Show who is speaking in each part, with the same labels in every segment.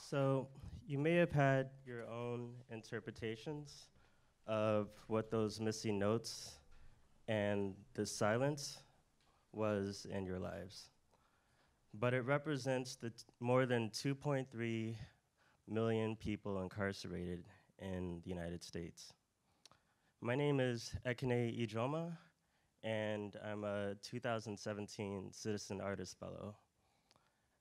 Speaker 1: So you may have had your own interpretations of what those missing notes and the silence was in your lives. But it represents the more than 2.3 million people incarcerated in the United States. My name is Ekene Ijeoma, and I'm a 2017 Citizen Artist Fellow.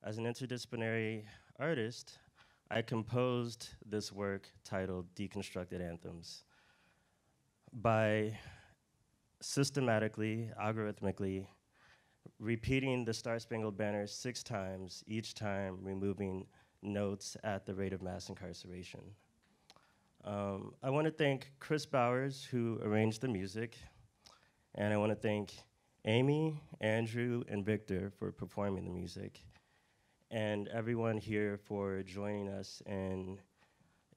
Speaker 1: As an interdisciplinary artist, I composed this work titled Deconstructed Anthems by systematically, algorithmically, repeating the Star-Spangled Banner 6 times, each time removing notes at the rate of mass incarceration. I want to thank Chris Bowers, who arranged the music, and I want to thank Amy, Andrew, and Victor for performing the music, and everyone here for joining us in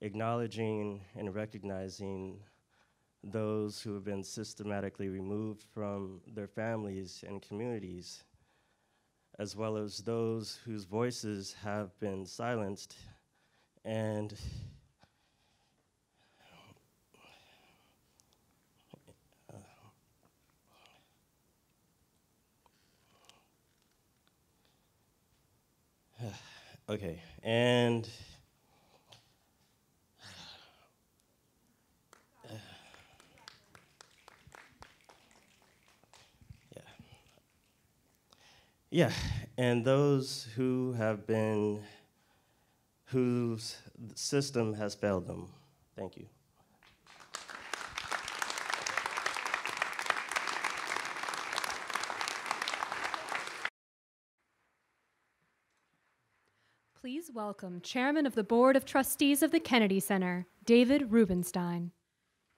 Speaker 1: acknowledging and recognizing those who have been systematically removed from their families and communities, as well as those whose voices have been silenced. And okay, and yeah, and those who have been, whose system has failed them. Thank you.
Speaker 2: Please welcome Chairman of the Board of Trustees of the Kennedy Center, David Rubenstein.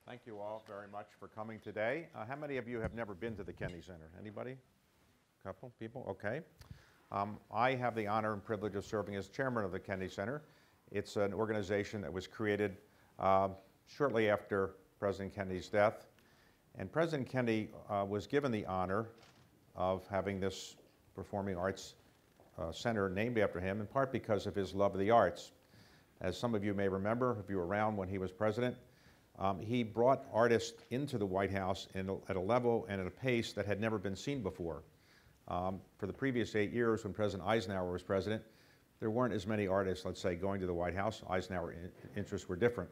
Speaker 3: Thank you all very much for coming today. How many of you have never been to the Kennedy Center? Anybody? A couple people? Okay. I have the honor and privilege of serving as chairman of the Kennedy Center. It's an organization that was created shortly after President Kennedy's death. And President Kennedy was given the honor of having this performing arts center named after him, in part because of his love of the arts. As some of you may remember, if you were around when he was president, he brought artists into the White House at a level and at a pace that had never been seen before. For the previous 8 years when President Eisenhower was president, there weren't as many artists, let's say, going to the White House. Eisenhower's interests were different.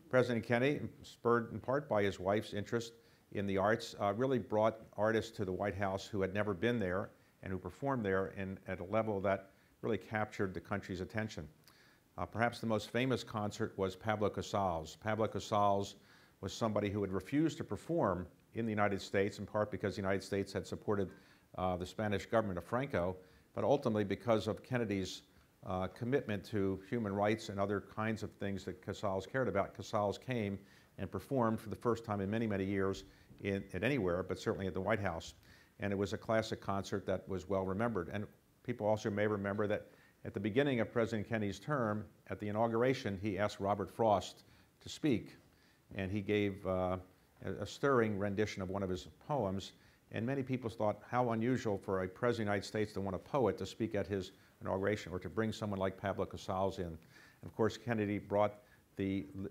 Speaker 3: President Kennedy, spurred in part by his wife's interest in the arts, really brought artists to the White House who had never been there and who performed there at a level that really captured the country's attention. Perhaps the most famous concert was Pablo Casals. Pablo Casals was somebody who had refused to perform in the United States, in part because the United States had supported the Spanish government of Franco, but ultimately because of Kennedy's commitment to human rights and other kinds of things that Casals cared about. Casals came and performed for the first time in many, many years at anywhere, but certainly at the White House. And it was a classic concert that was well remembered. And people also may remember that at the beginning of President Kennedy's term, at the inauguration, he asked Robert Frost to speak. And he gave a stirring rendition of one of his poems. And many people thought how unusual for a president of the United States to want a poet to speak at his inauguration or to bring someone like Pablo Casals in. And of course, Kennedy brought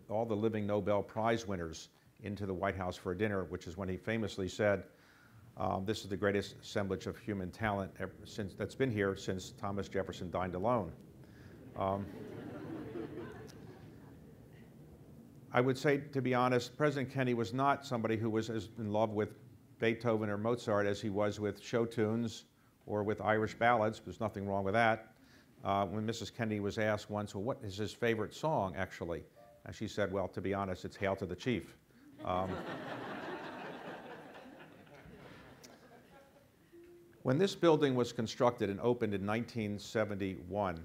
Speaker 3: all the living Nobel Prize winners into the White House for a dinner, which is when he famously said, this is the greatest assemblage of human talent that's been here since Thomas Jefferson dined alone. I would say, to be honest, President Kennedy was not somebody who was as in love with Beethoven or Mozart as he was with show tunes or with Irish ballads. There's nothing wrong with that. When Mrs. Kennedy was asked once, well, what is his favorite song, actually? And she said, well, to be honest, it's Hail to the Chief. When this building was constructed and opened in 1971,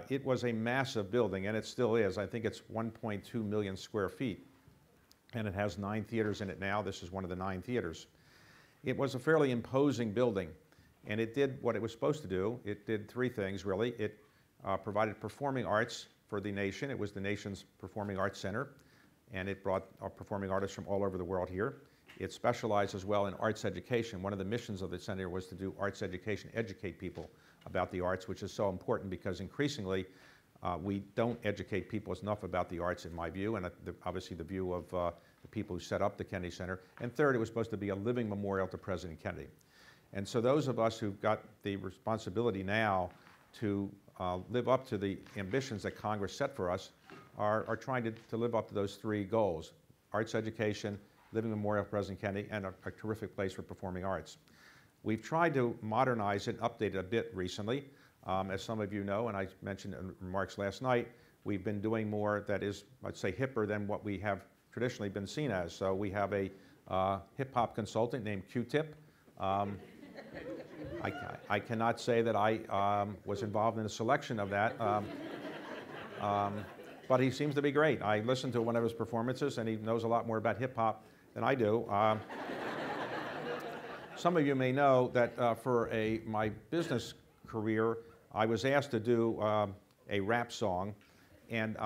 Speaker 3: it was a massive building, and it still is. I think it's 1.2 million square feet, and it has 9 theaters in it now. This is one of the 9 theaters. It was a fairly imposing building, and it did what it was supposed to do. It did 3 things, really. It provided performing arts for the nation. It was the nation's performing arts center, and it brought performing artists from all over the world here. It specialized as well in arts education. One of the missions of the center was to do arts education, educate people about the arts, which is so important because increasingly We don't educate people enough about the arts, in my view, and obviously the view of the people who set up the Kennedy Center. And third, it was supposed to be a living memorial to President Kennedy. And so those of us who've got the responsibility now to live up to the ambitions that Congress set for us are trying to live up to those three goals: arts education, living memorial to President Kennedy, and a terrific place for performing arts. We've tried to modernize it, update it a bit recently. As some of you know, and I mentioned in remarks last night, we've been doing more that is, I'd say, hipper than what we have traditionally been seen as. So we have a hip-hop consultant named Q-Tip. I cannot say that I was involved in the selection of that, but he seems to be great. I listened to one of his performances, and he knows a lot more about hip-hop than I do. Some of you may know that for my business career, I was asked to do a rap song, and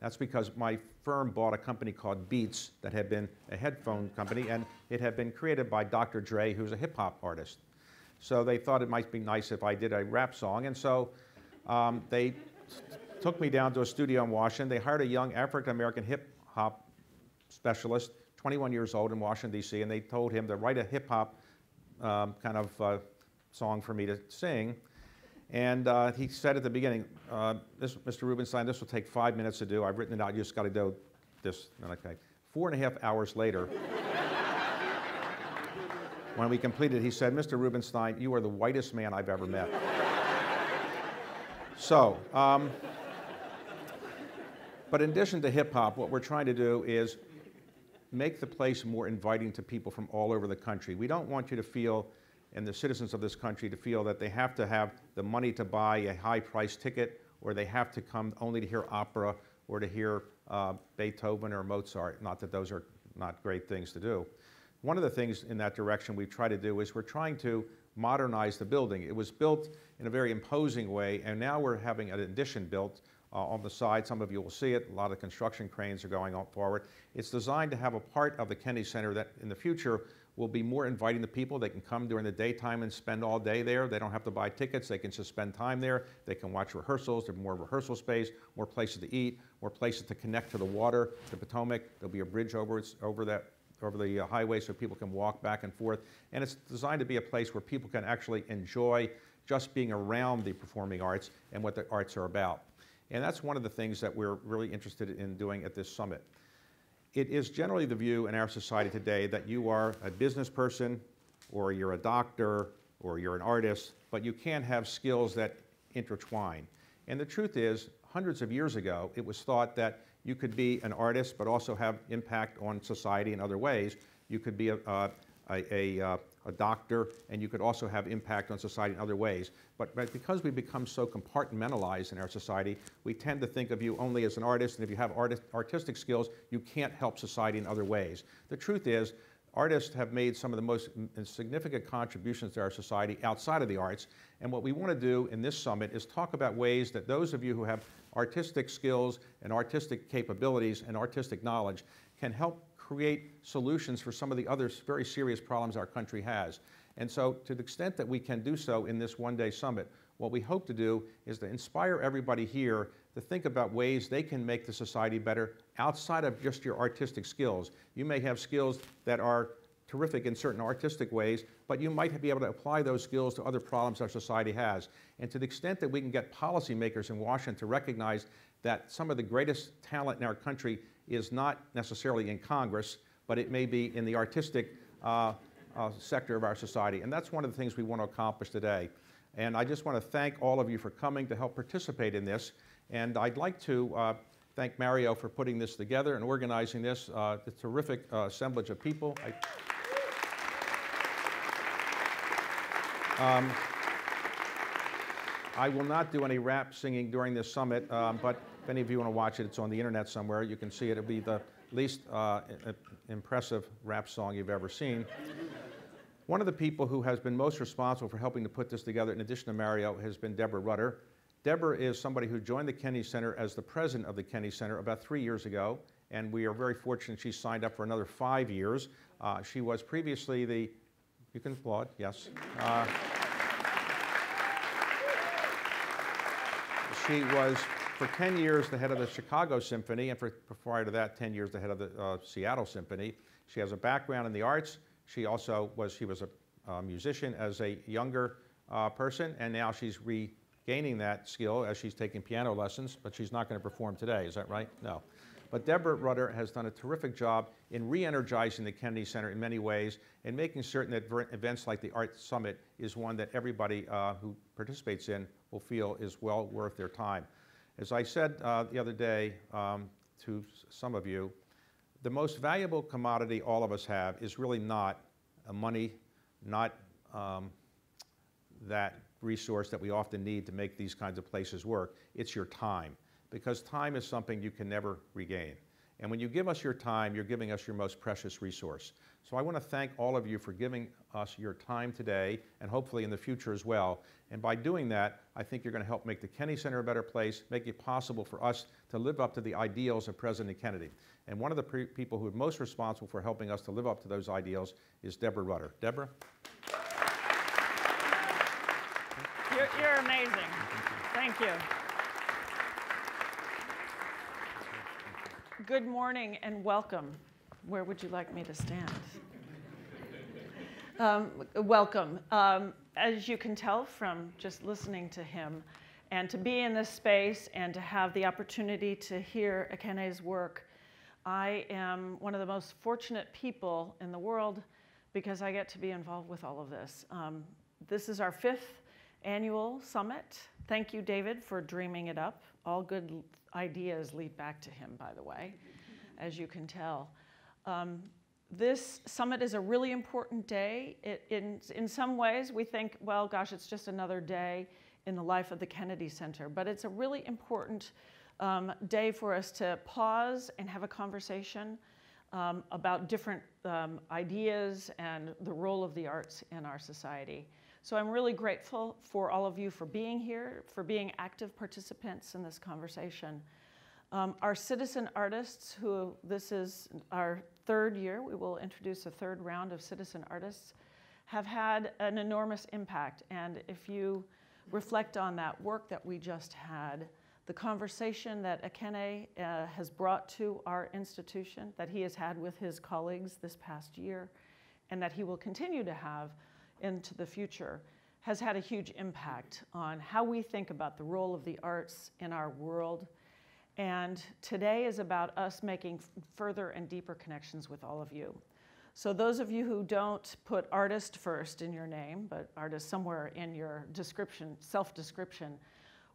Speaker 3: that's because my firm bought a company called Beats that had been a headphone company, and it had been created by Dr. Dre, who's a hip-hop artist. So they thought it might be nice if I did a rap song, and so they took me down to a studio in Washington. They hired a young African-American hip-hop specialist, 21 years old, in Washington, D.C., and they told him to write a hip-hop kind of song for me to sing. And he said at the beginning, Mr. Rubenstein, this will take 5 minutes to do. I've written it out. You just got to do this. Okay. 4.5 hours later, when we completed, he said, Mr. Rubenstein, you are the whitest man I've ever met. So, but in addition to hip-hop, what we're trying to do is make the place more inviting to people from all over the country. We don't want you to feel, and the citizens of this country to feel, that they have to have the money to buy a high-priced ticket, or they have to come only to hear opera or to hear Beethoven or Mozart. Not that those are not great things to do. One of the things in that direction we've tried to do is we're trying to modernize the building. It was built in a very imposing way, and now we're having an addition built on the side. Some of you will see it. A lot of construction cranes are going on forward. It's designed to have a part of the Kennedy Center that in the future will be more inviting to people. They can come during the daytime and spend all day there. They don't have to buy tickets. They can just spend time there. They can watch rehearsals. There's more rehearsal space, more places to eat, more places to connect to the water, the Potomac. There'll be a bridge over the highway so people can walk back and forth. And it's designed to be a place where people can actually enjoy just being around the performing arts and what the arts are about. And that's one of the things that we're really interested in doing at this summit. It is generally the view in our society today that you are a business person, or you're a doctor, or you're an artist, but you can't have skills that intertwine. And the truth is, hundreds of years ago, it was thought that you could be an artist but also have impact on society in other ways. You could be a doctor, and you could also have impact on society in other ways. But because we become so compartmentalized in our society, we tend to think of you only as an artist, and if you have artistic skills, you can't help society in other ways. The truth is, artists have made some of the most significant contributions to our society outside of the arts, and what we want to do in this summit is talk about ways that those of you who have artistic skills and artistic capabilities and artistic knowledge can help create solutions for some of the other very serious problems our country has. And so to the extent that we can do so in this one-day summit, what we hope to do is to inspire everybody here to think about ways they can make the society better outside of just your artistic skills. You may have skills that are terrific in certain artistic ways, but you might be able to apply those skills to other problems our society has. And to the extent that we can get policymakers in Washington to recognize that some of the greatest talent in our country is not necessarily in Congress, but it may be in the artistic sector of our society. And that's one of the things we want to accomplish today. And I just want to thank all of you for coming to help participate in this. And I'd like to thank Mario for putting this together and organizing this, the terrific assemblage of people. I will not do any rap singing during this summit, but if any of you want to watch it, it's on the internet somewhere. You can see it. It'll be the least impressive rap song you've ever seen. One of the people who has been most responsible for helping to put this together, in addition to Mario, has been Deborah Rutter. Deborah is somebody who joined the Kennedy Center as the president of the Kennedy Center about 3 years ago, and we are very fortunate she signed up for another 5 years. She was previously the, you can applaud, yes. She was for 10 years the head of the Chicago Symphony, and prior to that, 10 years the head of the Seattle Symphony. She has a background in the arts. She was a musician as a younger person, and now she's regaining that skill as she's taking piano lessons, but she's not going to perform today. Is that right? No. But Deborah Rutter has done a terrific job in re-energizing the Kennedy Center in many ways and making certain that events like the Art Summit is one that everybody who participates in will feel is well worth their time. As I said the other day to some of you, the most valuable commodity all of us have is really not money, not that resource that we often need to make these kinds of places work. It's your time, because time is something you can never regain. And when you give us your time, you're giving us your most precious resource. So I want to thank all of you for giving us your time today, and hopefully in the future as well. And by doing that, I think you're going to help make the Kennedy Center a better place, make it possible for us to live up to the ideals of President Kennedy. And one of the people who are most responsible for helping us to live up to those ideals is Deborah Rutter. Deborah?
Speaker 4: You're amazing. Thank you. Good morning and welcome. Where would you like me to stand? Welcome. As you can tell from just listening to him, and to be in this space and to have the opportunity to hear Ekene's work, I am one of the most fortunate people in the world because I get to be involved with all of this. This is our 5th annual summit. Thank you, David, for dreaming it up. All good ideas lead back to him, by the way, as you can tell. This summit is a really important day. In some ways, we think, well, gosh, it's just another day in the life of the Kennedy Center. But it's a really important day for us to pause and have a conversation about different ideas and the role of the arts in our society. So I'm really grateful for all of you for being here, for being active participants in this conversation. Our citizen artists, who this is our 3rd year, we will introduce a 3rd round of citizen artists, have had an enormous impact. And if you reflect on that work that we just had, the conversation that Ekene has brought to our institution, that he has had with his colleagues this past year, and that he will continue to have into the future, has had a huge impact on how we think about the role of the arts in our world. And today is about us making further and deeper connections with all of you. So those of you who don't put artist first in your name, but artist somewhere in your description, self-description,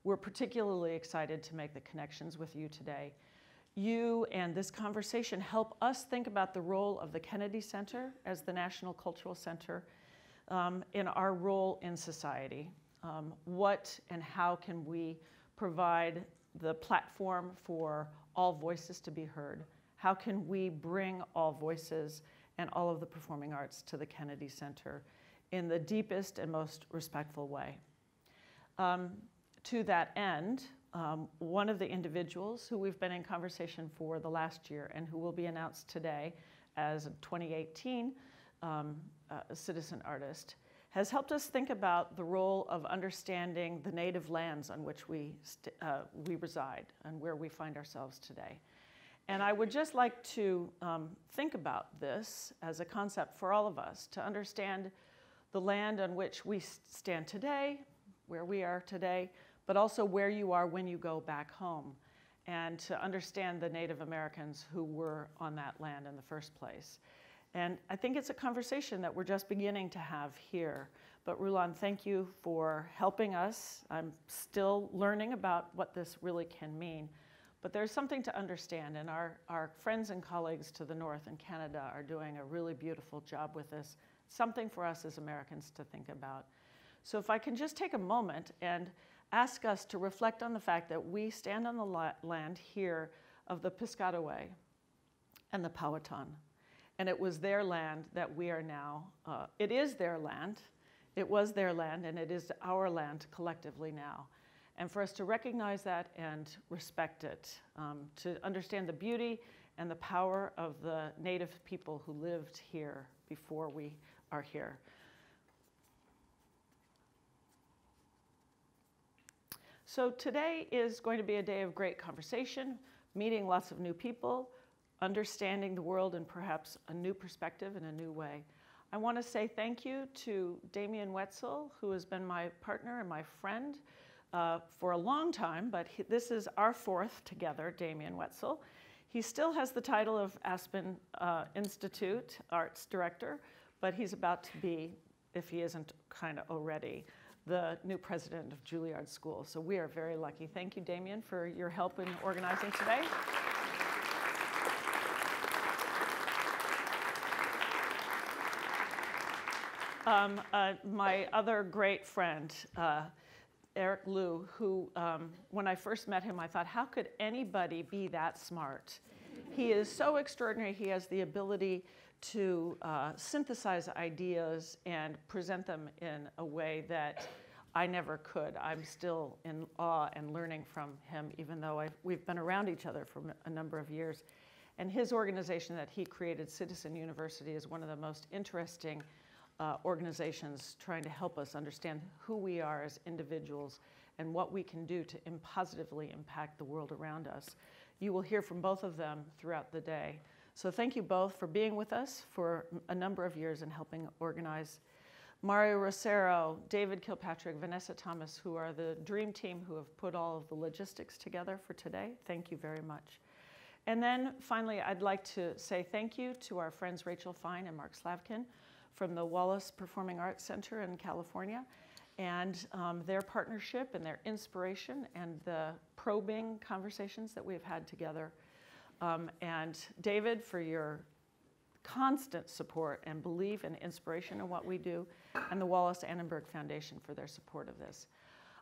Speaker 4: we're particularly excited to make the connections with you today. You and this conversation help us think about the role of the Kennedy Center as the National Cultural Center in our role in society. What and how can we provide the platform for all voices to be heard? How can we bring all voices and all of the performing arts to the Kennedy Center in the deepest and most respectful way? To that end, one of the individuals who we've been in conversation for the last year and who will be announced today as a 2018 citizen artist has helped us think about the role of understanding the native lands on which we reside and where we find ourselves today. And I would just like to think about this as a concept for all of us, to understand the land on which we stand today, where we are today, but also where you are when you go back home, and to understand the Native Americans who were on that land in the first place. And I think it's a conversation that we're just beginning to have here. But Rulan, thank you for helping us. I'm still learning about what this really can mean. But there's something to understand, and our friends and colleagues to the north in Canada are doing a really beautiful job with this. Something for us as Americans to think about. So if I can just take a moment and ask us to reflect on the fact that we stand on the land here of the Piscataway and the Powhatan. And it was their land that we are now, it is their land, it was their land, and it is our land collectively now. And for us to recognize that and respect it, to understand the beauty and the power of the Native people who lived here before we are here. So today is going to be a day of great conversation, meeting lots of new people, understanding the world in perhaps a new perspective in a new way. I want to say thank you to Damien Woetzel, who has been my partner and my friend for a long time, but this is our fourth together, Damien Woetzel. He still has the title of Aspen Institute Arts Director, but he's about to be, if he isn't kind of already, the new president of Juilliard School. So we are very lucky. Thank you, Damien, for your help in organizing today. My other great friend, Eric Liu, who, when I first met him, I thought, how could anybody be that smart? He is so extraordinary. He has the ability to synthesize ideas and present them in a way that I never could. I'm still in awe and learning from him, even though we've been around each other for a number of years. And his organization that he created, Citizen University, is one of the most interesting organizations trying to help us understand who we are as individuals and what we can do to positively impact the world around us. You will hear from both of them throughout the day. So thank you both for being with us for a number of years and helping organize. Mario Rossero, David Kilpatrick, Vanessa Thomas, who are the dream team who have put all of the logistics together for today. Thank you very much. And then finally, I'd like to say thank you to our friends Rachel Fine and Marc Slavkin from the Willis Performing Arts Center in California, and their partnership and their inspiration and the probing conversations that we've had together. And David, for your constant support and belief and inspiration in what we do, and the Wallace Annenberg Foundation for their support of this.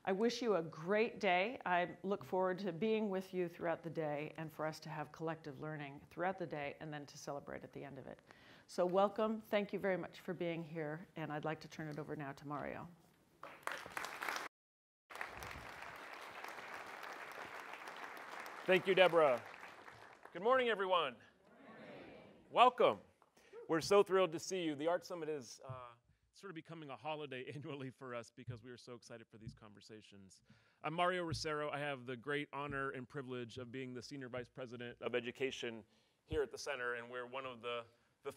Speaker 4: I wish you a great day. I look forward to being with you throughout the day and for us to have collective learning throughout the day and then to celebrate at the end of it. So welcome. Thank you very much for being here. And I'd like to turn it over now to Mario.
Speaker 5: Thank you, Deborah. Good morning, everyone. Welcome. We're so thrilled to see you. The Art Summit is sort of becoming a holiday annually for us because we are so excited for these conversations. I'm Mario Rossero. I have the great honor and privilege of being the Senior Vice President of Education here at the center, and we're one of the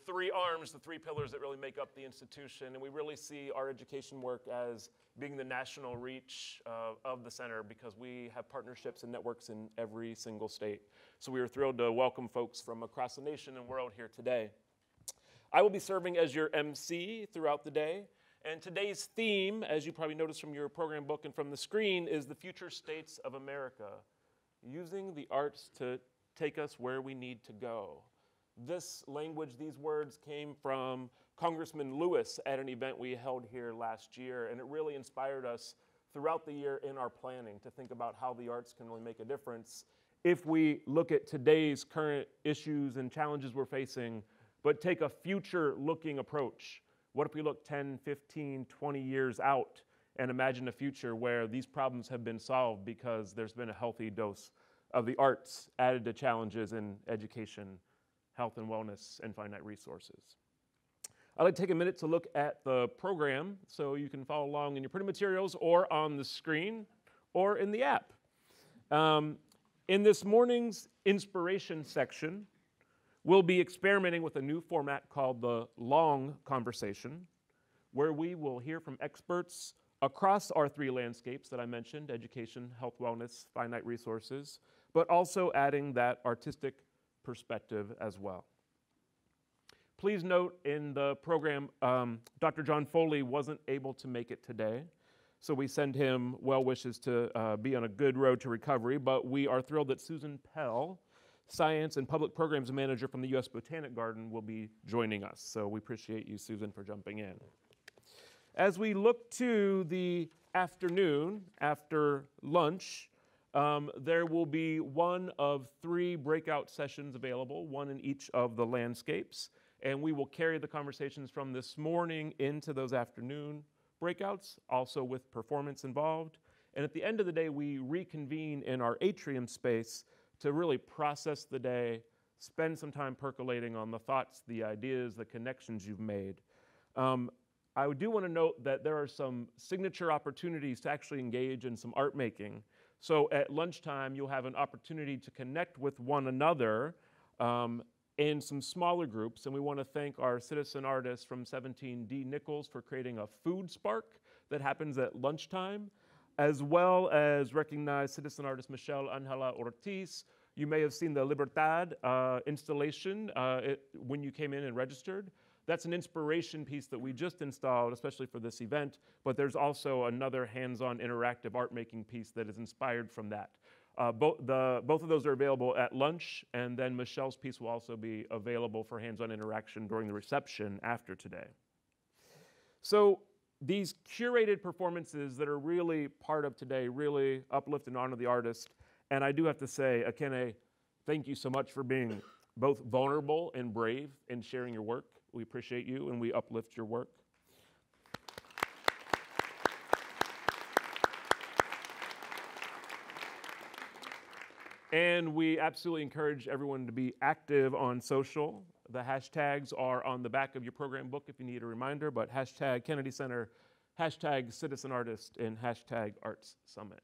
Speaker 5: three arms, the three pillars that really make up the institution, and we really see our education work as being the national reach of the center because we have partnerships and networks in every single state. So we are thrilled to welcome folks from across the nation and world here today. I will be serving as your MC throughout the day, and today's theme, as you probably noticed from your program book and from the screen, is the future states of America, using the arts to take us where we need to go. This language, these words came from Congressman Lewis at an event we held here last year, and it really inspired us throughout the year in our planning to think about how the arts can really make a difference if we look at today's current issues and challenges we're facing, but take a future-looking approach. What if we look 10, 15, 20 years out and imagine a future where these problems have been solved because there's been a healthy dose of the arts added to challenges in education, health and wellness, and finite resources. I'd like to take a minute to look at the program so you can follow along in your printed materials or on the screen or in the app. In this morning's inspiration section, we'll be experimenting with a new format called the Long Conversation, where we will hear from experts across our three landscapes that I mentioned, education, health, wellness, finite resources, but also adding that artistic perspective as well. Please note in the program, Dr. John Foley wasn't able to make it today, so we send him well wishes to be on a good road to recovery, but we are thrilled that Susan Pell, Science and Public Programs Manager from the U.S. Botanic Garden, will be joining us. So we appreciate you, Susan, for jumping in. As we look to the afternoon, after lunch, there will be one of three breakout sessions available, one in each of the landscapes, and we will carry the conversations from this morning into those afternoon breakouts, also with performance involved. And at the end of the day, we reconvene in our atrium space to really process the day, spend some time percolating on the thoughts, the ideas, the connections you've made. I do want to note that there are some signature opportunities to actually engage in some art making. So at lunchtime, you'll have an opportunity to connect with one another in some smaller groups. And we want to thank our citizen artist from 17D Nichols for creating a food spark that happens at lunchtime, as well as recognize citizen artist Michelle Angela Ortiz. You may have seen the Libertad installation when you came in and registered. That's an inspiration piece that we just installed, especially for this event, but there's also another hands-on interactive art-making piece that is inspired from that. Both of those are available at lunch, and then Michelle's piece will also be available for hands-on interaction during the reception after today. So these curated performances that are really part of today really uplift and honor the artist. And I do have to say, Ekene, thank you so much for being both vulnerable and brave in sharing your work. We appreciate you and we uplift your work. And we absolutely encourage everyone to be active on social. The hashtags are on the back of your program book if you need a reminder, but hashtag Kennedy Center, hashtag Citizen Artist, and hashtag Arts Summit.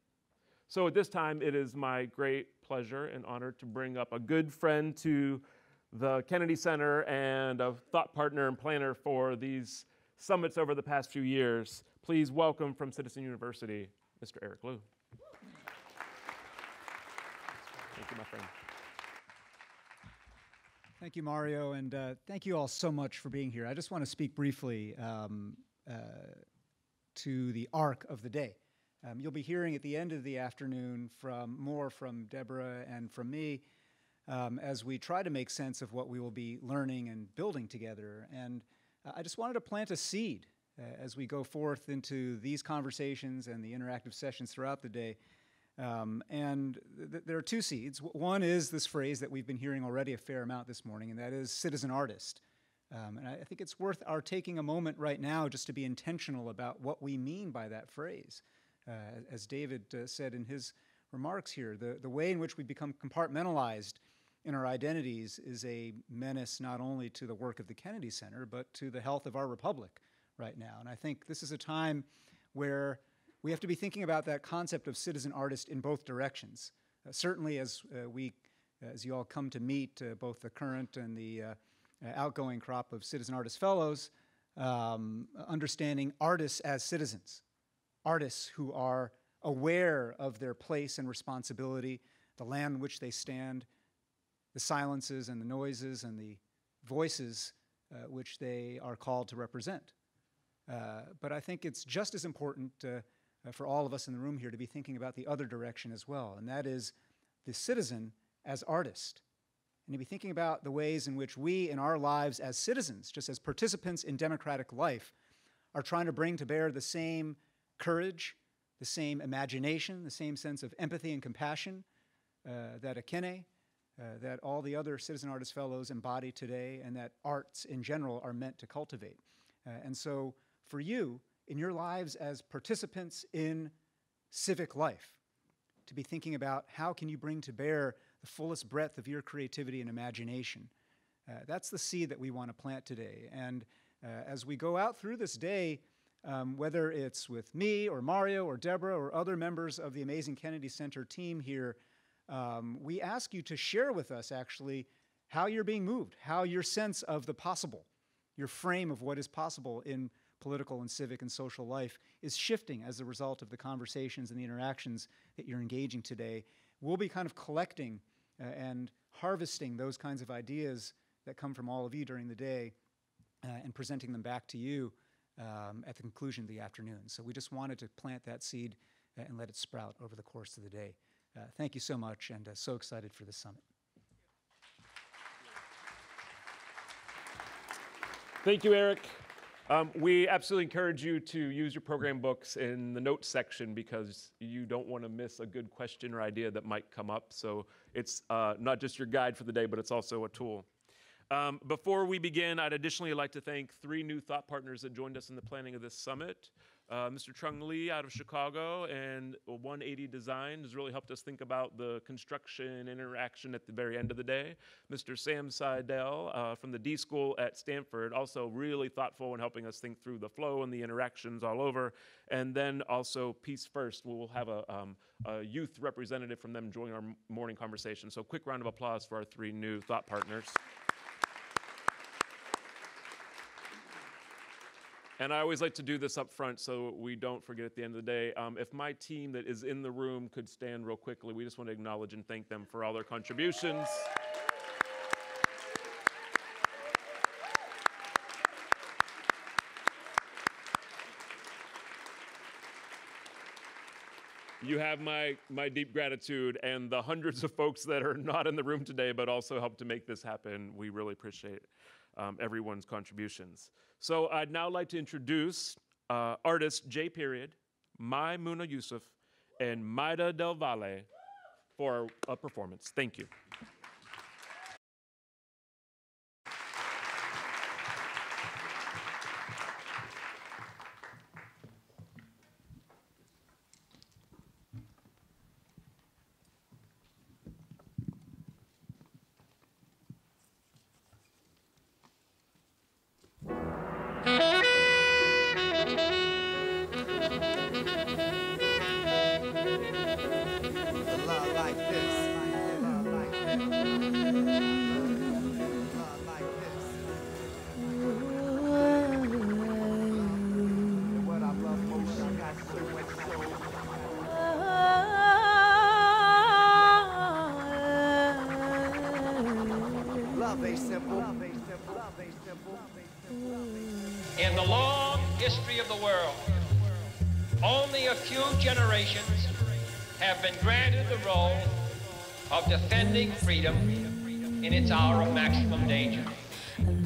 Speaker 5: So at this time, it is my great pleasure and honor to bring up a good friend to the Kennedy Center and a thought partner and planner for these summits over the past few years. Please welcome from Citizen University, Mr. Eric Liu. Thank you, my friend.
Speaker 6: Thank you, Mario, and thank you all so much for being here. I just want to speak briefly to the arc of the day. You'll be hearing at the end of the afternoon more from Deborah and from me as we try to make sense of what we will be learning and building together. And I just wanted to plant a seed as we go forth into these conversations and the interactive sessions throughout the day. There are two seeds. One is this phrase that we've been hearing already a fair amount this morning, and that is citizen artist. And I think it's worth our taking a moment right now just to be intentional about what we mean by that phrase. As David said in his remarks here, the way in which we become compartmentalized in our identities is a menace not only to the work of the Kennedy Center, but to the health of our republic right now. And I think this is a time where we have to be thinking about that concept of citizen artist in both directions. Certainly as you all come to meet both the current and the outgoing crop of citizen artist fellows, understanding artists as citizens, artists who are aware of their place and responsibility, the land in which they stand, the silences and the noises and the voices which they are called to represent. But I think it's just as important for all of us in the room here to be thinking about the other direction as well, and that is the citizen as artist. And to be thinking about the ways in which we, in our lives as citizens, just as participants in democratic life, are trying to bring to bear the same courage, the same imagination, the same sense of empathy and compassion that Ekene, that all the other Citizen Artist Fellows embody today, and that arts in general are meant to cultivate. And so for you, in your lives as participants in civic life, to be thinking about how can you bring to bear the fullest breadth of your creativity and imagination. That's the seed that we want to plant today. And as we go out through this day, whether it's with me or Mario or Deborah or other members of the amazing Kennedy Center team here, we ask you to share with us actually how you're being moved, how your sense of the possible, your frame of what is possible in political and civic and social life is shifting as a result of the conversations and the interactions that you're engaging today. We'll be kind of collecting and harvesting those kinds of ideas that come from all of you during the day and presenting them back to you at the conclusion of the afternoon. So we just wanted to plant that seed and let it sprout over the course of the day. Thank you so much, and so excited for this summit.
Speaker 5: Thank you, Eric. We absolutely encourage you to use your program books in the notes section because you don't want to miss a good question or idea that might come up. So it's not just your guide for the day, but it's also a tool. Before we begin, I'd additionally like to thank 3 new thought partners that joined us in the planning of this summit. Mr. Trung Lee out of Chicago and 180 Design has really helped us think about the construction interaction at the very end of the day. Mr. Sam Seidel from the D School at Stanford, also really thoughtful in helping us think through the flow and the interactions all over. And then also Peace First, we will have a youth representative from them join our morning conversation. So quick round of applause for our 3 new thought partners. And I always like to do this up front so we don't forget at the end of the day. If my team that is in the room could stand real quickly, we just want to acknowledge and thank them for all their contributions. You have my deep gratitude, and the hundreds of folks that are not in the room today but also helped to make this happen. We really appreciate everyone's contributions. So I'd now like to introduce artists J.Period, Maimouna Youssef, and Mayda del Valle for a performance. Thank you.
Speaker 7: In the long history of the world, only a few generations have been granted the role of defending freedom in its hour of maximum danger.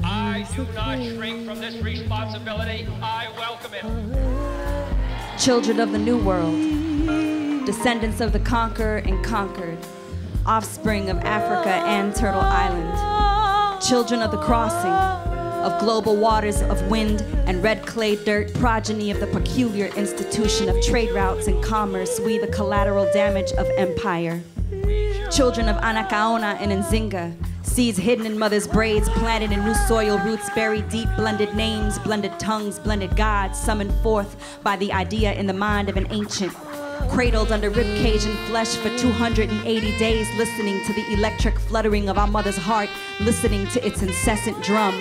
Speaker 7: I do not shrink from this responsibility. I welcome it.
Speaker 8: Children of the New World, descendants of the conqueror and conquered, offspring of Africa and Turtle Island, children of the crossing, of global waters of wind and red clay dirt, progeny of the peculiar institution of trade routes and commerce, we the collateral damage of empire. Children of Anacaona and Nzinga, seeds hidden in mother's braids, planted in new soil, roots buried deep, blended names, blended tongues, blended gods, summoned forth by the idea in the mind of an ancient. Cradled under ribcage and flesh for 280 days, listening to the electric fluttering of our mother's heart, listening to its incessant drum.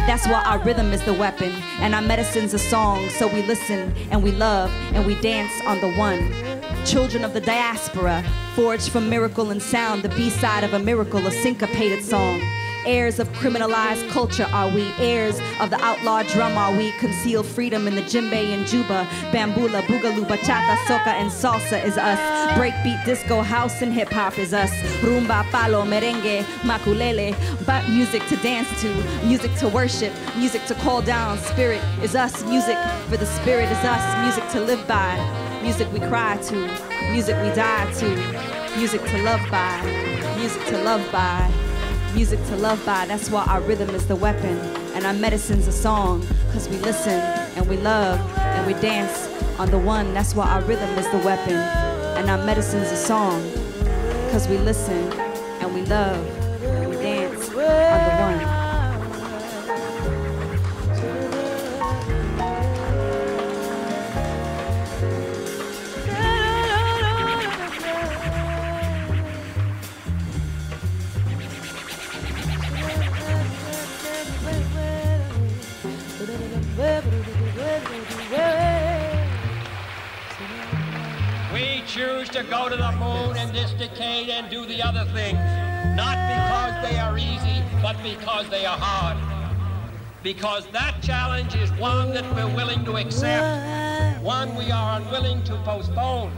Speaker 8: That's why our rhythm is the weapon, and our medicine's a song, so we listen, and we love, and we dance on the one. Children of the diaspora, forged from miracle and sound, the B-side of a miracle, a syncopated song. Heirs of criminalized culture are we, heirs of the outlaw drum are we, conceal freedom in the djembe and juba, bambula, boogaloo, bachata, soca, and salsa is us, breakbeat, disco, house, and hip-hop is us, rumba, palo, merengue, maculele, but music to dance to, music to worship, music to call down, spirit is us, music for the spirit is us, music to live by, music we cry to, music we die to, music to love by, music to love by. Music to love by, that's why our rhythm is the weapon, and our medicine's a song, cause we listen, and we love, and we dance on the one, that's why our rhythm is the weapon, and our medicine's a song, cause we listen, and we love, and we dance on the one.
Speaker 7: We choose to go to the moon in this decade and do the other things, not because they are easy, but because they are hard. Because that challenge is one that we're willing to accept, one we are unwilling to postpone,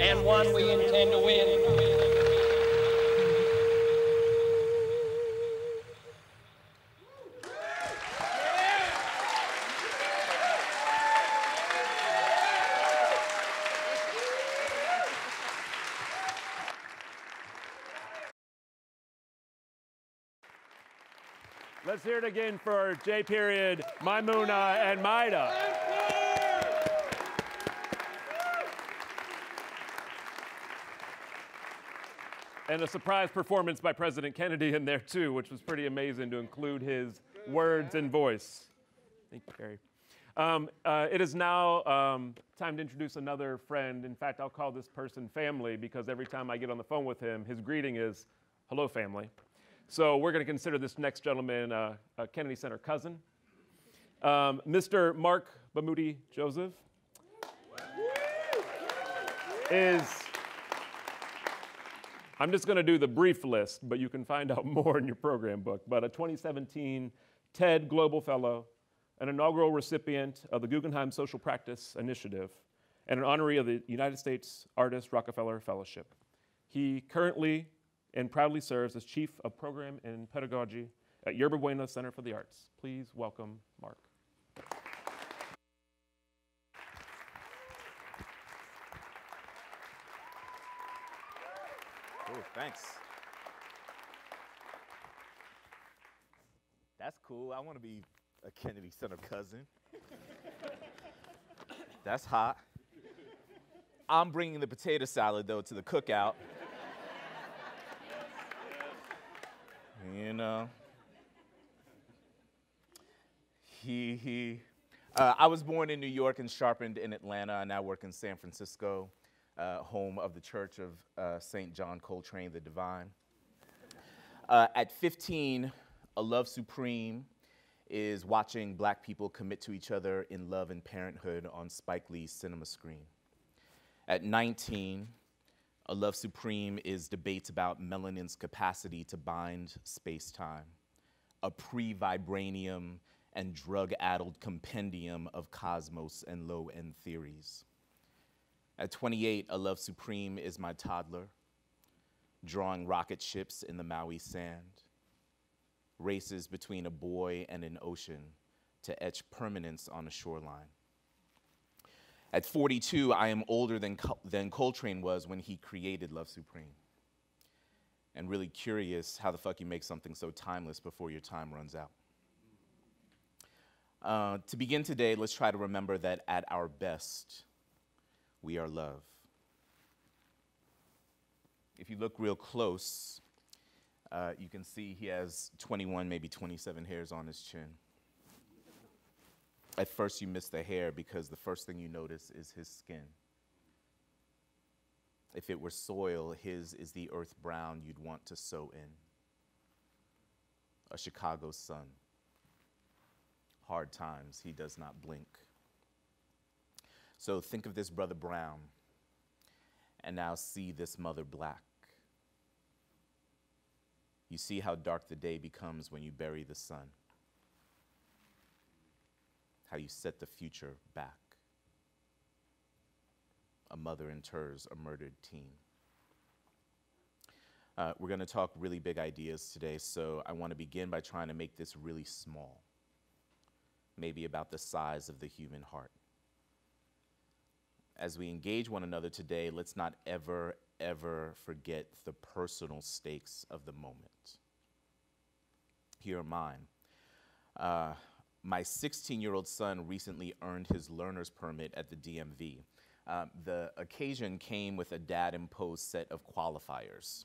Speaker 7: and one we intend to win.
Speaker 5: Let's hear it again for J.Period, Maimouna, and Mayda. And a surprise performance by President Kennedy in there too, which was pretty amazing to include his words and voice. Thank you, Carrie. It is now time to introduce another friend. In fact, I'll call this person family because every time I get on the phone with him, his greeting is, hello, family. So we're going to consider this next gentleman a Kennedy Center cousin. Mr. Marc Bamuthi Joseph is, I'm just going to do the brief list, but you can find out more in your program book, but a 2017 TED Global Fellow, an inaugural recipient of the Guggenheim Social Practice Initiative, and an honoree of the United States Artist Rockefeller Fellowship. He currently and proudly serves as Chief of Program and Pedagogy at Yerba Buena Center for the Arts. Please welcome Marc.
Speaker 9: Oh, thanks. That's cool. I want to be a Kennedy Center cousin. That's hot. I'm bringing the potato salad, though, to the cookout. You know. I was born in New York and sharpened in Atlanta. I now work in San Francisco, home of the Church of St. John Coltrane the Divine. At 15, a love supreme is watching black people commit to each other in love and parenthood on Spike Lee's cinema screen. At 19, a love supreme is debates about melanin's capacity to bind space-time, a pre-vibranium and drug-addled compendium of cosmos and low-end theories. At 28, a love supreme is my toddler, drawing rocket ships in the Maui sand, races between a boy and an ocean to etch permanence on a shoreline. At 42, I am older than Coltrane was when he created Love Supreme, and really curious how the fuck you make something so timeless before your time runs out. To begin today, let's try to remember that at our best, we are love. If you look real close, you can see he has 21, maybe 27 hairs on his chin. At first you miss the hair because the first thing you notice is his skin. If it were soil, his is the earth brown you'd want to sow in. A Chicago sun. Hard times, he does not blink. So think of this brother brown, and now see this mother black. You see how dark the day becomes when you bury the sun. How you set the future back. A mother inters a murdered teen. We're going to talk really big ideas today, so I want to begin by trying to make this really small, maybe about the size of the human heart. As we engage one another today, let's not ever, ever forget the personal stakes of the moment. Here are mine. My 16-year-old son recently earned his learner's permit at the DMV. The occasion came with a dad-imposed set of qualifiers.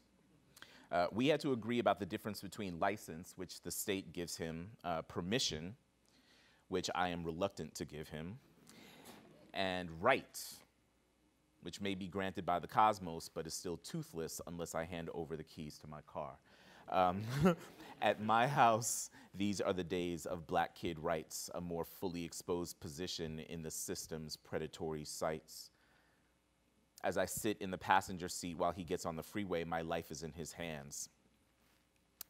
Speaker 9: We had to agree about the difference between license, which the state gives him, permission, which I am reluctant to give him, and right, which may be granted by the cosmos, but is still toothless unless I hand over the keys to my car. At my house, these are the days of black kid rights, a more fully exposed position in the system's predatory sights. As I sit in the passenger seat while he gets on the freeway, my life is in his hands.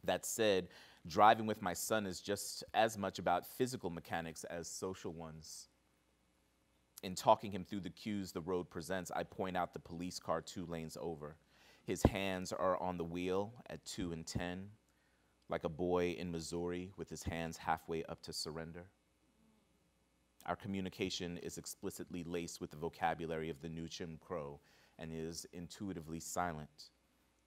Speaker 9: That said, driving with my son is just as much about physical mechanics as social ones. In talking him through the cues the road presents, I point out the police car 2 lanes over. His hands are on the wheel at 2 and 10, like a boy in Missouri with his hands halfway up to surrender. Our communication is explicitly laced with the vocabulary of the new Jim Crow and is intuitively silent,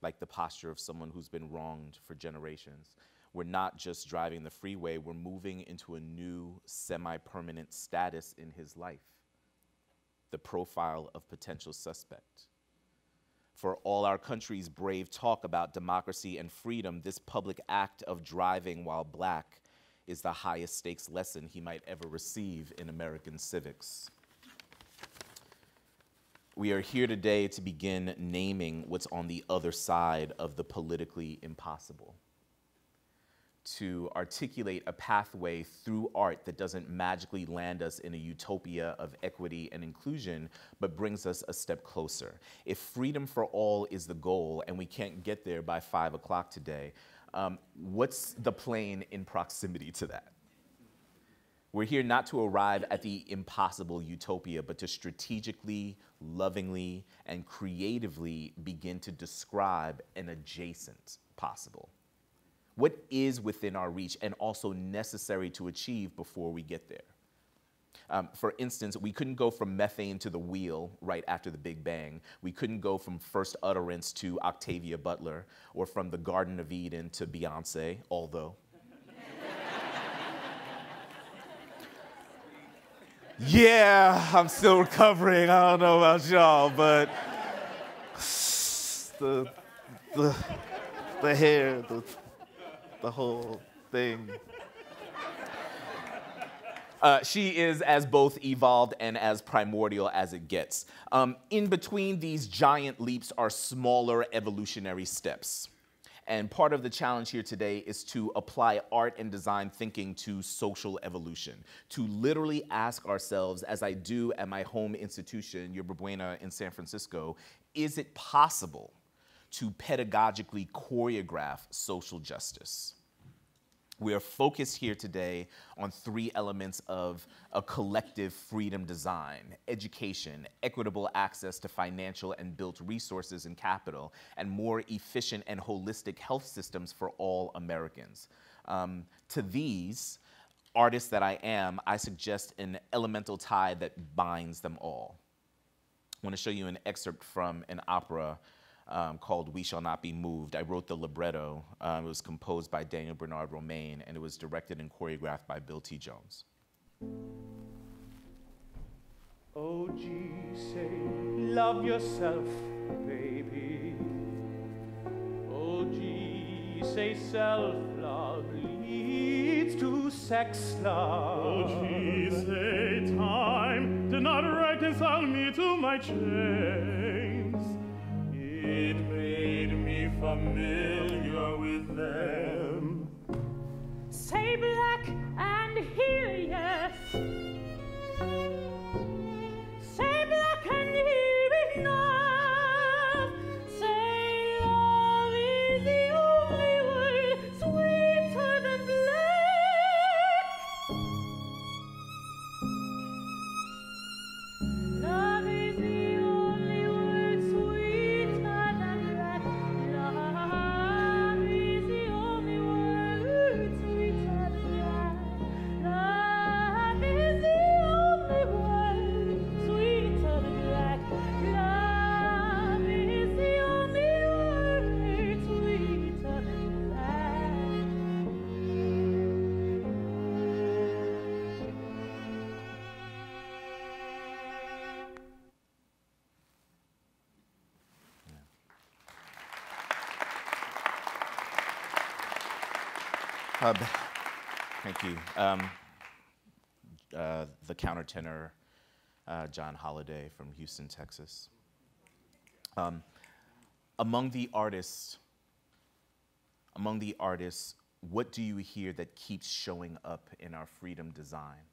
Speaker 9: like the posture of someone who's been wronged for generations. We're not just driving the freeway, we're moving into a new semi-permanent status in his life, the profile of potential suspect. For all our country's brave talk about democracy and freedom, this public act of driving while black is the highest stakes lesson he might ever receive in American civics. We are here today to begin naming what's on the other side of the politically impossible, to articulate a pathway through art that doesn't magically land us in a utopia of equity and inclusion, but brings us a step closer. If freedom for all is the goal, and we can't get there by 5 o'clock today, what's the plane in proximity to that? We're here not to arrive at the impossible utopia, but to strategically, lovingly, and creatively begin to describe an adjacent possible. What is within our reach and also necessary to achieve before we get there? For instance, we couldn't go from methane to the wheel right after the Big Bang. We couldn't go from first utterance to Octavia Butler, or from the Garden of Eden to Beyonce, although. Yeah, I'm still recovering. I don't know about y'all, but the hair, the whole thing. She is as both evolved and as primordial as it gets. In between these giant leaps are smaller evolutionary steps. And part of the challenge here today is to apply art and design thinking to social evolution, to literally ask ourselves, as I do at my home institution, Yerba Buena in San Francisco, is it possible to pedagogically choreograph social justice? We are focused here today on 3 elements of a collective freedom design: education, equitable access to financial and built resources and capital, and more efficient and holistic health systems for all Americans. To these, artists that I am, I suggest an elemental tie that binds them all. I want to show you an excerpt from an opera called We Shall Not Be Moved. I wrote the libretto. It was composed by Daniel Bernard Romaine, and it was directed and choreographed by Bill T. Jones.
Speaker 10: Oh, gee, say, love yourself, baby. Oh, gee, say, self-love leads to sex love.
Speaker 11: Oh, gee, say, time did not reconcile me to my chains. It made me familiar with them.
Speaker 10: Say black and hear yes. Say black and hear enough. Say love is the only word sweeter than black. Love is the only word sweeter than black. Love is the only word sweeter than black. Love is the only word sweeter than black. Love is the only word sweeter than black.
Speaker 9: Thank you. The countertenor, John Holliday from Houston, Texas. Among the artists, what do you hear that keeps showing up in our freedom design?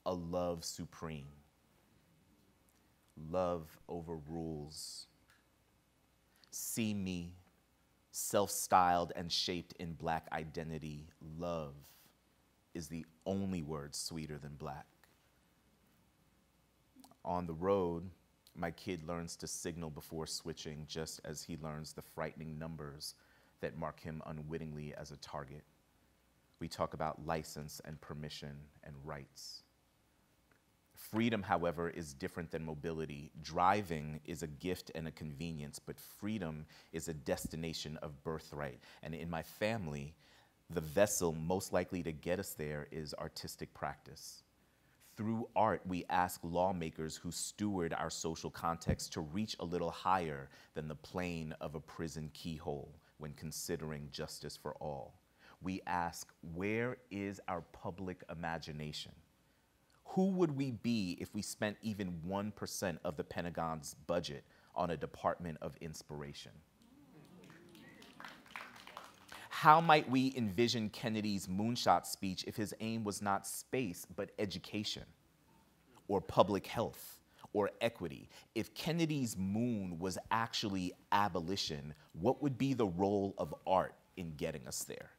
Speaker 9: A love supreme. Love over rules. See me, self-styled and shaped in black identity. Love is the only word sweeter than black. On the road, my kid learns to signal before switching, just as he learns the frightening numbers that mark him unwittingly as a target. We talk about license and permission and rights. Freedom, however, is different than mobility. Driving is a gift and a convenience, but freedom is a destination of birthright. And in my family, the vessel most likely to get us there is artistic practice. Through art, we ask lawmakers who steward our social context to reach a little higher than the plane of a prison keyhole when considering justice for all. We ask, where is our public imagination? Who would we be if we spent even 1% of the Pentagon's budget on a department of inspiration? How might we envision Kennedy's moonshot speech if his aim was not space, but education, or public health, or equity? If Kennedy's moon was actually abolition, what would be the role of art in getting us there?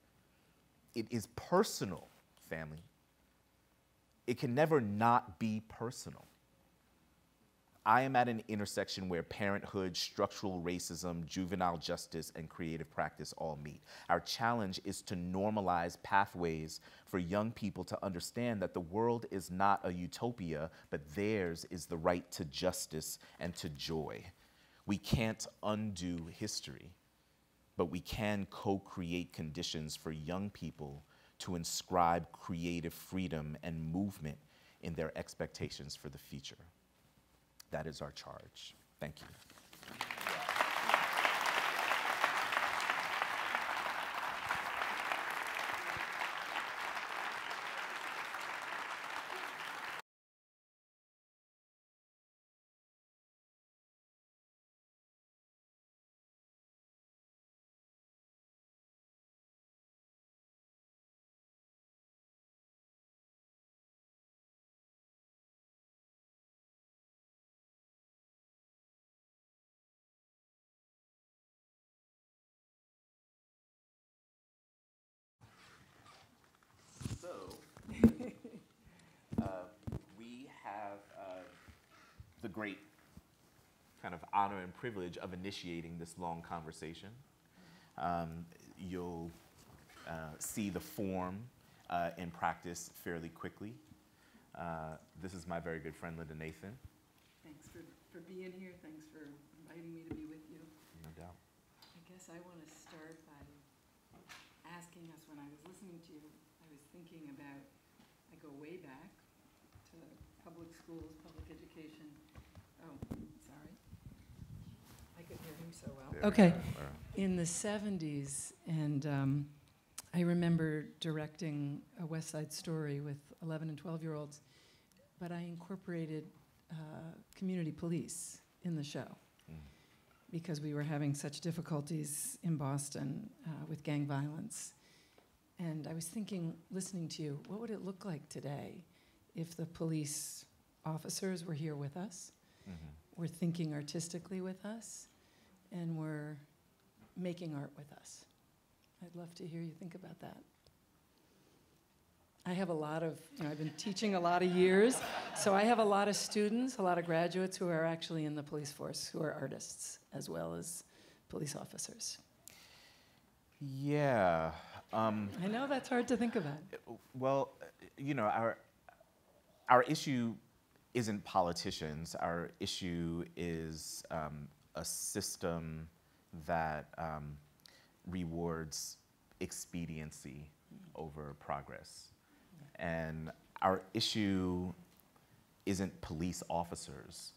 Speaker 9: It is personal, family. It can never not be personal. I am at an intersection where parenthood, structural racism, juvenile justice, and creative practice all meet. Our challenge is to normalize pathways for young people to understand that the world is not a utopia, but theirs is the right to justice and to joy. We can't undo history, but we can co-create conditions for young people to inscribe creative freedom and movement in their expectations for the future. That is our charge. Thank you. We have the great kind of honor and privilege of initiating this long conversation. You'll see the form in practice fairly quickly. This is my very good friend, Linda Nathan.
Speaker 12: Thanks for being here. Thanks for inviting me to be with you.
Speaker 9: No doubt.
Speaker 12: I guess I want to start by asking us, when I was listening to you, I was thinking about, I go way back to public schools, public education. Oh, sorry. I could hear him so well.
Speaker 9: There
Speaker 12: Okay.
Speaker 9: we are.
Speaker 12: In the 70s, and I remember directing a West Side Story with 11 and 12-year-olds, but I incorporated community police in the show because we were having such difficulties in Boston with gang violence. And I was thinking, listening to you, what would it look like today if the police officers were here with us, were thinking artistically with us, and were making art with us? I'd love to hear you think about that. I have a lot of, I've been teaching a lot of years, so I have a lot of students, a lot of graduates who are actually in the police force, who are artists, as well as police officers.
Speaker 9: Yeah.
Speaker 12: I know that's hard to think about.
Speaker 9: Well, our issue isn't politicians. Our issue is a system that rewards expediency over progress. And our issue isn't police officers.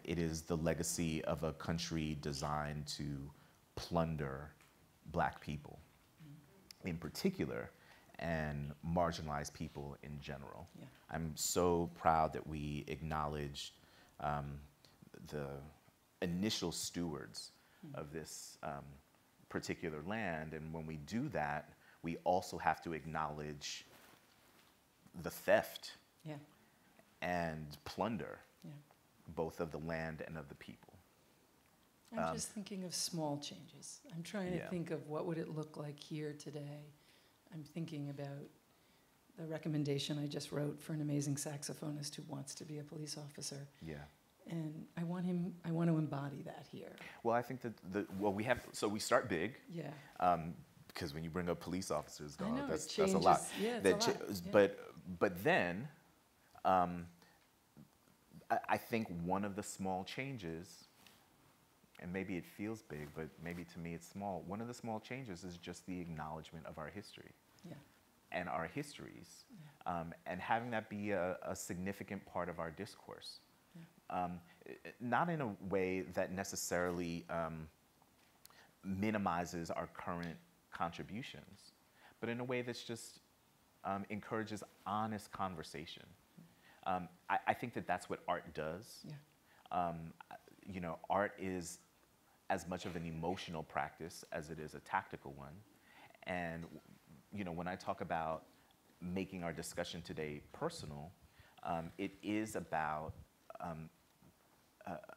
Speaker 9: It is the legacy of a country designed to plunder Black people in particular, and marginalized people in general.
Speaker 12: Yeah.
Speaker 9: I'm so proud that we acknowledged the initial stewards of this particular land, and when we do that, we also have to acknowledge the theft and plunder, both of the land and of the people.
Speaker 12: I'm just thinking of small changes. I'm trying to think of what would it look like here today. I'm thinking about the recommendation I just wrote for an amazing saxophonist who wants to be a police officer.
Speaker 9: Yeah.
Speaker 12: And I want to embody that here.
Speaker 9: Well, I think that so we start big.
Speaker 12: Yeah.
Speaker 9: Because when you bring up police officers,
Speaker 12: I know,
Speaker 9: that's
Speaker 12: it
Speaker 9: a lot.
Speaker 12: changes. Yeah, it's a lot.
Speaker 9: But then, I think one of the small changes, and maybe it feels big, but maybe to me it's small. One of the small changes is just the acknowledgement of our history.
Speaker 12: Yeah.
Speaker 9: and our histories, and having that be a significant part of our discourse. Not in a way that necessarily minimizes our current contributions, but in a way that's just encourages honest conversation. I think that that's what art does.
Speaker 12: Yeah.
Speaker 9: You know, art is as much of an emotional practice as it is a tactical one. And you know, when I talk about making our discussion today personal, it is about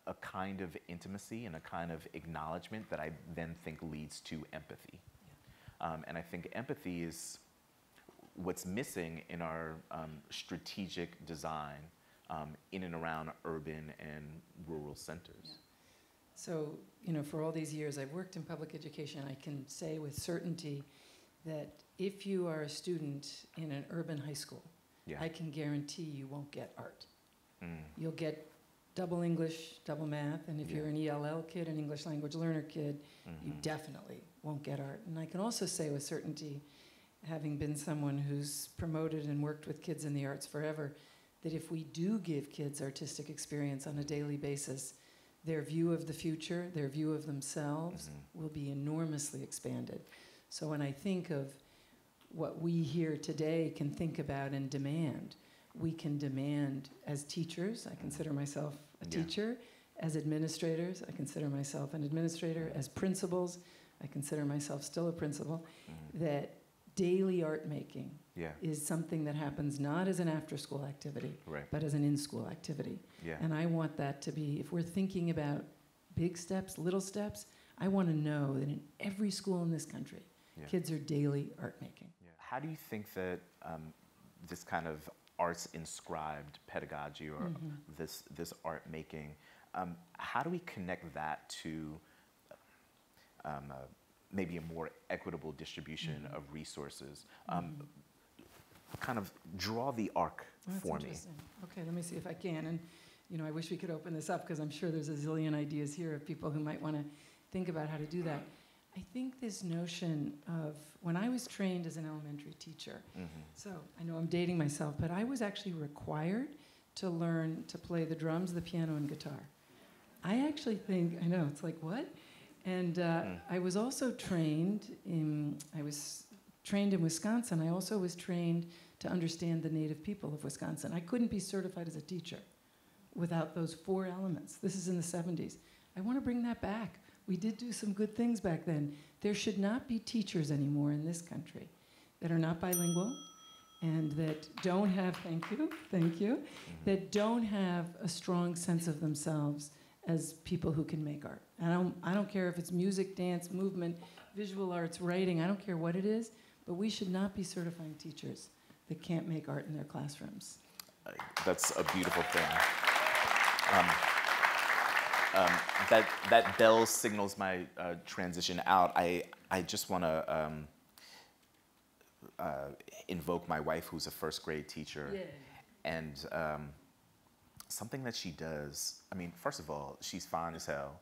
Speaker 9: a kind of intimacy and a kind of acknowledgement that I then think leads to empathy. And I think empathy is what's missing in our strategic design in and around urban and rural centers.
Speaker 12: Yeah. So, you know, for all these years I've worked in public education, I can say with certainty that if you are a student in an urban high school, I can guarantee you won't get art. You'll get double English, double math, and if you're an ELL kid, an English language learner kid, you definitely won't get art. And I can also say with certainty, having been someone who's promoted and worked with kids in the arts forever, that if we do give kids artistic experience on a daily basis, their view of the future, their view of themselves will be enormously expanded. So when I think of what we here today can think about and demand, we can demand as teachers, I consider myself a teacher, as administrators, I consider myself an administrator, as principals, I consider myself still a principal, that daily art making is something that happens not as an after-school activity, but as an in-school activity. And I want that to be, if we're thinking about big steps, little steps, I want to know that in every school in this country, kids are daily art making.
Speaker 9: How do you think that this kind of arts inscribed pedagogy or this art making, how do we connect that to maybe a more equitable distribution of resources? Kind of draw the arc for me.
Speaker 12: Okay, let me see if I can. And you know, I wish we could open this up because I'm sure there's a zillion ideas here of people who might want to think about how to do that. I think this notion of, when I was trained as an elementary teacher, so I know I'm dating myself, but I was actually required to learn to play the drums, the piano, and guitar. I actually think, I know, it's like, what? And I was also trained in Wisconsin. I also was trained to understand the native people of Wisconsin. I couldn't be certified as a teacher without those 4 elements. This is in the 70s. I want to bring that back. We did do some good things back then. There should not be teachers anymore in this country that are not bilingual and that don't have, thank you, that don't have a strong sense of themselves as people who can make art. And I don't care if it's music, dance, movement, visual arts, writing, I don't care what it is, but we should not be certifying teachers that can't make art in their classrooms.
Speaker 9: That's a beautiful thing. That bell signals my transition out. I just want to invoke my wife, who's a first grade teacher. And something that she does, I mean, first of all, she's fine as hell.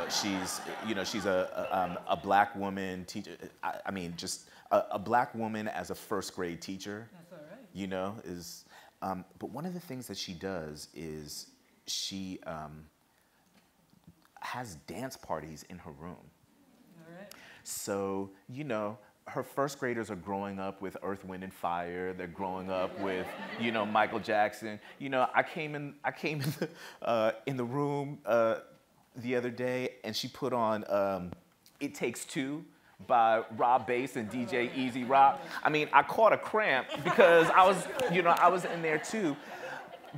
Speaker 9: She's a black woman teacher. I mean, just a black woman as a first grade teacher.
Speaker 12: That's all right.
Speaker 9: You know, is, but one of the things that she does is she has dance parties in her room.
Speaker 12: All right.
Speaker 9: So, you know, her first graders are growing up with Earth, Wind, and Fire. They're growing up with, you know, Michael Jackson. You know, I came in the room the other day, and she put on "It Takes Two" by Rob Bass and DJ Easy Rock. I mean, I caught a cramp because I was in there too.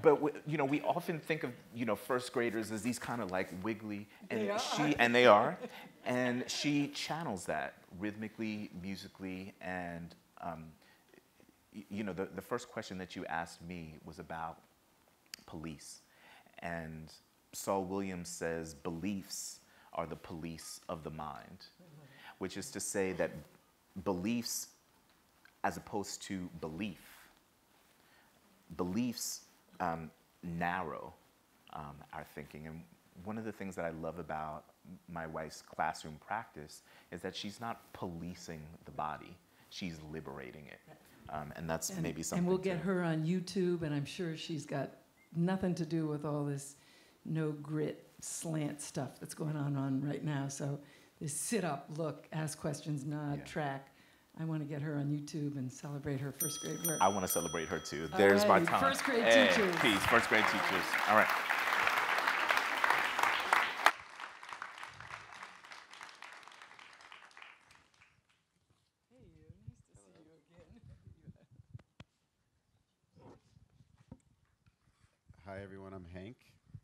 Speaker 9: But we often think of first graders as these kind of like wiggly, and they are, and she channels that rhythmically, musically, and the first question that you asked me was about police, and Saul Williams says beliefs are the police of the mind, which is to say that beliefs, as opposed to beliefs narrow our thinking. And one of the things that I love about my wife's classroom practice is that she's not policing the body. she's liberating it. And that's maybe something.
Speaker 12: And we'll get her on YouTube, and I'm sure she's got nothing to do with all this no grit slant stuff that's going on right now. So this sit up, look, ask questions, nod, track. I want to get her on YouTube and celebrate her first grade work.
Speaker 9: I want to celebrate her too. There's my time.
Speaker 12: First grade teachers.
Speaker 9: Peace, first grade teachers. All right.
Speaker 13: Hi everyone, I'm Hank,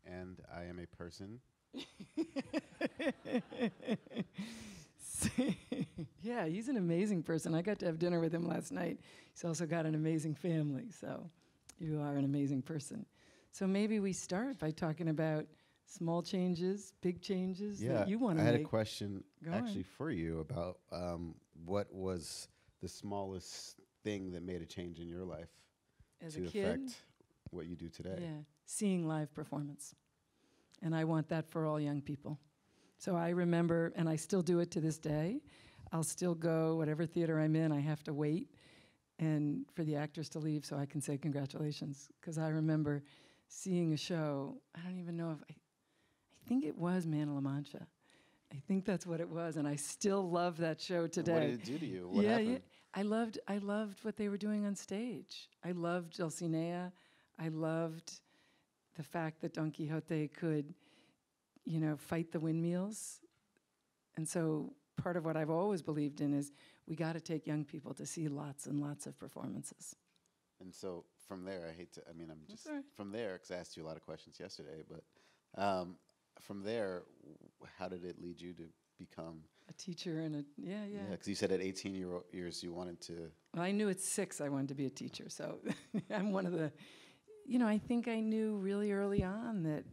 Speaker 13: and I am a person.
Speaker 12: Yeah, he's an amazing person. I got to have dinner with him last night. He's also got an amazing family, so you are an amazing person. So maybe we start by talking about small changes, big changes that you want to make.
Speaker 13: I had a question actually for you about what was the smallest thing that made a change in your life
Speaker 12: As
Speaker 13: to
Speaker 12: a kid?
Speaker 13: affect what you do today?
Speaker 12: Yeah, seeing live performance. And I want that for all young people. So I remember, and I still do it to this day, I'll still go, whatever theater I'm in, I have to wait and for the actors to leave so I can say congratulations. Because I remember seeing a show, I don't even know if, I think it was Man of La Mancha. I think that's what it was, and I still love that show today.
Speaker 13: What did it do to you? What happened?
Speaker 12: Yeah. I loved what they were doing on stage. I loved Dulcinea. I loved the fact that Don Quixote could, fight the windmills. And so part of what I've always believed in is we got to take young people to see lots and lots of performances.
Speaker 13: And so from there, from there, because I asked you a lot of questions yesterday, but from there, how did it lead you to become
Speaker 12: a teacher and
Speaker 13: Yeah, because you said at 18 years you wanted to.
Speaker 12: Well, I knew at 6 I wanted to be a teacher, so I'm one of the. I think I knew really early on that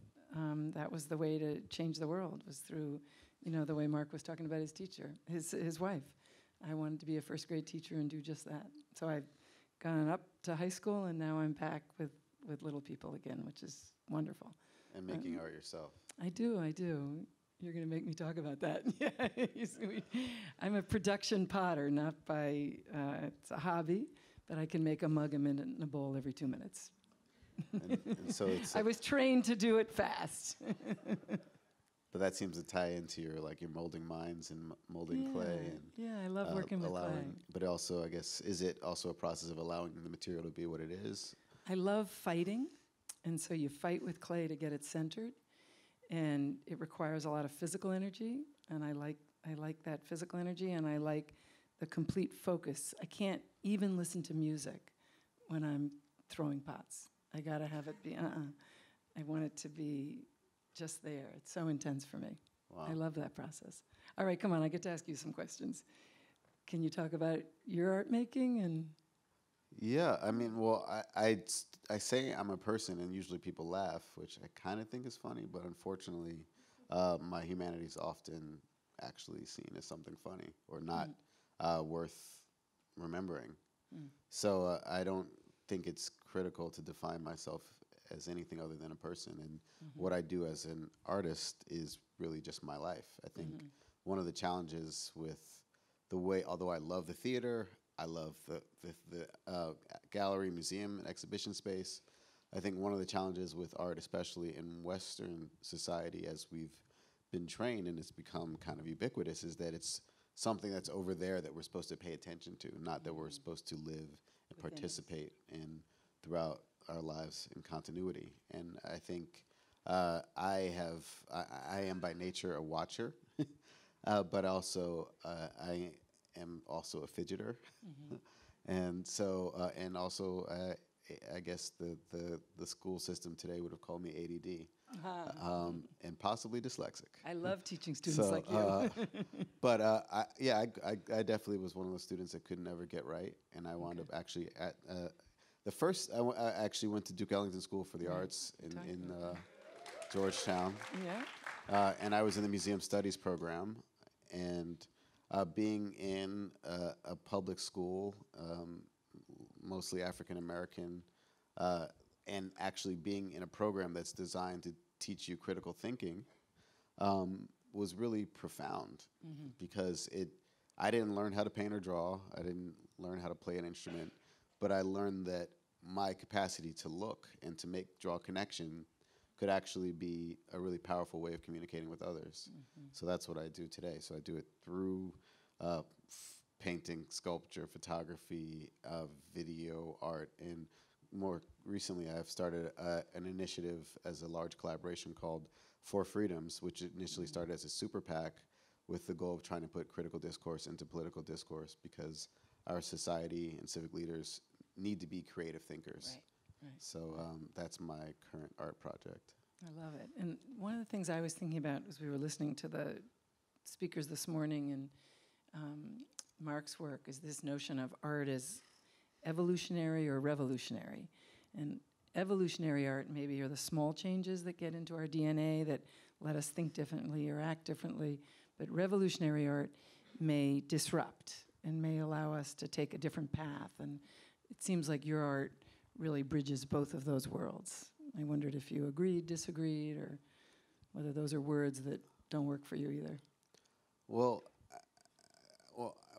Speaker 12: that was the way to change the world, was through, the way Marc was talking about his teacher, his wife. I wanted to be a first grade teacher and do just that. So I've gone up to high school, and now I'm back with little people again, which is wonderful.
Speaker 13: And making art yourself.
Speaker 12: I do. You're going to make me talk about that. Yeah, I'm a production potter, not by, it's a hobby, but I can make a mug a minute and a bowl every 2 minutes.
Speaker 13: And so it's
Speaker 12: I was trained to do it fast.
Speaker 13: But that seems to tie into your molding minds and molding clay. And,
Speaker 12: I love working with clay.
Speaker 13: But also, I guess, is it also a process of allowing the material to be what it is?
Speaker 12: I love fighting, and so you fight with clay to get it centered, and it requires a lot of physical energy, and I like that physical energy, and I like the complete focus. I can't even listen to music when I'm throwing pots. I gotta have it be, I want it to be just there. It's so intense for me.
Speaker 13: Wow.
Speaker 12: I love that process. All right, come on, I get to ask you some questions. Can you talk about your art making and?
Speaker 13: Yeah, I say I'm a person, and usually people laugh, which I kind of think is funny, but unfortunately, my humanity is often actually seen as something funny or not worth remembering. So I don't think it's critical to define myself as anything other than a person, and what I do as an artist is really just my life. I think one of the challenges with the way, although I love the theater, I love the gallery, museum, and exhibition space, I think one of the challenges with art, especially in Western society, as we've been trained and it's become kind of ubiquitous, is that it's something that's over there that we're supposed to pay attention to, not that we're supposed to live and participate in throughout our lives in continuity. And I think I am by nature a watcher, but also I am also a fidgeter, and so and also I guess the school system today would have called me ADD, and possibly dyslexic.
Speaker 12: I love teaching students like you.
Speaker 13: But I definitely was one of those students that could never get right, and I wound up actually at the first. I actually went to Duke Ellington School for the Arts in Georgetown.
Speaker 12: Yeah.
Speaker 13: And I was in the Museum Studies program, and being in a public school, mostly African American, and actually being in a program that's designed to teach you critical thinking, was really profound, because I didn't learn how to paint or draw. I didn't learn how to play an instrument, but I learned that my capacity to look and to draw connection could actually be a really powerful way of communicating with others. So that's what I do today. So I do it through painting, sculpture, photography, video, art, and more recently I've started an initiative as a large collaboration called For Freedoms, which initially started as a super PAC with the goal of trying to put critical discourse into political discourse, because our society and civic leaders need to be creative thinkers.
Speaker 12: Right.
Speaker 13: So that's my current art project.
Speaker 12: I love it. And one of the things I was thinking about as we were listening to the speakers this morning and Marc's work is this notion of art as evolutionary or revolutionary. And evolutionary art maybe are the small changes that get into our DNA that let us think differently or act differently. But revolutionary art may disrupt and may allow us to take a different path. And it seems like your art really bridges both of those worlds. I wondered if you agreed, disagreed, or whether those are words that don't work for you either.
Speaker 13: Well,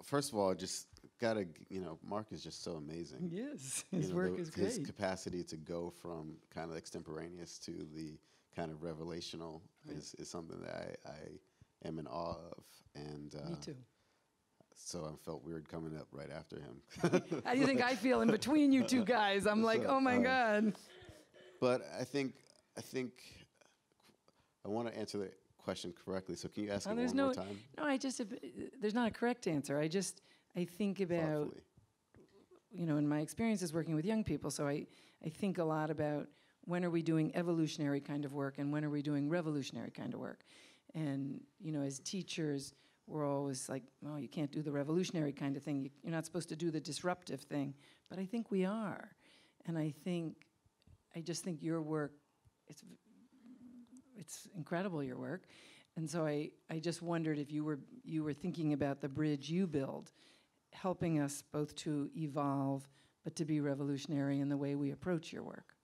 Speaker 13: first of all, just gotta, Marc is just so amazing.
Speaker 12: He is. His work is great.
Speaker 13: His capacity to go from kind of extemporaneous to the kind of revelational is something that I am in awe of. And
Speaker 12: me too.
Speaker 13: So I felt weird coming up right after him.
Speaker 12: How do you think I feel in between you two guys? I'm like, oh my God.
Speaker 13: But I think I want to answer the question correctly. So can you ask it one more time?
Speaker 12: No, there's not a correct answer. I think about, in my experiences working with young people, so I think a lot about when are we doing evolutionary kind of work and when are we doing revolutionary kind of work. And, as teachers, we're always like, well, you can't do the revolutionary kind of thing. You're not supposed to do the disruptive thing. But I think we are. And I just think your work, it's incredible, your work. And so I just wondered if you were thinking about the bridge you build, helping us both to evolve, but to be revolutionary in the way we approach your work.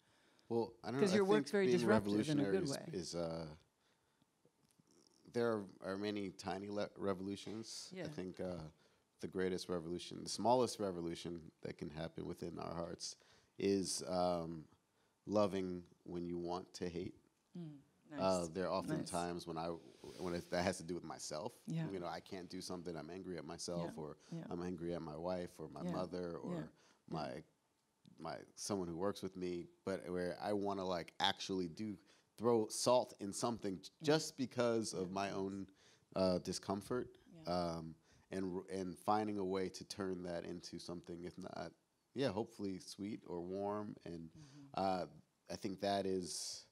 Speaker 13: Well, I don't know.
Speaker 12: Because your work's very disruptive in a good way.
Speaker 13: There are many tiny revolutions.
Speaker 12: Yeah.
Speaker 13: I think the greatest revolution, the smallest revolution that can happen within our hearts is loving when you want to hate.
Speaker 12: Nice.
Speaker 13: There are often times when that has to do with myself.
Speaker 12: Yeah.
Speaker 13: I can't do something, I'm angry at myself, or
Speaker 12: Yeah.
Speaker 13: I'm angry at my wife or my mother or my someone who works with me, but where I want to actually throw salt in something just because of my own discomfort, and finding a way to turn that into something, if not, hopefully sweet or warm. And I think that is,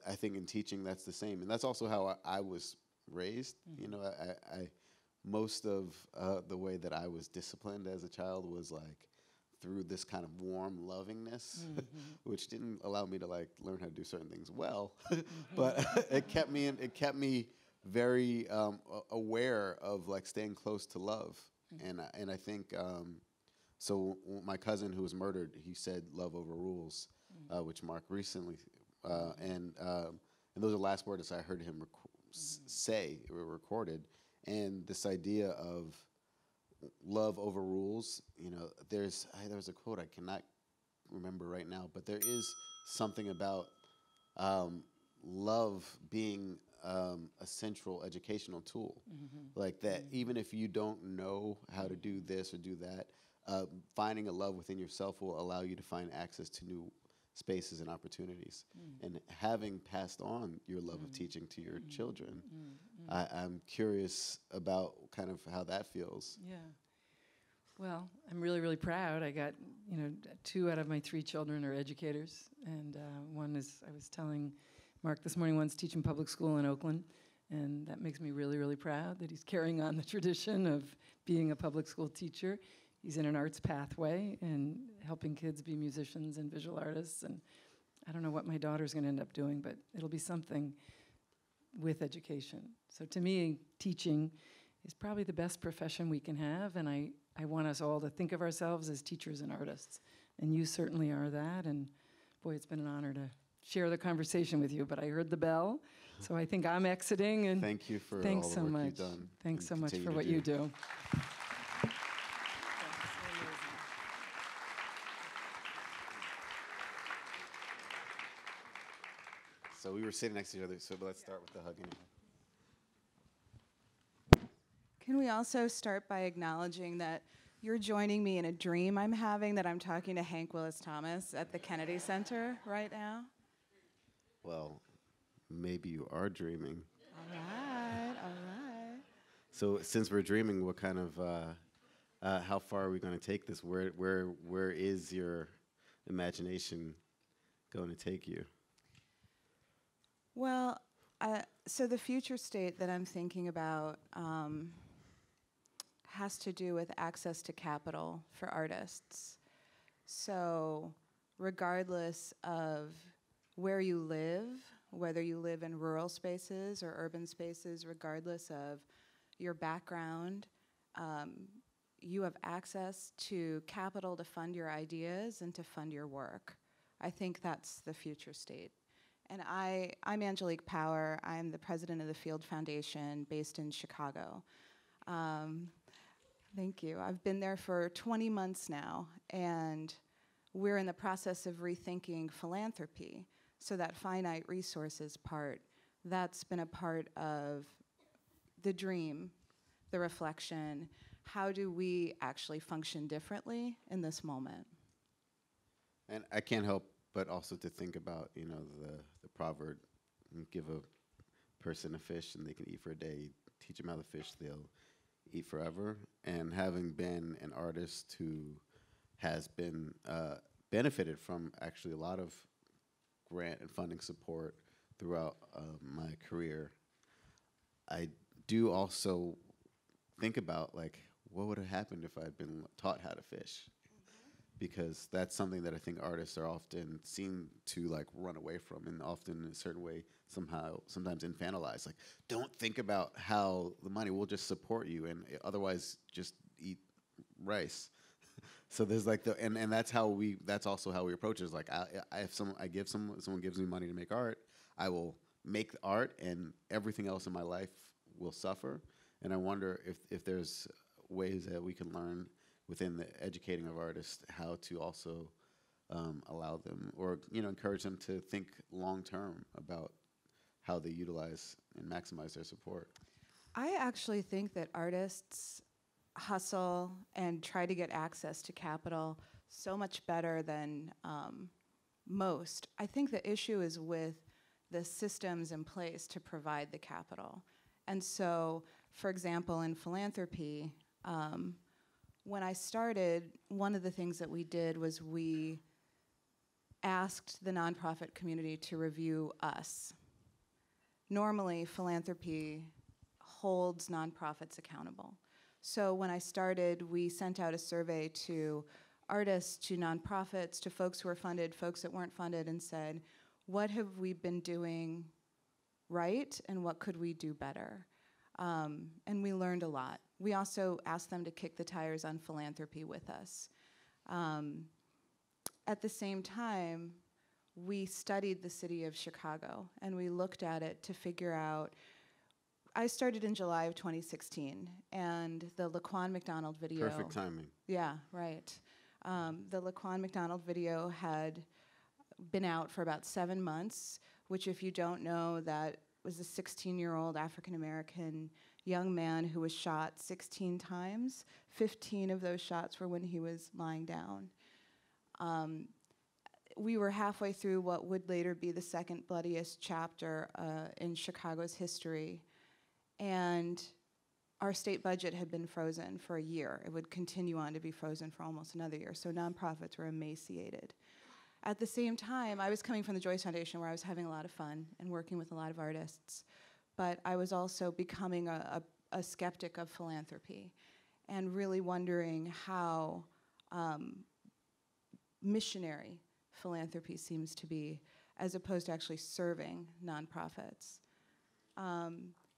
Speaker 13: I think in teaching that's the same, and that's also how I was raised. I most of the way that I was disciplined as a child was through this kind of warm lovingness, which didn't allow me to learn how to do certain things well, but it kept me very aware of staying close to love, and I think so. My cousin who was murdered, he said "love over rules," which Marc recently, and those are the last words I heard him say. Were recorded, and this idea of love over rules, there was a quote I cannot remember right now, but there is something about love being a central educational tool, that even if you don't know how to do this or do that, finding a love within yourself will allow you to find access to new spaces and opportunities. And having passed on your love of teaching to your children, I'm curious about kind of how that feels.
Speaker 12: Yeah. Well, I'm really, really proud. I got, 2 out of my 3 children are educators. And one is, I was telling Marc this morning, one's teaching public school in Oakland. And that makes me really, really proud that he's carrying on the tradition of being a public school teacher. He's in an arts pathway and helping kids be musicians and visual artists. And I don't know what my daughter's going to end up doing, but it'll be something with education. So to me, teaching is probably the best profession we can have, and I want us all to think of ourselves as teachers and artists. And you certainly are that, and boy, it's been an honor to share the conversation with you, but I heard the bell, So I think I'm exiting, and
Speaker 13: thank you for
Speaker 12: thanks
Speaker 13: all
Speaker 12: so
Speaker 13: the work
Speaker 12: much.
Speaker 13: you've done.
Speaker 12: Thanks so
Speaker 13: and
Speaker 12: much
Speaker 13: continue
Speaker 12: for
Speaker 13: to
Speaker 12: what you do.
Speaker 13: So we were sitting next to each other, so let's start with the hugging.
Speaker 14: Can we also start by acknowledging that you're joining me in a dream I'm having, that I'm talking to Hank Willis Thomas at the Kennedy Center right now?
Speaker 13: Well, maybe you are dreaming.
Speaker 14: All right, all right.
Speaker 13: So since we're dreaming, what kind of, how far are we going to take this? Where is your imagination going to take you?
Speaker 14: Well, so the future state that I'm thinking about has to do with access to capital for artists. So regardless of where you live, whether you live in rural spaces or urban spaces, regardless of your background, you have access to capital to fund your ideas and to fund your work. I think that's the future state. And I'm Angelique Power. I'm the president of the Field Foundation based in Chicago. Thank you. I've been there for 20 months now, and we're in the process of rethinking philanthropy. So that finite resources part, that's been a part of the dream, the reflection. How do we actually function differently in this moment?
Speaker 13: And I can't help but also to think about, you know, the proverb, give a person a fish and they can eat for a day, teach them how to fish, they'll eat forever. And having been an artist who has been benefited from actually a lot of grant and funding support throughout my career, I do also think about, like, what would have happened if I'd been taught how to fish? Because that's something that I think artists are often seen to, like, run away from, and often in a certain way sometimes infantilize. Like, don't think about how the money will just support you, and otherwise just eat rice. So there's like and that's also how we approach it. Is like, someone gives me money to make art, I will make the art, and everything else in my life will suffer. And I wonder if there's ways that we can learn within the educating of artists how to also allow them, or, you know, encourage them to think long term about how they utilize and maximize their support.
Speaker 14: I actually think that artists hustle and try to get access to capital so much better than most. I think the issue is with the systems in place to provide the capital. And so, for example, in philanthropy, when I started, one of the things that we did was we asked the nonprofit community to review us. Normally, philanthropy holds nonprofits accountable. So when I started, we sent out a survey to artists, to nonprofits, to folks who were funded, folks that weren't funded, and said, what have we been doing right, and what could we do better? And we learned a lot. We also asked them to kick the tires on philanthropy with us. At the same time, we studied the city of Chicago, and we looked at it to figure out. I started in July of 2016, and the Laquan McDonald video.
Speaker 13: Perfect timing.
Speaker 14: Yeah, right. The Laquan McDonald video had been out for about 7 months, which, if you don't know, that was a 16-year-old African-American young man who was shot 16 times. 15 of those shots were when he was lying down. We were halfway through what would later be the second bloodiest chapter in Chicago's history, and our state budget had been frozen for a year. It would continue on to be frozen for almost another year, so nonprofits were emaciated. At the same time, I was coming from the Joyce Foundation, where I was having a lot of fun and working with a lot of artists, but I was also becoming a skeptic of philanthropy and really wondering how missionary philanthropy seems to be, as opposed to actually serving nonprofits.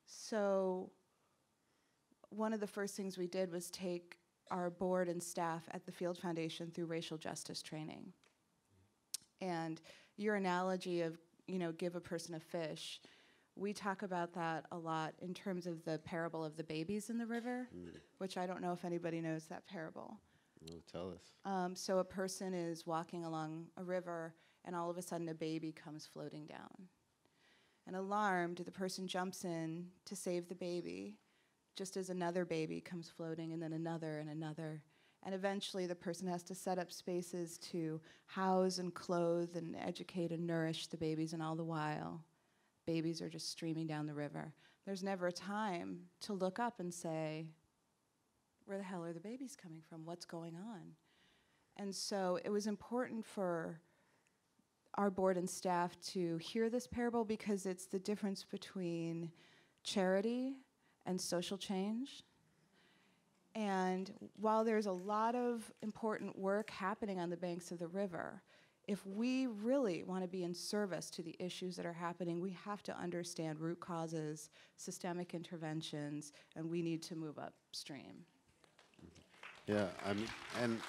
Speaker 14: So one of the first things we did was take our board and staff at the Field Foundation through racial justice training. And your analogy of, you know, give a person a fish, We talk about that a lot in terms of the parable of the babies in the river, which I don't know if anybody knows that parable.
Speaker 13: Oh, tell us.
Speaker 14: So a person is walking along a river, and all of a sudden a baby comes floating down. And alarmed, the person jumps in to save the baby, just as another baby comes floating, and then another and another. And eventually the person has to set up spaces to house and clothe and educate and nourish the babies, and all the while, babies are just streaming down the river. There's never a time to look up and say, where the hell are the babies coming from? What's going on? And so it was important for our board and staff to hear this parable, because it's the difference between charity and social change. And while there's a lot of important work happening on the banks of the river, if we really want to be in service to the issues that are happening, we have to understand root causes, systemic interventions, and we need to move upstream.
Speaker 13: Yeah, I mean, and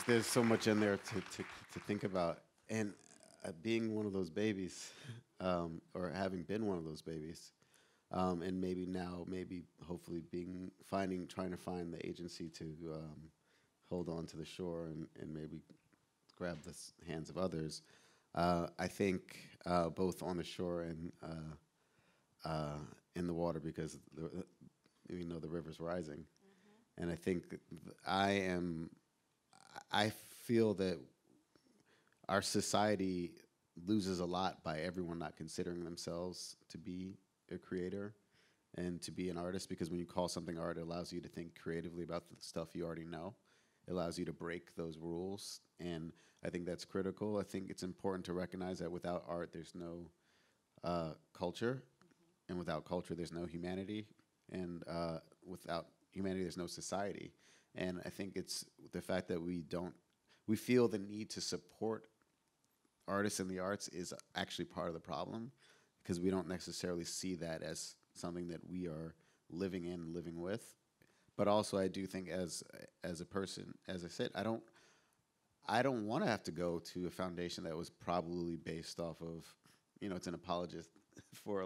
Speaker 13: there's so much in there to think about. And being one of those babies, or having been one of those babies, and maybe now, hopefully trying to find the agency to hold on to the shore and maybe grab the hands of others. I think both on the shore and in the water, because we know the river's rising. And I think I feel that our society loses a lot by everyone not considering themselves to be a creator and to be an artist, because when you call something art, it allows you to think creatively about the stuff you already know. It allows you to break those rules, and I think that's critical. I think it's important to recognize that without art, there's no culture, and without culture, there's no humanity, and without humanity, there's no society. And I think it's the fact that we feel the need to support artists in the arts is actually part of the problem, because we don't necessarily see that as something that we are living in, living with. But also, I do think as a person, as I said, I don't want to have to go to a foundation that was probably based off of, it's an apologist for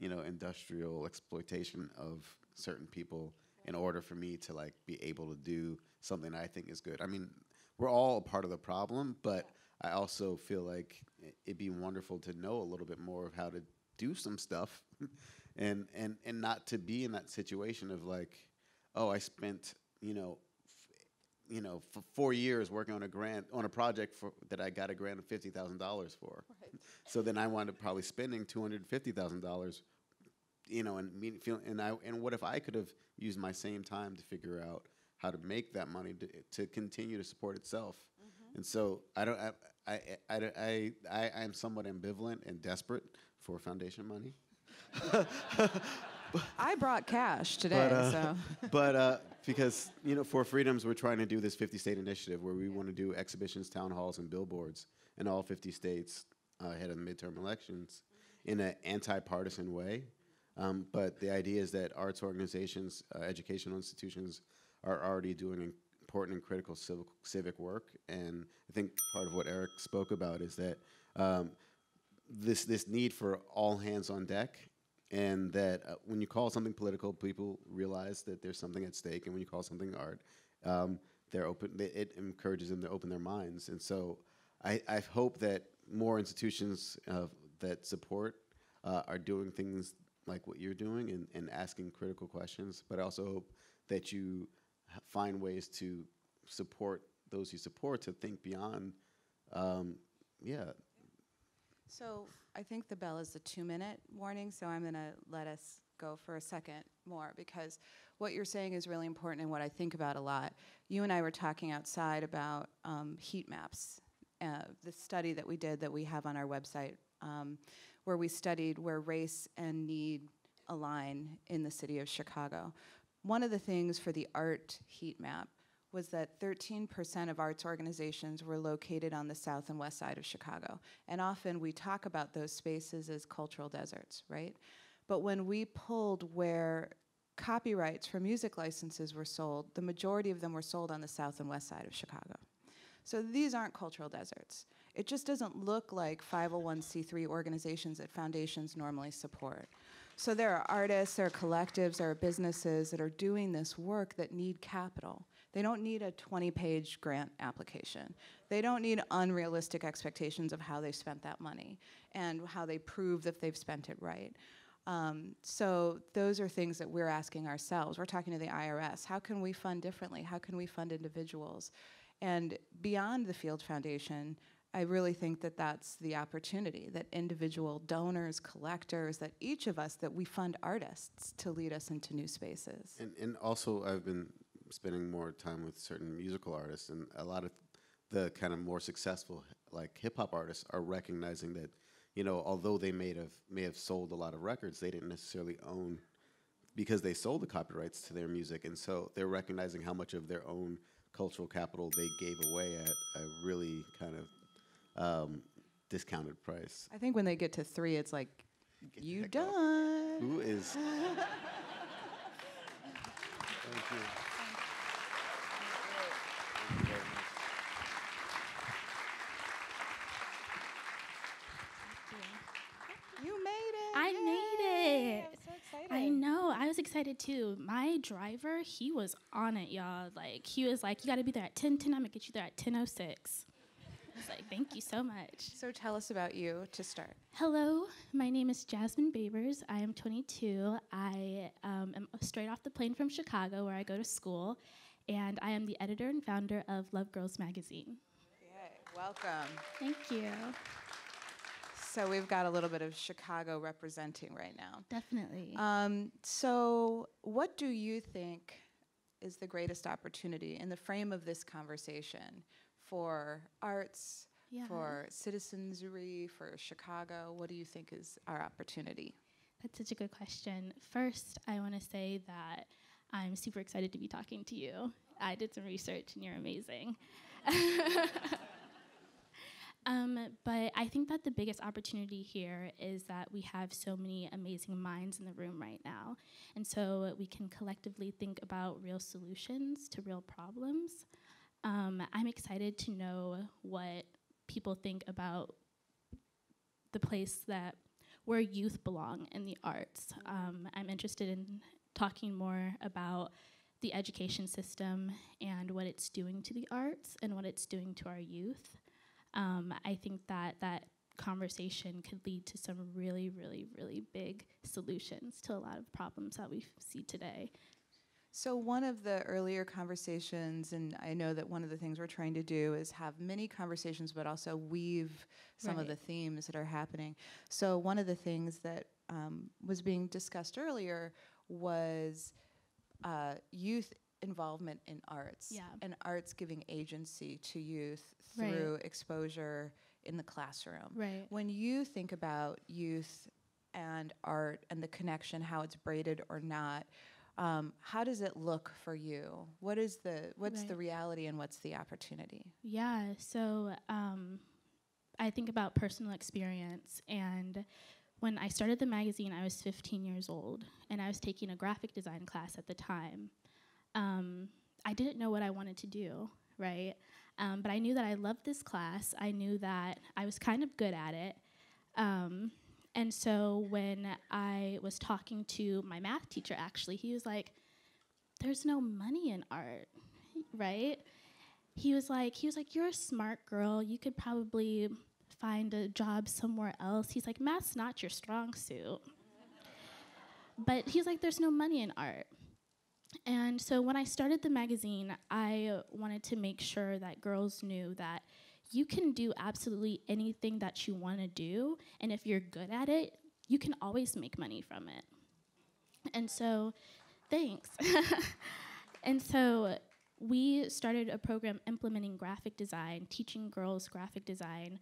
Speaker 13: industrial exploitation of certain people in order for me to be able to do something I think is good. I mean, we're all a part of the problem, but I also feel like it'd be wonderful to know a little bit more of how to do some stuff and not to be in that situation of I spent, for 4 years working on a project that I got a grant of $50,000 for. Right. So then I wound up probably spending $250,000, and what if I could have used my same time to figure out how to make that money to continue to support itself. Mm-hmm. And so I'm somewhat ambivalent and desperate for foundation money.
Speaker 14: I brought cash today,
Speaker 13: because for Freedoms, we're trying to do this 50-state initiative where we want to do exhibitions, town halls, and billboards in all 50 states ahead of the midterm elections in an anti-partisan way. But the idea is that arts organizations, educational institutions are already doing important and critical civic work. And I think part of what Eric spoke about is that this need for all hands on deck, and that when you call something political, people realize that there's something at stake. And when you call something art, it encourages them to open their minds. And so I hope that more institutions that support are doing things like what you're doing and asking critical questions, but I also hope that you find ways to support those you support to think beyond,
Speaker 14: So I think the bell is a 2-minute warning, so I'm going to let us go for a second more, because what you're saying is really important and what I think about a lot. You and I were talking outside about heat maps, the study that we did that we have on our website, where we studied where race and need align in the city of Chicago. One of the things for the art heat map was that 13% of arts organizations were located on the south and west side of Chicago. And often we talk about those spaces as cultural deserts, right? But when we pulled where copyrights for music licenses were sold, the majority of them were sold on the south and west side of Chicago. So these aren't cultural deserts. It just doesn't look like 501c3 organizations that foundations normally support. So there are artists, there are collectives, there are businesses that are doing this work that need capital. They don't need a 20-page grant application. They don't need unrealistic expectations of how they spent that money and how they prove that they've spent it right. So those are things that we're asking ourselves. We're talking to the IRS. How can we fund differently? How can we fund individuals? And beyond the Field Foundation, I really think that that's the opportunity, that individual donors, collectors, that each of us, that we fund artists to lead us into new spaces.
Speaker 13: And also, I've been spending more time with certain musical artists, and a lot of the kind of more successful, like hip-hop artists, are recognizing that, you know, although they may have sold a lot of records, they didn't necessarily own, because they sold the copyrights to their music, and so they're recognizing how much of their own cultural capital they gave away at a really kind of discounted price.
Speaker 14: I think when they get to 3, it's like, you done.
Speaker 13: Who is? Thank you.
Speaker 14: You made it.
Speaker 15: I made it.
Speaker 14: I'm so excited.
Speaker 15: I know. I was excited too. My driver, he was on it, y'all. Like, he was like, you got to be there at 10:10. I'm going to get you there at 10:06. I was like, thank you so much.
Speaker 14: So tell us about you to start.
Speaker 15: Hello, my name is Jasmine Babers. I am 22. I am straight off the plane from Chicago, where I go to school, and I am the editor and founder of Love Girls magazine.
Speaker 14: Yay, welcome.
Speaker 15: Thank you.
Speaker 14: So we've got a little bit of Chicago representing right now.
Speaker 15: Definitely.
Speaker 14: So what do you think is the greatest opportunity in the frame of this conversation for arts, for citizenry, for Chicago? What do you think is our opportunity?
Speaker 15: That's such a good question. First, I want to say that I'm super excited to be talking to you. I did some research, and you're amazing. But I think that the biggest opportunity here is that we have so many amazing minds in the room right now. And so we can collectively think about real solutions to real problems. I'm excited to know what people think about the place that where youth belong in the arts. I'm interested in talking more about the education system and what it's doing to the arts and what it's doing to our youth. I think that that conversation could lead to some really, really, really big solutions to a lot of problems that we see today.
Speaker 14: So one of the earlier conversations, and I know that one of the things we're trying to do is have many conversations, but also weave some of the themes that are happening. So one of the things that was being discussed earlier was youth involvement in arts, and arts giving agency to youth through exposure in the classroom. When you think about youth and art and the connection, how it's braided or not, how does it look for you? What's the reality and what's the opportunity?
Speaker 15: Yeah, so I think about personal experience, and when I started the magazine, I was 15 years old, and I was taking a graphic design class at the time. I didn't know what I wanted to do, right? But I knew that I loved this class. I knew that I was kind of good at it. And so when I was talking to my math teacher, actually, he was like, there's no money in art, right? He was like, you're a smart girl. You could probably find a job somewhere else. He's like, math's not your strong suit. But he's like, there's no money in art. And so when I started the magazine, I wanted to make sure that girls knew that you can do absolutely anything that you want to do, and if you're good at it, you can always make money from it. And so, thanks. And so we started a program implementing graphic design, teaching girls graphic design,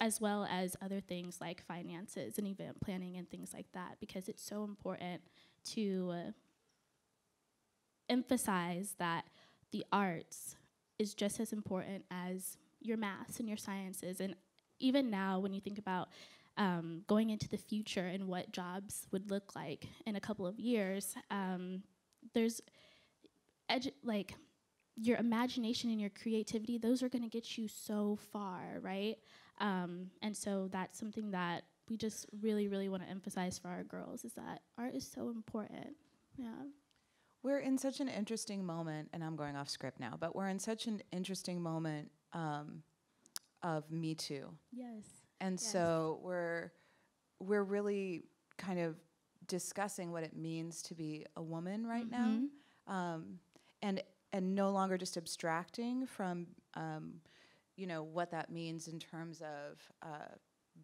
Speaker 15: as well as other things like finances and event planning and things like that, because it's so important to emphasize that the arts is just as important as your maths and your sciences. And even now, when you think about going into the future and what jobs would look like in a couple of years, there's your imagination and your creativity, those are going to get you so far, right? And so that's something that we just really, really want to emphasize for our girls, is that art is so important. Yeah.
Speaker 14: We're in such an interesting moment, and I'm going off script now, but we're in such an interesting moment of Me Too.
Speaker 15: Yes.
Speaker 14: And so we're really kind of discussing what it means to be a woman right now, and no longer just abstracting from what that means in terms of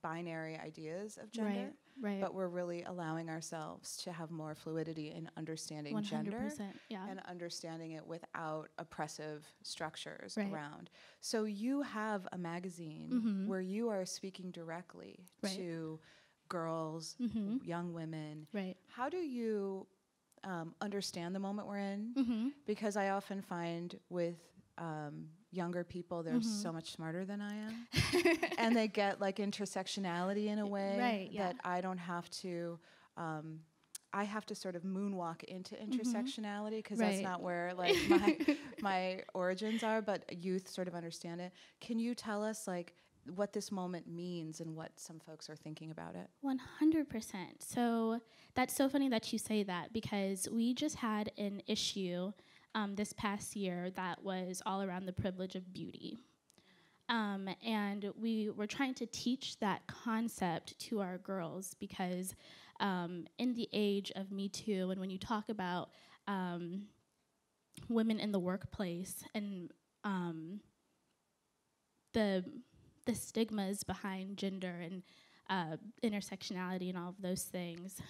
Speaker 14: binary ideas of gender,
Speaker 15: right.
Speaker 14: but we're really allowing ourselves to have more fluidity in understanding
Speaker 15: 100%,
Speaker 14: gender
Speaker 15: yeah.
Speaker 14: and understanding it without oppressive structures
Speaker 15: Right.
Speaker 14: around. So you have a magazine where you are speaking directly
Speaker 15: Right.
Speaker 14: to girls, young women.
Speaker 15: Right.
Speaker 14: How do you understand the moment we're in? Because I often find with younger people, they're so much smarter than I am. And they get like intersectionality in a way that I don't have to, I have to sort of moonwalk into intersectionality, because that's not where like my origins are, but youth sort of understand it. Can you tell us like what this moment means and what some folks are thinking about it?
Speaker 15: 100%. So that's so funny that you say that, because we just had an issue this past year that was all around the privilege of beauty. And we were trying to teach that concept to our girls, because in the age of Me Too, and when you talk about women in the workplace and the stigmas behind gender and intersectionality and all of those things,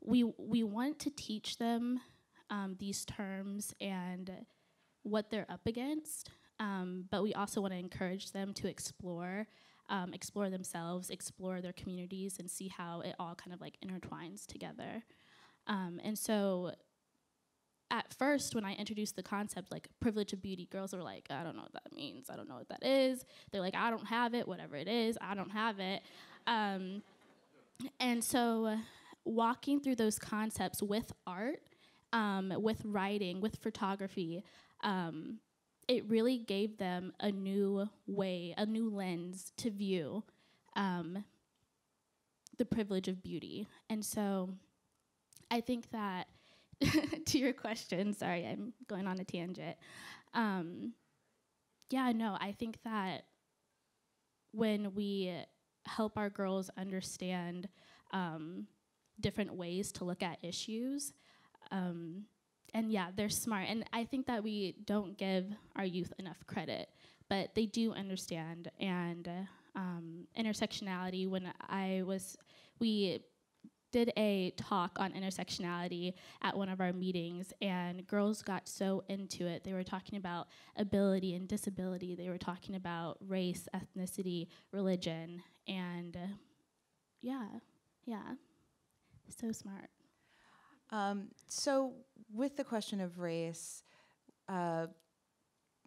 Speaker 15: we want to teach them these terms and what they're up against, but we also want to encourage them to explore themselves, explore their communities, and see how it all kind of like intertwines together. And so at first, when I introduced the concept, like privilege of beauty, girls were like, I don't know what that means. I don't know what that is. They're like, I don't have it, whatever it is, I don't have it. And so walking through those concepts with art, with writing, with photography, it really gave them a new way, a new lens to view the privilege of beauty. And so I think that, to your question, sorry, I'm going on a tangent. I think that when we help our girls understand different ways to look at issues, they're smart. And I think that we don't give our youth enough credit, but they do understand. And intersectionality, we did a talk on intersectionality at one of our meetings, and girls got so into it. They were talking about ability and disability. They were talking about race, ethnicity, religion, and so smart.
Speaker 14: So with the question of race,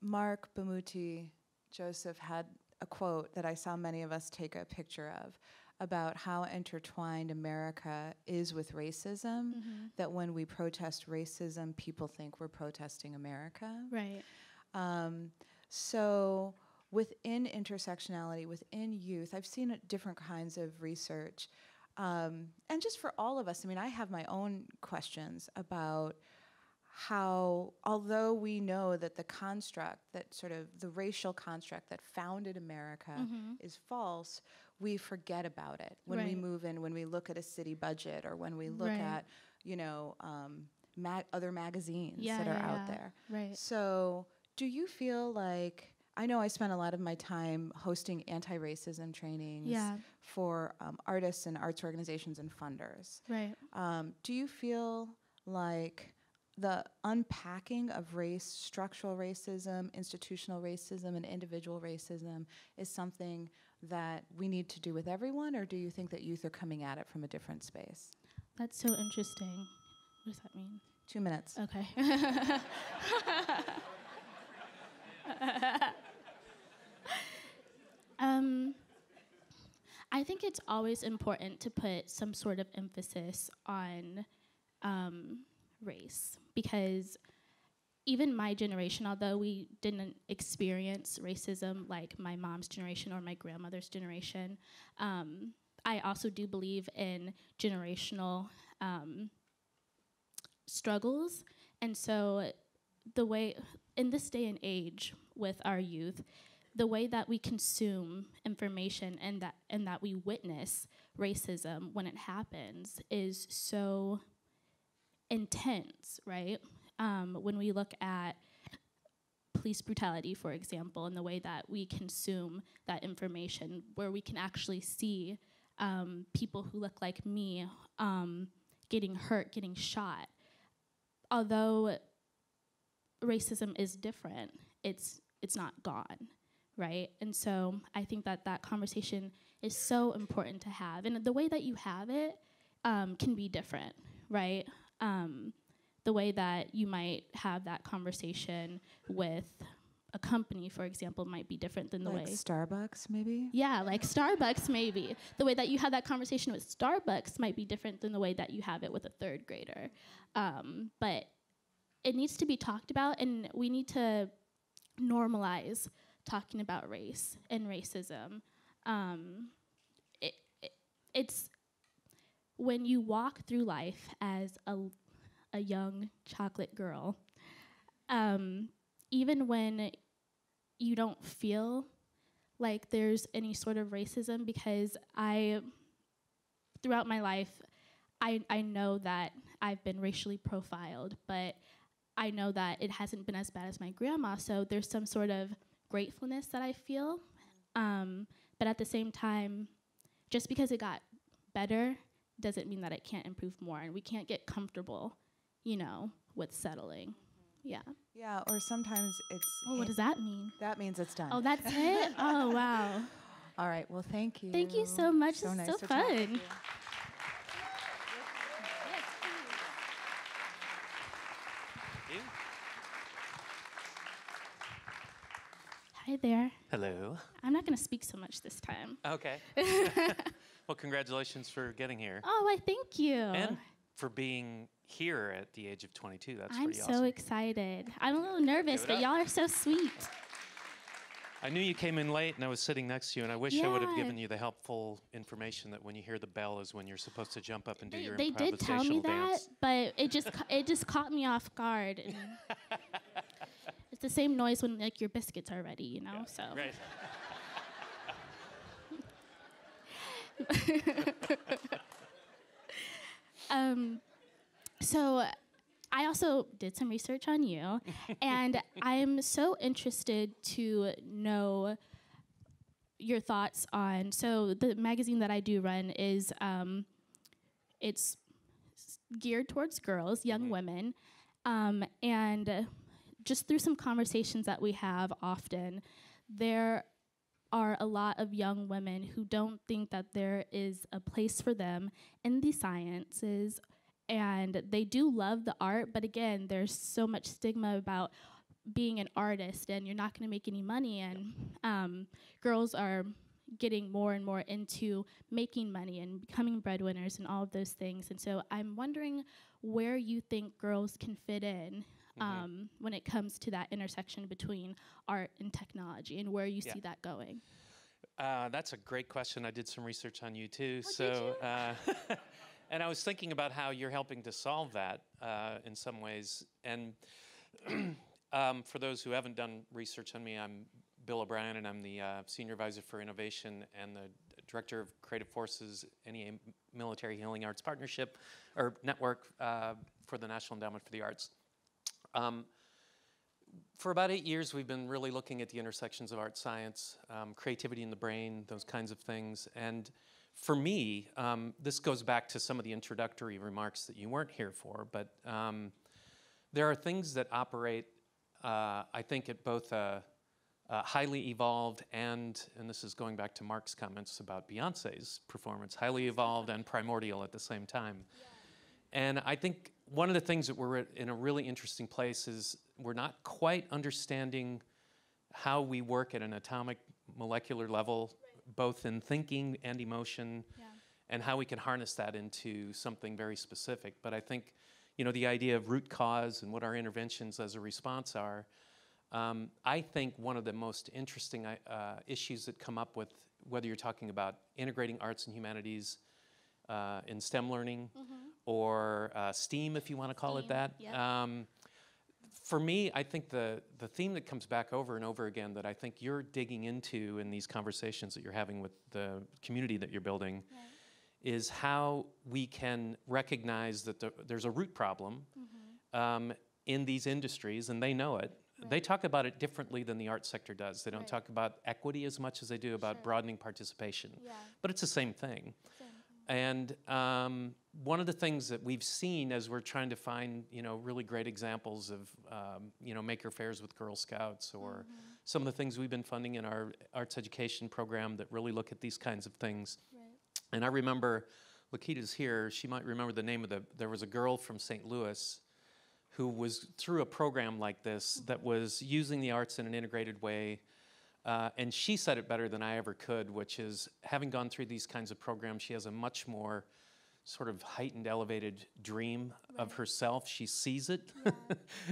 Speaker 14: Marc, Bamuthi, Youssef had a quote that I saw many of us take a picture of about how intertwined America is with racism, that when we protest racism, people think we're protesting America.
Speaker 15: Right.
Speaker 14: So within intersectionality, within youth, I've seen different kinds of research. And just for all of us, I mean, I have my own questions about how, although we know that the construct, that sort of the racial construct that founded America is false, we forget about it when we move in, when we look at a city budget, or when we look at, other magazines that are out there.
Speaker 15: Right.
Speaker 14: So do you feel like, I know I spent a lot of my time hosting anti-racism trainings for artists and arts organizations and funders.
Speaker 15: Right.
Speaker 14: Do you feel like the unpacking of race, structural racism, institutional racism, and individual racism is something that we need to do with everyone, or do you think that youth are coming at it from a different space?
Speaker 15: That's so interesting. What does that mean?
Speaker 14: 2 minutes.
Speaker 15: Okay. I think it's always important to put some sort of emphasis on race, because even my generation, although we didn't experience racism like my mom's generation or my grandmother's generation, I also do believe in generational struggles. And so the way, in this day and age with our youth, the way that we consume information and that we witness racism when it happens is so intense, right? When we look at police brutality, for example, and the way that we consume that information, where we can actually see people who look like me getting hurt, getting shot. Although racism is different, it's not gone, right? And so I think that that conversation is so important to have. And the way that you have it can be different, right? The way that you might have that conversation with a company, for example, might be different than the way...
Speaker 14: Like Starbucks, maybe?
Speaker 15: Yeah, like Starbucks, maybe. The way that you have that conversation with Starbucks might be different than the way that you have it with a third grader. But it needs to be talked about, and we need to normalize talking about race and racism. It's when you walk through life as a young chocolate girl, even when you don't feel like there's any sort of racism, because throughout my life, I know that I've been racially profiled, but I know that it hasn't been as bad as my grandma, so there's some sort of gratefulness that I feel. But at the same time, just because it got better doesn't mean that it can't improve more, and we can't get comfortable, with settling. Yeah.
Speaker 14: Yeah, or sometimes it's...
Speaker 15: Oh, what does that mean?
Speaker 14: That means it's done.
Speaker 15: Oh, that's it? Oh, wow.
Speaker 14: All right, well, thank you.
Speaker 15: Thank you so much.
Speaker 14: So
Speaker 15: This
Speaker 14: nice
Speaker 15: is so
Speaker 14: to talk with
Speaker 15: fun.
Speaker 14: you.
Speaker 15: Hi there.
Speaker 16: Hello.
Speaker 15: I'm not going to speak so much this time.
Speaker 16: Okay. Well, congratulations for getting here.
Speaker 15: Oh, I thank you.
Speaker 16: And for being here at the age of 22. That's
Speaker 15: I'm
Speaker 16: pretty
Speaker 15: so
Speaker 16: awesome.
Speaker 15: excited. I'm a little nervous,
Speaker 16: Give it
Speaker 15: but
Speaker 16: up.
Speaker 15: y'all are so sweet.
Speaker 16: I knew you came in late, and I was sitting next to you, and I wish I would have
Speaker 15: Yeah.
Speaker 16: given you the helpful information that when you hear the bell is when you're supposed to jump up and do your
Speaker 15: They did tell me
Speaker 16: improvisational
Speaker 15: that,
Speaker 16: dance.
Speaker 15: but it just caught me off guard. And it's the same noise when like your biscuits are ready, So.
Speaker 16: Right.
Speaker 15: So I also did some research on you, and I'm so interested to know your thoughts on, so the magazine that I do run is, it's geared towards girls, young women, and just through some conversations that we have often, there are a lot of young women who don't think that there is a place for them in the sciences, and they do love the art, but again, there's so much stigma about being an artist and you're not going to make any money, and girls are getting more and more into making money and becoming breadwinners and all of those things. And so I'm wondering where you think girls can fit in when it comes to that intersection between art and technology, and where you see that going.
Speaker 16: That's a great question. I did some research on you too.
Speaker 15: Oh,
Speaker 16: so, and I was thinking about how you're helping to solve that in some ways. And for those who haven't done research on me, I'm Bill O'Brien, and I'm the Senior Advisor for Innovation and the Director of Creative Forces, NEA Military Healing Arts Partnership, or Network for the National Endowment for the Arts. For about 8 years, we've been really looking at the intersections of art, science, creativity in the brain, those kinds of things. And for me, this goes back to some of the introductory remarks that you weren't here for, but there are things that operate, I think, at both a highly evolved and this is going back to Marc's comments about Beyonce's performance, highly evolved and primordial at the same time. And I think one of the things that we're in a really interesting place is we're not quite understanding how we work at an atomic molecular level, both in thinking and emotion, and how we can harness that into something very specific. But I think the idea of root cause and what our interventions as a response are. I think one of the most interesting issues that come up with whether you're talking about integrating arts and humanities in STEM learning or STEAM, if you want to call it that.
Speaker 15: Yeah.
Speaker 16: For me, I think the theme that comes back over and over again that I think you're digging into in these conversations that you're having with the community that you're building is how we can recognize that there's a root problem in these industries, and they know it. They talk about it differently than the arts sector does. They don't talk about equity as much as they do about broadening participation. But it's the same thing. And one of the things that we've seen as we're trying to find, really great examples of, maker fairs with Girl Scouts or some of the things we've been funding in our arts education program that really look at these kinds of things. And I remember, Lakita's here, she might remember the name of there was a girl from St. Louis who was through a program like this that was using the arts in an integrated way. And she said it better than I ever could, which is having gone through these kinds of programs, she has a much more sort of heightened, elevated dream of herself. She sees it,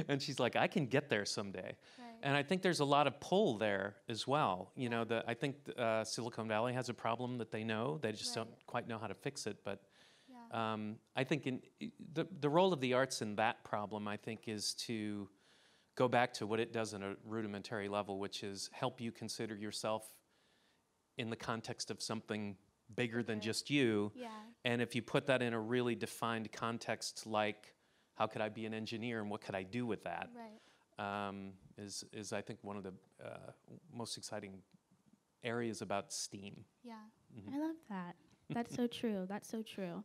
Speaker 16: and she's like, I can get there someday. And I think there's a lot of pull there as well. I think Silicon Valley has a problem that they know. They just don't quite know how to fix it. But I think the role of the arts in that problem, I think, is to go back to what it does on a rudimentary level, which is help you consider yourself in the context of something bigger than just you. And if you put that in a really defined context, like how could I be an engineer and what could I do with that, is I think one of the most exciting areas about STEAM.
Speaker 15: I love that. That's so true. That's so true.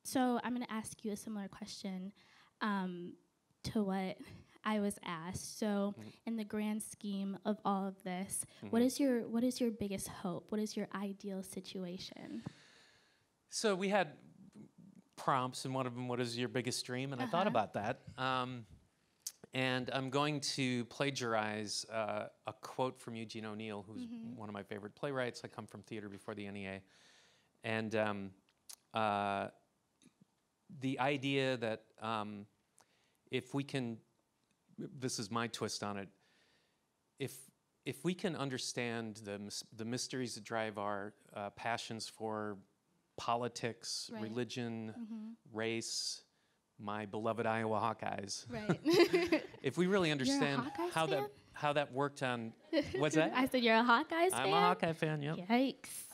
Speaker 15: So I'm going to ask you a similar question to what I was asked. So in the grand scheme of all of this, what is your biggest hope? What is your ideal situation?
Speaker 16: So we had prompts, and one of them, what is your biggest dream? And I thought about that. And I'm going to plagiarize a quote from Eugene O'Neill, who's one of my favorite playwrights. I come from theater before the NEA. And the idea that if we can, this is my twist on it, if we can understand the mysteries that drive our passions for politics, religion, race, my beloved Iowa Hawkeyes. If we really understand how that worked on, what's that?
Speaker 15: I said you're a Hawkeyes fan?
Speaker 16: I'm a Hawkeye fan, yep.
Speaker 15: Yikes.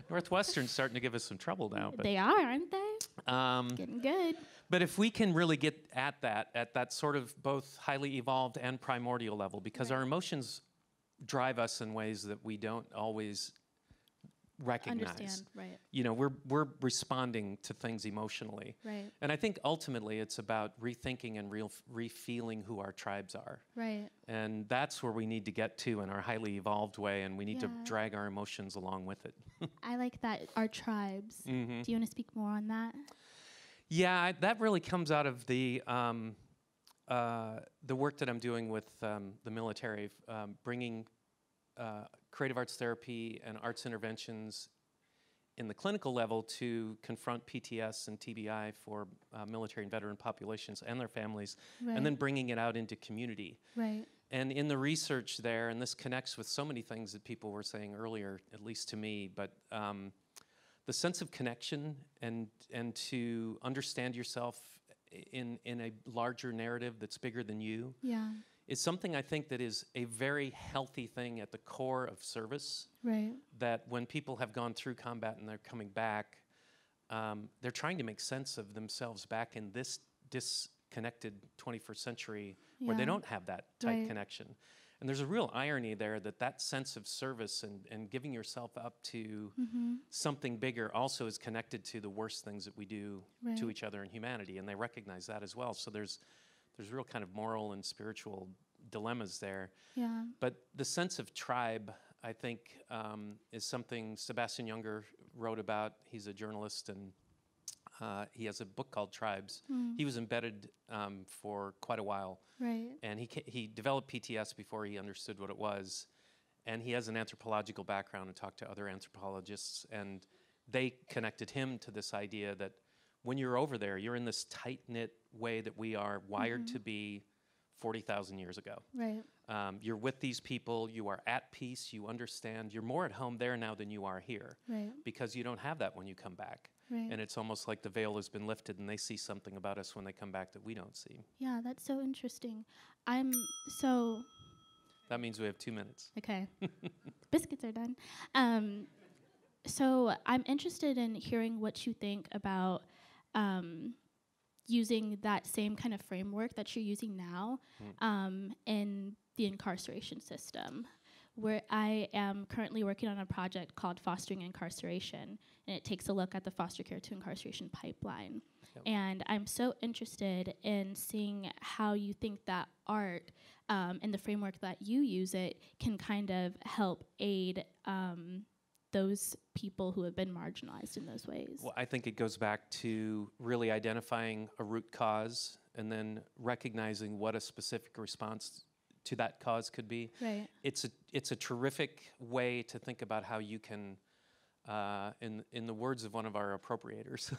Speaker 16: Northwestern's starting to give us some trouble now. But,
Speaker 15: they are, aren't they? Getting good.
Speaker 16: But if we can really get at that sort of both highly evolved and primordial level, because our emotions drive us in ways that we don't always recognize.
Speaker 15: Understand,
Speaker 16: we're responding to things emotionally. And I think ultimately it's about rethinking and re-feeling who our tribes are. And that's where we need to get to in our highly evolved way, and we need to drag our emotions along with it.
Speaker 15: I like that, our tribes. Do you want to speak more on that?
Speaker 16: Yeah, that really comes out of the work that I'm doing with the military, bringing creative arts therapy and arts interventions in the clinical level to confront PTS and TBI for military and veteran populations and their families, and then bringing it out into community. And in the research there, and this connects with so many things that people were saying earlier, at least to me, but the sense of connection and to understand yourself in a larger narrative that's bigger than you is something I think that is a very healthy thing at the core of service. That when people have gone through combat and they're coming back, they're trying to make sense of themselves back in this disconnected 21st century where they don't have that tight connection. And there's a real irony there that sense of service and giving yourself up to something bigger also is connected to the worst things that we do to each other in humanity, and they recognize that as well. So there's real kind of moral and spiritual dilemmas there. But the sense of tribe, I think, is something Sebastian Junger wrote about. He's a journalist, and he has a book called Tribes. He was embedded for quite a while. And he developed PTS before he understood what it was. And he has an anthropological background and talked to other anthropologists. And they connected him to this idea that when you're over there, you're in this tight-knit way that we are wired to be 40,000 years ago.
Speaker 15: Right.
Speaker 16: You're with these people, you are at peace, you understand, you're more at home there now than you are here.
Speaker 15: Right.
Speaker 16: Because you don't have that when you come back.
Speaker 15: Right.
Speaker 16: And it's almost like the veil has been lifted and they see something about us when they come back that we don't see.
Speaker 15: Yeah, that's so interesting. I'm so...
Speaker 16: That means we have 2 minutes.
Speaker 15: Okay. Biscuits are done. So I'm interested in hearing what you think about using that same kind of framework that you're using now in the incarceration system, where I am currently working on a project called Fostering Incarceration, and it takes a look at the foster care to incarceration pipeline. Yep. And I'm so interested in seeing how you think that art and the framework that you use it can kind of help aid those people who have been marginalized in those ways.
Speaker 16: Well, I think it goes back to really identifying a root cause and then recognizing what a specific response to that cause could be.
Speaker 15: Right.
Speaker 16: It's a terrific way to think about how you can, in the words of one of our appropriators,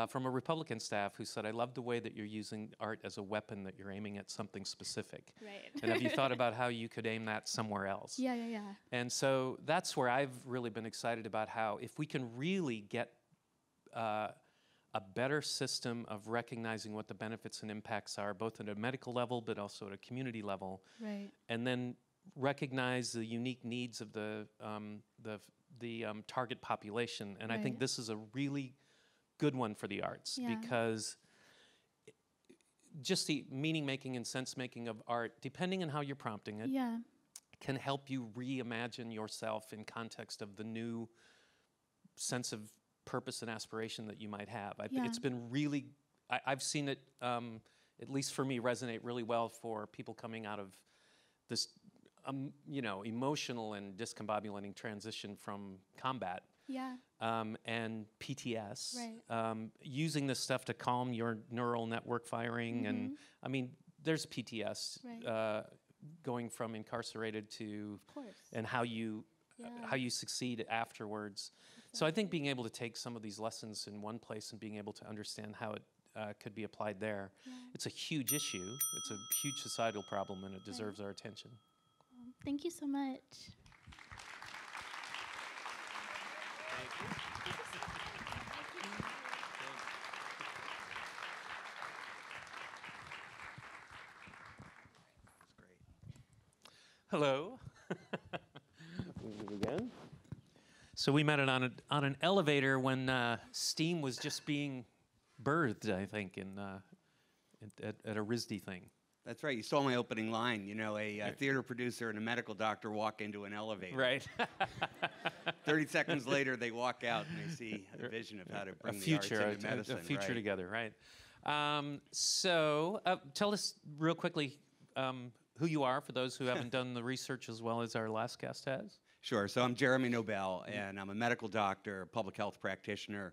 Speaker 16: from a Republican staff who said, I love the way that you're using art as a weapon that you're aiming at something specific.
Speaker 15: Right.
Speaker 16: And have you thought about how you could aim that somewhere else?
Speaker 15: Yeah, yeah, yeah.
Speaker 16: And so that's where I've really been excited about how if we can really get a better system of recognizing what the benefits and impacts are, both at a medical level, but also at a community level.
Speaker 15: Right.
Speaker 16: And then recognize the unique needs of the target population. And I think this is a really good one for the arts because just the meaning making and sense making of art, depending on how you're prompting it, can help you reimagine yourself in context of the new sense of purpose and aspiration that you might have. It's been really, I've seen it, at least for me, resonate really well for people coming out of this, emotional and discombobulating transition from combat. And PTS, using this stuff to calm your neural network firing. And I mean, there's PTS going from incarcerated to, and how you succeed afterwards. So I think being able to take some of these lessons in one place and being able to understand how it could be applied there, it's a huge issue. It's a huge societal problem, and it deserves our attention.
Speaker 15: Thank you so much.
Speaker 16: Hello. Again. So we met it on an elevator when steam was just being birthed, I think, at a RISD thing.
Speaker 17: That's right. You stole my opening line. You know, a theater producer and a medical doctor walk into an elevator.
Speaker 16: Right.
Speaker 17: 30 seconds later, they walk out and they see a vision of how to bring the arts into medicine.
Speaker 16: A future together, right? So tell us real quickly who you are for those who haven't done the research as well as our last guest has.
Speaker 17: Sure. So I'm Jeremy Nobel, and I'm a medical doctor, a public health practitioner,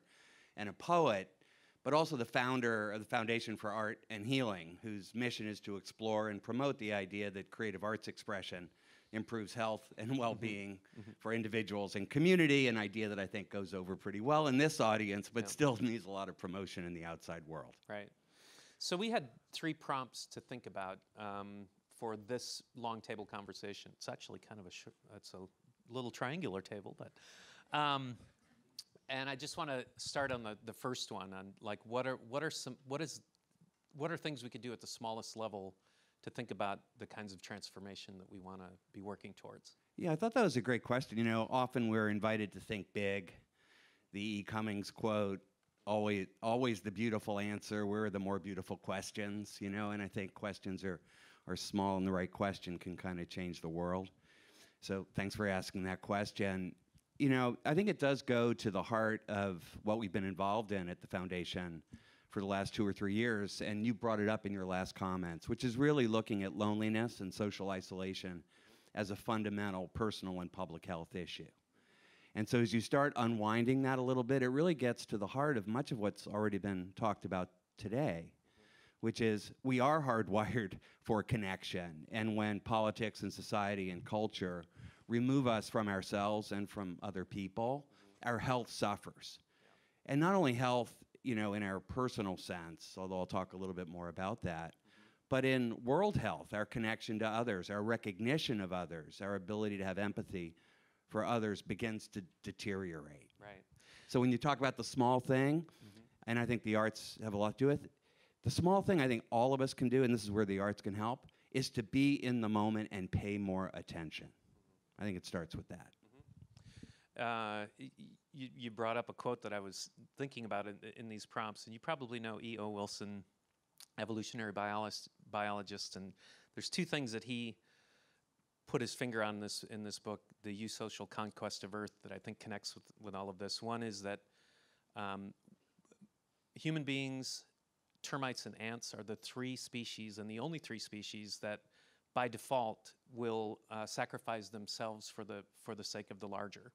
Speaker 17: and a poet, but also the founder of the Foundation for Art and Healing, whose mission is to explore and promote the idea that creative arts expression improves health and well-being for individuals and community, an idea that I think goes over pretty well in this audience, but still needs a lot of promotion in the outside world.
Speaker 16: Right. So we had 3 prompts to think about for this long table conversation. It's actually kind of it's a little triangular table, but and I just want to start on the first one on like what are things we could do at the smallest level to think about the kinds of transformation that we want to be working towards.
Speaker 17: Yeah, I thought that was a great question. You know, often we're invited to think big. The E. Cummings quote, always the beautiful answer. Where are the more beautiful questions? You know, and I think questions are small, and the right question can kind of change the world. So thanks for asking that question. You know, I think it does go to the heart of what we've been involved in at the Foundation for the last 2 or 3 years, and you brought it up in your last comments, which is really looking at loneliness and social isolation as a fundamental personal and public health issue. And so as you start unwinding that a little bit, it really gets to the heart of much of what's already been talked about today, which is we are hardwired for connection. And when politics and society and culture remove us from ourselves and from other people, our health suffers. And not only health you know, in our personal sense, although I'll talk a little bit more about that. But in world health, our connection to others, our recognition of others, our ability to have empathy for others begins to deteriorate.
Speaker 16: Right.
Speaker 17: So when you talk about the small thing, and I think the arts have a lot to do with it, the small thing I think all of us can do, and this is where the arts can help, is to be in the moment and pay more attention. I think it starts with that.
Speaker 16: You brought up a quote that I was thinking about in these prompts, and you probably know E.O. Wilson, evolutionary biologist, and there's two things that he put his finger on in this book, The Eusocial Conquest of Earth, that I think connects with all of this. One is that human beings, termites, and ants are the three species, and the only three species that by default will sacrifice themselves for the sake of the larger.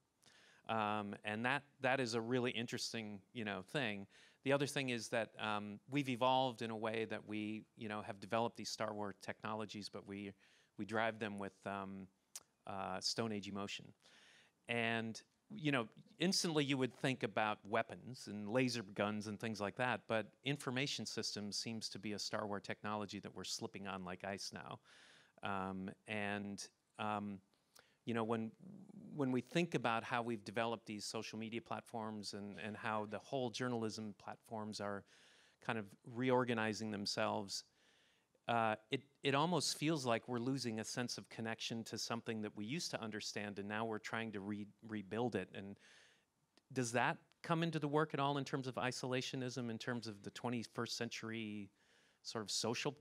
Speaker 16: And that is a really interesting, thing. The other thing is that we've evolved in a way that we, have developed these Star Wars technologies, but we drive them with Stone Age emotion. And, instantly you would think about weapons and laser guns and things like that, but information systems seems to be a Star Wars technology that we're slipping on like ice now. When we think about how we've developed these social media platforms and how the whole journalism platforms are kind of reorganizing themselves, it almost feels like we're losing a sense of connection to something that we used to understand, and now we're trying to rebuild it. And does that come into the work at all in terms of isolationism, in terms of the 21st century sort of social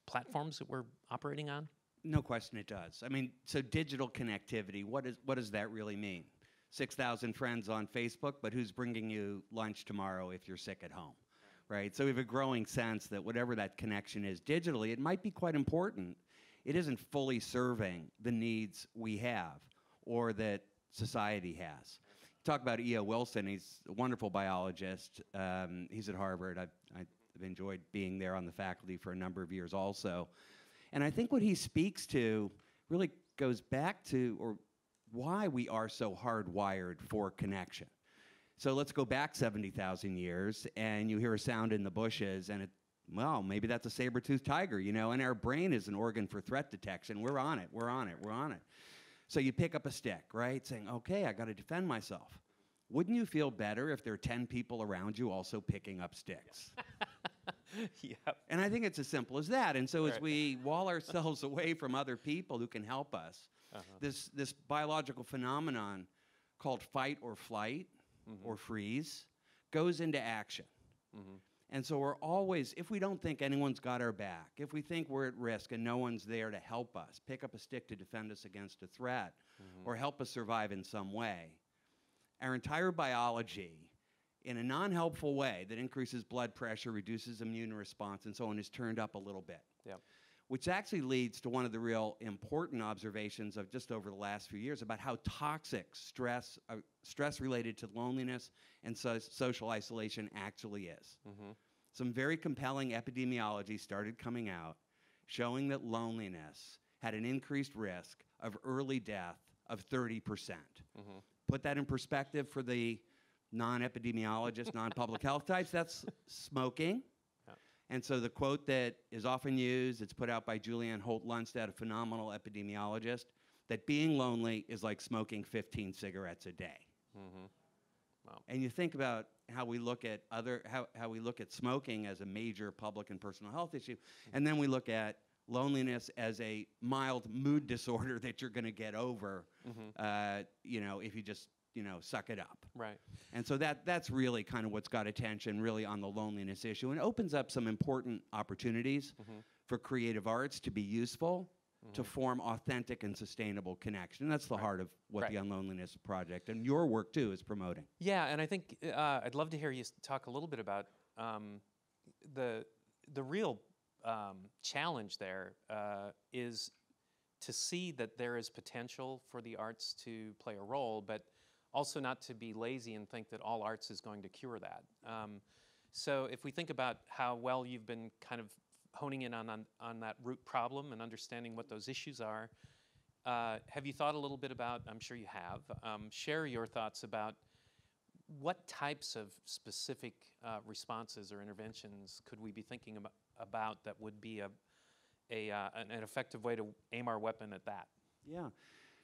Speaker 16: platforms that we're operating on?
Speaker 17: No question it does. I mean, so digital connectivity, what does that really mean? 6,000 friends on Facebook, but who's bringing you lunch tomorrow if you're sick at home, right? So we have a growing sense that whatever that connection is digitally, it might be quite important. It isn't fully serving the needs we have or that society has. Talk about E.O. Wilson. He's a wonderful biologist. He's at Harvard. I've enjoyed being there on the faculty for a number of years also. And I think what he speaks to really goes back to or why we are so hardwired for connection. So let's go back 70,000 years, and you hear a sound in the bushes, and well, maybe that's a saber-toothed tiger, and our brain is an organ for threat detection. We're on it, we're on it, we're on it. So you pick up a stick, right, saying, okay, I got to defend myself. Wouldn't you feel better if there are 10 people around you also picking up sticks?
Speaker 16: Yep.
Speaker 17: And I think it's as simple as that. And so as we wall ourselves away from other people who can help us, this biological phenomenon called fight or flight or freeze goes into action. And so we're always, if we don't think anyone's got our back, if we think we're at risk and no one's there to help us, pick up a stick to defend us against a threat or help us survive in some way, our entire biology in a non-helpful way that increases blood pressure, reduces immune response, and so on, is turned up a little bit.
Speaker 16: Yep.
Speaker 17: Which actually leads to one of the real important observations of just over the last few years about how toxic stress related to loneliness and social isolation actually is. Some very compelling epidemiology started coming out showing that loneliness had an increased risk of early death of 30%. Put that in perspective for the non-epidemiologist, non-public health types, that's smoking. And so the quote that is often used, it's put out by Julianne Holt-Lundstedt, a phenomenal epidemiologist, that being lonely is like smoking 15 cigarettes a day. Wow. And you think about how we look at how we look at smoking as a major public and personal health issue, and then we look at loneliness as a mild mood disorder that you're going to get over, if you just suck it up.
Speaker 16: Right.
Speaker 17: And so that's really kind of what's got attention really on the loneliness issue, and opens up some important opportunities for creative arts to be useful, to form authentic and sustainable connection. And that's the heart of what the Unloneliness Project and your work too is promoting.
Speaker 16: Yeah, and I think I'd love to hear you talk a little bit about the real challenge there is to see that there is potential for the arts to play a role, but also not to be lazy and think that all arts is going to cure that. So if we think about how well you've been kind of honing in on that root problem and understanding what those issues are, have you thought a little bit about, I'm sure you have, share your thoughts about what types of specific responses or interventions could we be thinking about that would be an effective way to aim our weapon at that?
Speaker 17: Yeah.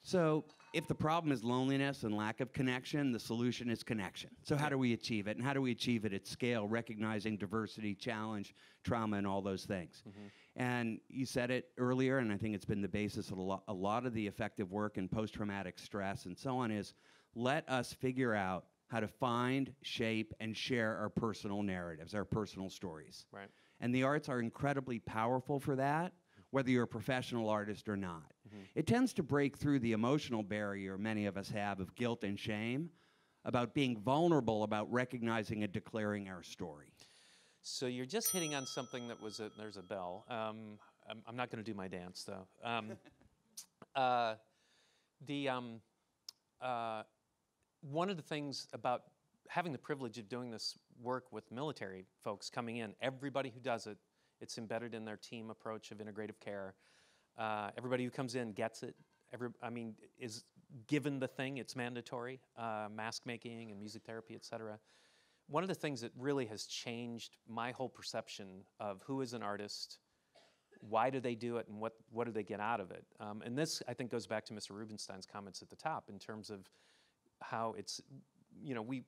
Speaker 17: So if the problem is loneliness and lack of connection, the solution is connection. So how do we achieve it? And how do we achieve it at scale, recognizing diversity, challenge, trauma, and all those things? And you said it earlier, and I think it's been the basis of a lot of the effective work in post-traumatic stress and so on, is let us figure out how to find, shape, and share our personal narratives, our personal stories.
Speaker 16: Right.
Speaker 17: And the arts are incredibly powerful for that, whether you're a professional artist or not. It tends to break through the emotional barrier many of us have of guilt and shame about being vulnerable, about recognizing and declaring our story.
Speaker 16: So you're just hitting on something that was there's a bell. I'm not going to do my dance, though. One of the things about having the privilege of doing this work with military folks coming in, everybody who does it, it's embedded in their team approach of integrative care. Everybody who comes in gets it. Is given the thing, it's mandatory, mask making and music therapy, et cetera. One of the things that really has changed my whole perception of who is an artist, why do they do it, and what do they get out of it? And this, I think, goes back to Mr. Rubenstein's comments at the top in terms of how it's,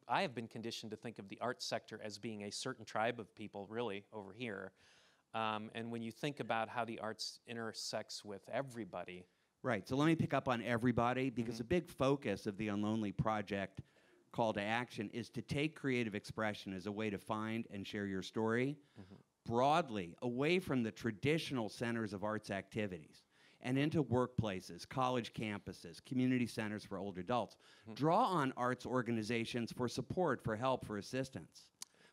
Speaker 16: I have been conditioned to think of the arts sector as being a certain tribe of people, really, over here. And when you think about how the arts intersects with everybody.
Speaker 17: Right, so let me pick up on everybody, because a big focus of the Unlonely Project call to action is to take creative expression as a way to find and share your story broadly, away from the traditional centers of arts activities and into workplaces, college campuses, community centers for older adults. Draw on arts organizations for support, for help, for assistance.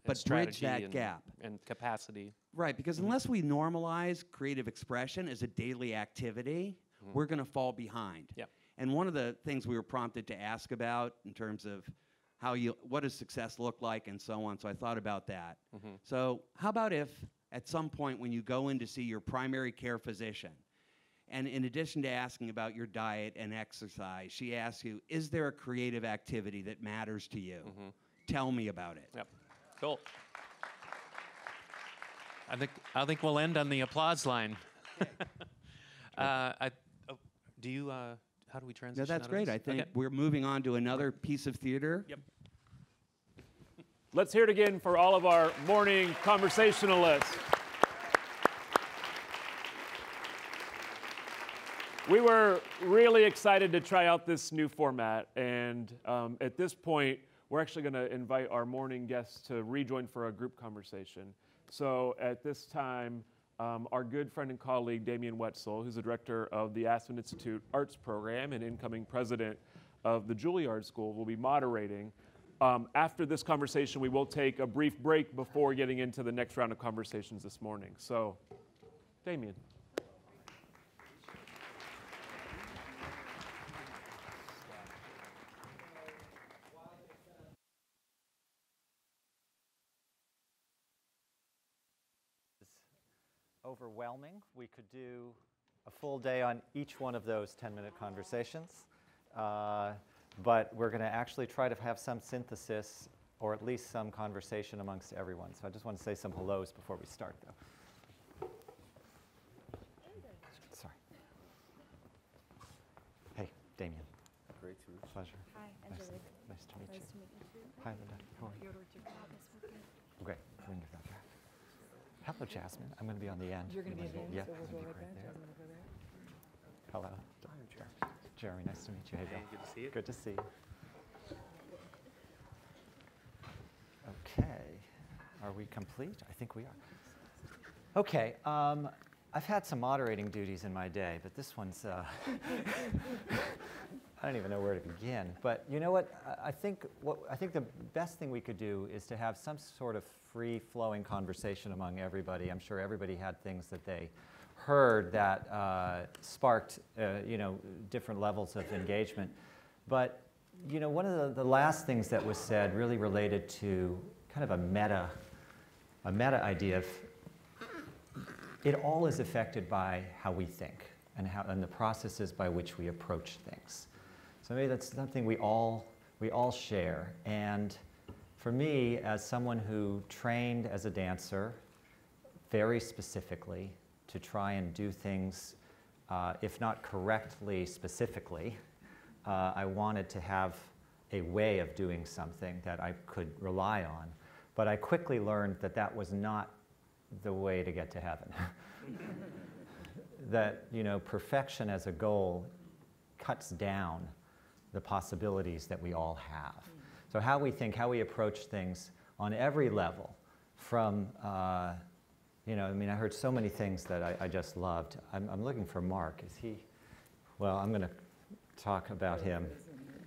Speaker 17: But bridge that gap.
Speaker 16: And capacity.
Speaker 17: Right, because unless we normalize creative expression as a daily activity, we're going to fall behind.
Speaker 16: Yep.
Speaker 17: And one of the things we were prompted to ask about in terms of what does success look like and so on, so I thought about that. So how about if at some point when you go in to see your primary care physician, and in addition to asking about your diet and exercise, she asks you, is there a creative activity that matters to you? Tell me about it.
Speaker 16: Yep. Cool. I think we'll end on the applause line. How do we transition?
Speaker 17: No, that's
Speaker 16: out of
Speaker 17: great.
Speaker 16: this?
Speaker 17: I think we're moving on to another piece of theater.
Speaker 5: Yep. Let's hear it again for all of our morning conversationalists. We were really excited to try out this new format, and at this point, we're actually going to invite our morning guests to rejoin for a group conversation. So at this time, our good friend and colleague, Damien Woetzel, who's the director of the Aspen Institute Arts Program and incoming president of the Juilliard School, will be moderating. After this conversation, we will take a brief break before getting into the next round of conversations this morning. So, Damien.
Speaker 18: Overwhelming. We could do a full day on each one of those 10-minute conversations, but we're going to actually try to have some synthesis or at least some conversation amongst everyone. So I just want to say some hellos before we start, though. Sorry. Hey, Damien.
Speaker 13: Great to meet you.
Speaker 18: Pleasure.
Speaker 15: Hi,
Speaker 18: Nice
Speaker 15: Angelique.
Speaker 18: to meet you.
Speaker 15: Nice to meet you too.
Speaker 18: Hi, Linda. How are you? Okay, bring your back. Hello, Jasmine. I'm going to be on the end.
Speaker 12: You're going to be at the end,
Speaker 18: Yeah,
Speaker 12: so
Speaker 18: I'm
Speaker 12: we'll
Speaker 18: gonna
Speaker 12: go
Speaker 18: be
Speaker 12: right there. Jasmine will go there.
Speaker 18: Hello. Jeremy, nice to meet you. Hey, Bill.
Speaker 16: Good to see you.
Speaker 18: Good to see you. Okay. Are we complete? I think we are. Okay. I've had some moderating duties in my day, but this one's, I don't even know where to begin. But you know what? I think the best thing we could do is to have some sort of free-flowing conversation among everybody. I'm sure everybody had things that they heard that sparked, different levels of engagement. But one of the last things that was said really related to kind of a meta idea of it all is affected by how we think and the processes by which we approach things. So maybe that's something we all share. And For me, as someone who trained as a dancer very specifically to try and do things, if not correctly, specifically, I wanted to have a way of doing something that I could rely on. But I quickly learned that that was not the way to get to heaven. That, you know, perfection as a goal cuts down the possibilities that we all have. So how we think, how we approach things on every level, from, you know, I mean, I heard so many things that I just loved. I'm looking for Marc. Is he? Well, I'm going to talk about him.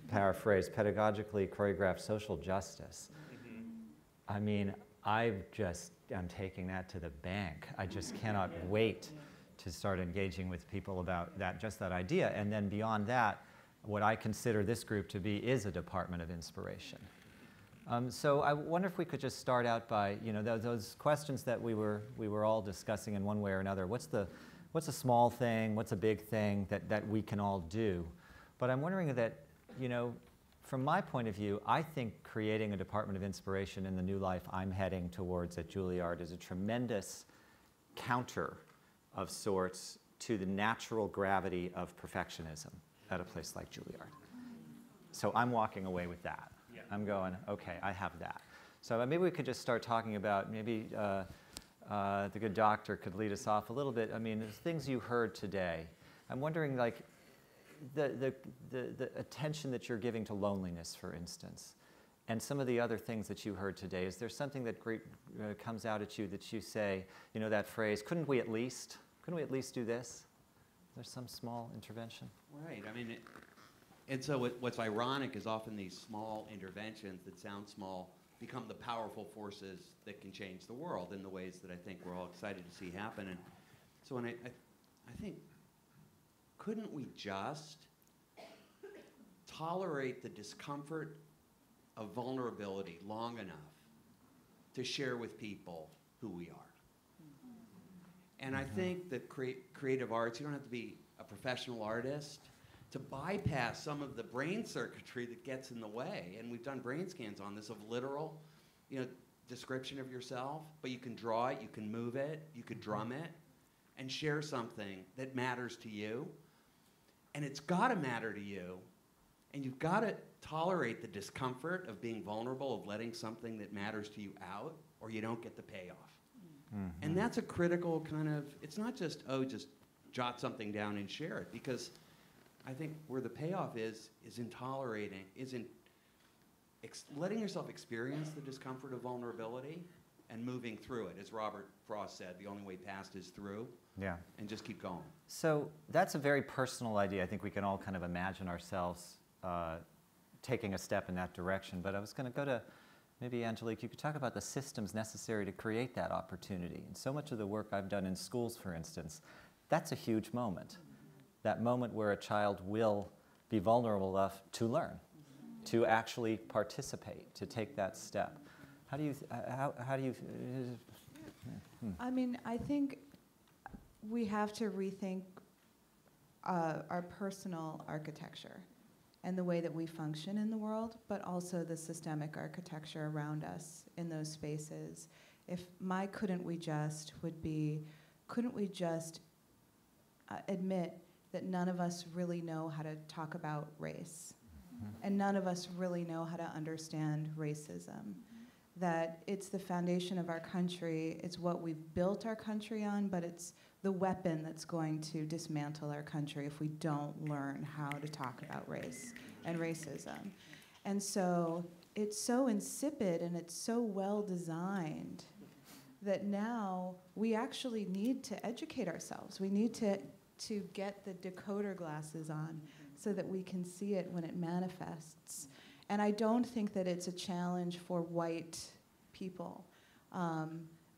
Speaker 18: Paraphrase, pedagogically choreographed social justice. I mean, I'm taking that to the bank. I just cannot wait to start engaging with people about that, just that idea. And then beyond that, what I consider this group to be is a department of inspiration. So I wonder if we could just start out by, you know, those questions that we were all discussing in one way or another. What's a small thing? What's a big thing that we can all do? But I'm wondering that, you know, from my point of view, I think creating a department of inspiration in the new life I'm heading towards at Juilliard is a tremendous counter of sorts to the natural gravity of perfectionism at a place like Juilliard. So I'm walking away with that. Yeah. I'm going, okay, I have that. So maybe we could just start talking about, maybe the good doctor could lead us off a little bit. I mean, there's things you heard today. I'm wondering, like, the attention that you're giving to loneliness, for instance, and some of the other things that you heard today. Is there something that comes out at you that you say, you know, that phrase, couldn't we at least do this? There's some small intervention.
Speaker 17: Right. I mean, and so what's ironic is often these small interventions that sound small become the powerful forces that can change the world in the ways that I think we're all excited to see happen. And so when I think, couldn't we just tolerate the discomfort of vulnerability long enough to share with people who we are? And I think that creative arts, you don't have to be a professional artist to bypass some of the brain circuitry that gets in the way. And we've done brain scans on this of literal, you know, description of yourself, but you can draw it, you can move it, you could drum it, and share something that matters to you. And it's got to matter to you, and you've got to tolerate the discomfort of being vulnerable, of letting something that matters to you out, or you don't get the payoff. And that's a critical kind of, it's not just, oh, just jot something down and share it, because I think where the payoff is in tolerating, is in letting yourself experience the discomfort of vulnerability and moving through it. As Robert Frost said, the only way past is through. Yeah. And just keep going.
Speaker 18: So that's a very personal idea. I think we can all kind of imagine ourselves taking a step in that direction. But I was going to go to, maybe Angelique, you could talk about the systems necessary to create that opportunity. And so much of the work I've done in schools, for instance, that's a huge moment. That moment where a child will be vulnerable enough to learn, to actually participate, to take that step. How do you,
Speaker 14: I mean, I think we have to rethink our personal architecture and the way that we function in the world, but also the systemic architecture around us in those spaces. If my couldn't we just would be, couldn't we just admit that none of us really know how to talk about race, and none of us really know how to understand racism, that it's the foundation of our country, it's what we've built our country on, but it's the weapon that's going to dismantle our country if we don't learn how to talk about race and racism. And so it's so insipid and it's so well designed that now we actually need to educate ourselves. We need to get the decoder glasses on so that we can see it when it manifests. And I don't think that it's a challenge for white people,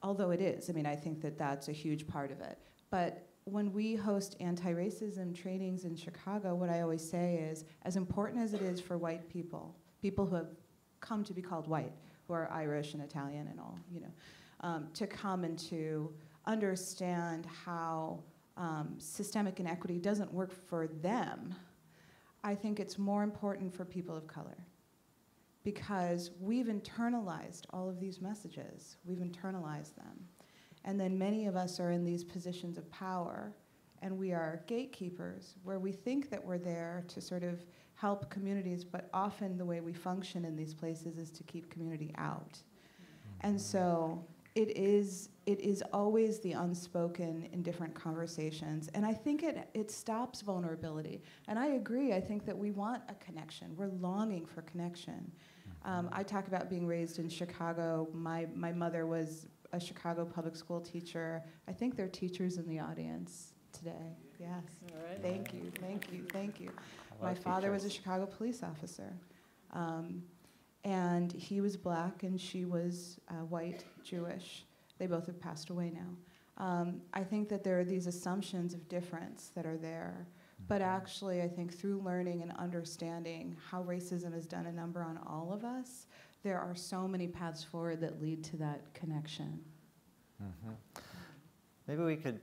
Speaker 14: although it is. I mean, I think that that's a huge part of it. But when we host anti-racism trainings in Chicago, what I always say is, as important as it is for white people, people who have come to be called white, who are Irish and Italian and all, you know, to come and to understand how systemic inequity doesn't work for them, I think it's more important for people of color. because we've internalized all of these messages. We've internalized them. And then many of us are in these positions of power, and we are gatekeepers, where we think that we're there to sort of help communities, but often the way we function in these places is to keep community out. And so it is always the unspoken in different conversations. And I think it stops vulnerability. And I agree, I think that we want a connection. We're longing for connection. I talk about being raised in Chicago. My mother was a Chicago public school teacher. I think there are teachers in the audience today. Yes.
Speaker 12: All right.
Speaker 14: Thank you, thank you, thank you.
Speaker 18: I
Speaker 14: My
Speaker 18: love
Speaker 14: father was a
Speaker 18: teachers.
Speaker 14: Chicago police officer. And he was black and she was white, Jewish. They both have passed away now. I think that there are these assumptions of difference that are there. But actually, I think through learning and understanding how racism has done a number on all of us, there are so many paths forward that lead to that connection.
Speaker 18: Maybe we could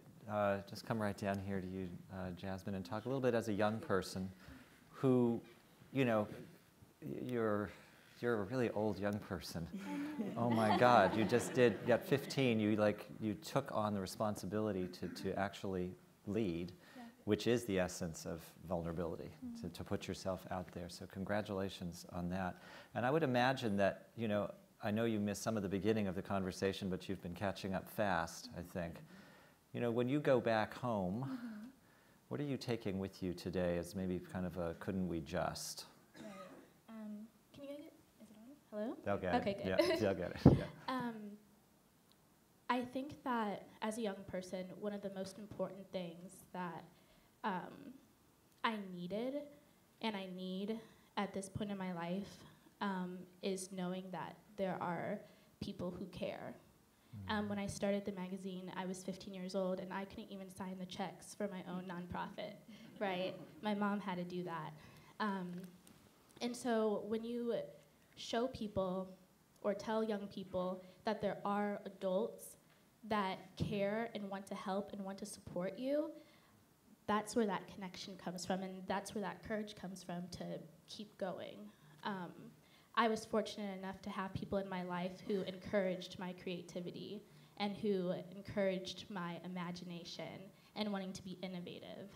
Speaker 18: just come right down here to you, Jasmine, and talk a little bit as a young person who, you know, you're a really old young person. Oh my God, you just did, at 15, you took on the responsibility to actually lead, which is the essence of vulnerability, to put yourself out there. So congratulations on that. And I would imagine that, you know, I know you missed some of the beginning of the conversation, but you've been catching up fast, I think. You know, when you go back home, what are you taking with you today as maybe kind of a couldn't we just?
Speaker 15: Can you get it? Is it on? Hello?
Speaker 18: They'll get
Speaker 15: okay,
Speaker 18: it.
Speaker 15: good.
Speaker 18: Yeah, they'll get it. Yeah.
Speaker 15: I think that as a young person, one of the most important things that I needed and I need at this point in my life is knowing that there are people who care. When I started the magazine, I was 15 years old, and I couldn't even sign the checks for my own nonprofit, right? My mom had to do that. And so when you show people or tell young people that there are adults that care and want to help and want to support you, that's where that connection comes from, and that's where that courage comes from to keep going. I was fortunate enough to have people in my life who encouraged my creativity and who encouraged my imagination and wanting to be innovative.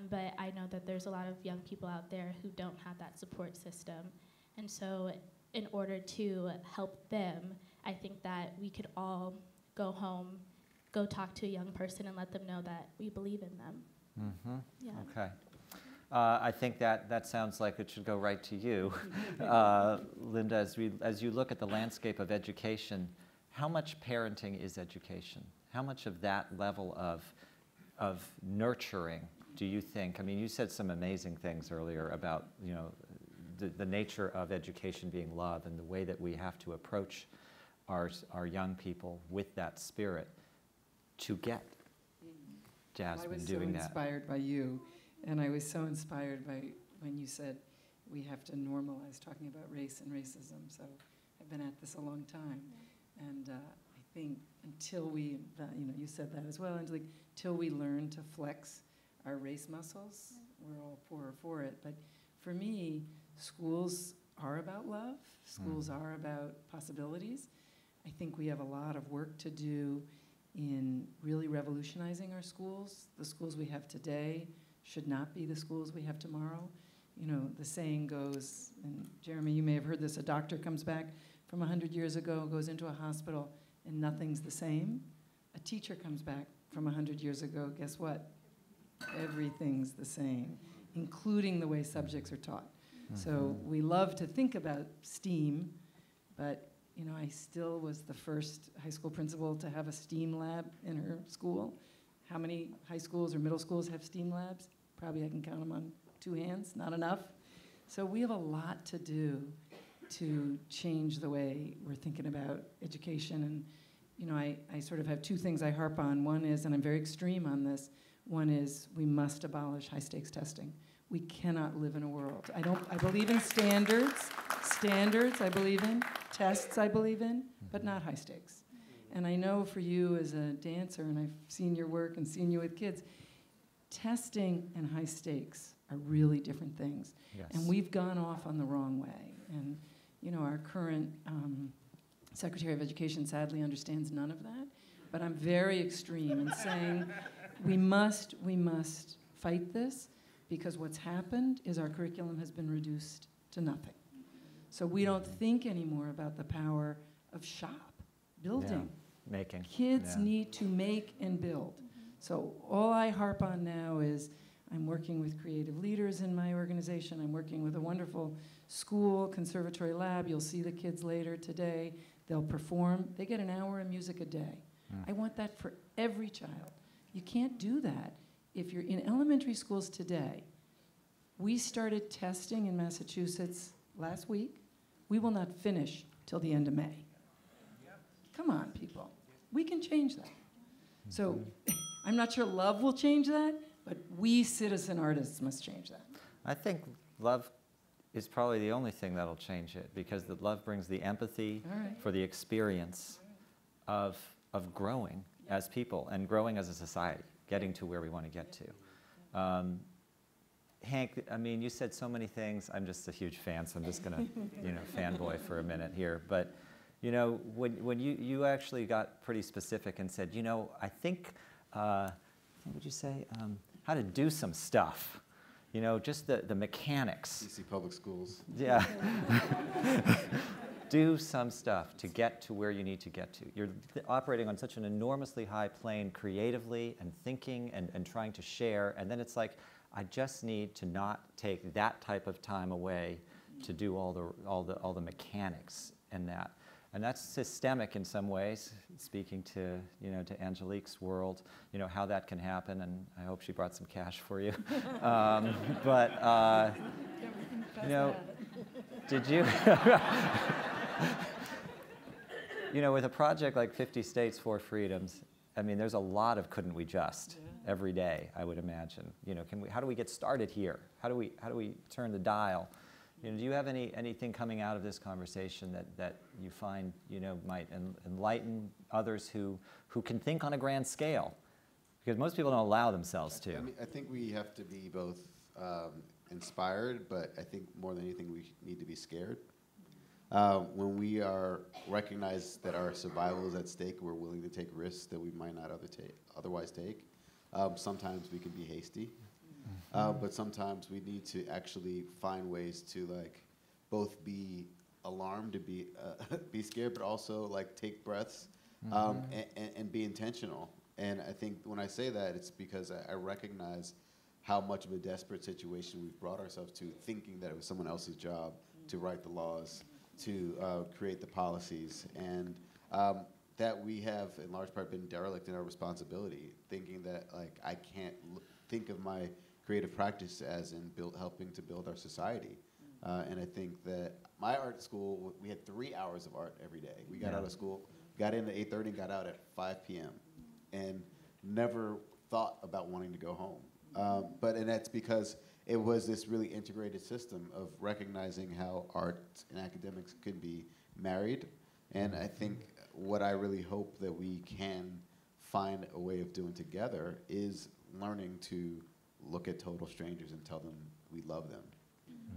Speaker 15: But I know that there's a lot of young people out there who don't have that support system. And so in order to help them, I think that we could all go home, go talk to a young person and let them know that we believe in them. Yeah.
Speaker 18: Okay. I think that sounds like it should go right to you. Linda, as you look at the landscape of education, how much parenting is education? How much of that level of nurturing do you think? I mean, you said some amazing things earlier about, you know, the nature of education being love and the way that we have to approach our young people with that spirit to get Jasmine doing that.
Speaker 12: I was so inspired by you. And I was so inspired by when you said we have to normalize talking about race and racism. So I've been at this a long time. And I think until we, you know, you said that as well, Angelique, until we learn to flex our race muscles, we're all for it. But for me, schools are about love. Schools are about possibilities. I think we have a lot of work to do in really revolutionizing our schools. The schools we have today should not be the schools we have tomorrow. You know, the saying goes, and Jeremy, you may have heard this, a doctor comes back from 100 years ago, goes into a hospital, and nothing's the same. A teacher comes back from 100 years ago, guess what? Everything's the same, including the way subjects are taught. So we love to think about STEAM, but you know, I still was the first high school principal to have a STEAM lab in her school. How many high schools or middle schools have STEAM labs? Probably I can count them on 2 hands, not enough. So we have a lot to do to change the way we're thinking about education. And you know, I sort of have 2 things I harp on. One is, and I'm very extreme on this, one is we must abolish high stakes testing. We cannot live in a world. I believe in standards. Standards I believe in, tests I believe in, but not high stakes. And I know for you as a dancer, and I've seen your work and seen you with kids, testing and high stakes are really different things.
Speaker 18: Yes.
Speaker 12: And we've gone off on the wrong way. And You know, our current Secretary of Education sadly understands none of that, but I'm very extreme in saying we must fight this, because what's happened is our curriculum has been reduced to nothing. So we don't think anymore about the power of shop, building.
Speaker 18: Yeah. Making.
Speaker 12: Kids need to make and build. So all I harp on now is I'm working with creative leaders in my organization. I'm working with a wonderful school, conservatory lab. You'll see the kids later today. They'll perform. They get an hour of music a day. I want that for every child. You can't do that if you're in elementary schools today. We started testing in Massachusetts last week. We will not finish till the end of May. Come on, people. We can change that. So I'm not sure love will change that, but we citizen artists must change that.
Speaker 18: I think love is probably the only thing that'll change it, because the love brings the empathy for the experience of growing as people and growing as a society, getting to where we want to get to. Hank, I mean, you said so many things. I'm just a huge fan, so I'm just going to, fanboy for a minute here. But, when you actually got pretty specific and said, I think, what would you say? How to do some stuff. Just the mechanics.
Speaker 13: DC Public Schools.
Speaker 18: Yeah. Do some stuff to get to where you need to get to. You're operating on such an enormously high plane creatively and thinking and trying to share, and then it's like, I just need to not take that type of time away to do all the mechanics in that. And that's systemic in some ways, speaking to, to Angelique's world, how that can happen, and I hope she brought some cash for you. Did you, with a project like 50 States, 4 Freedoms, I mean, there's a lot of couldn't we just every day, I would imagine. How do we get started here? How do we turn the dial? Do you have anything coming out of this conversation that you find might enlighten others who can think on a grand scale? Because most people don't allow themselves to.
Speaker 13: I think we have to be both inspired, but I think more than anything we need to be scared. When we recognize that our survival is at stake, we're willing to take risks that we might not otherwise take. Sometimes we can be hasty. But sometimes we need to actually find ways to both be alarmed, to be scared, but also take breaths and be intentional. And I think when I say that, it's because I recognize how much of a desperate situation we've brought ourselves to, thinking that it was someone else's job to write the laws, to create the policies, and that we have in large part been derelict in our responsibility, thinking that I can't think of my creative practice as in helping to build our society. And I think that my art school, we had 3 hours of art every day. We got out of school, got in at 8:30 and got out at 5 p.m. and never thought about wanting to go home. And that's because it was this really integrated system of recognizing how art and academics could be married. And I think what I really hope that we can find a way of doing together is learning to look at total strangers and tell them we love them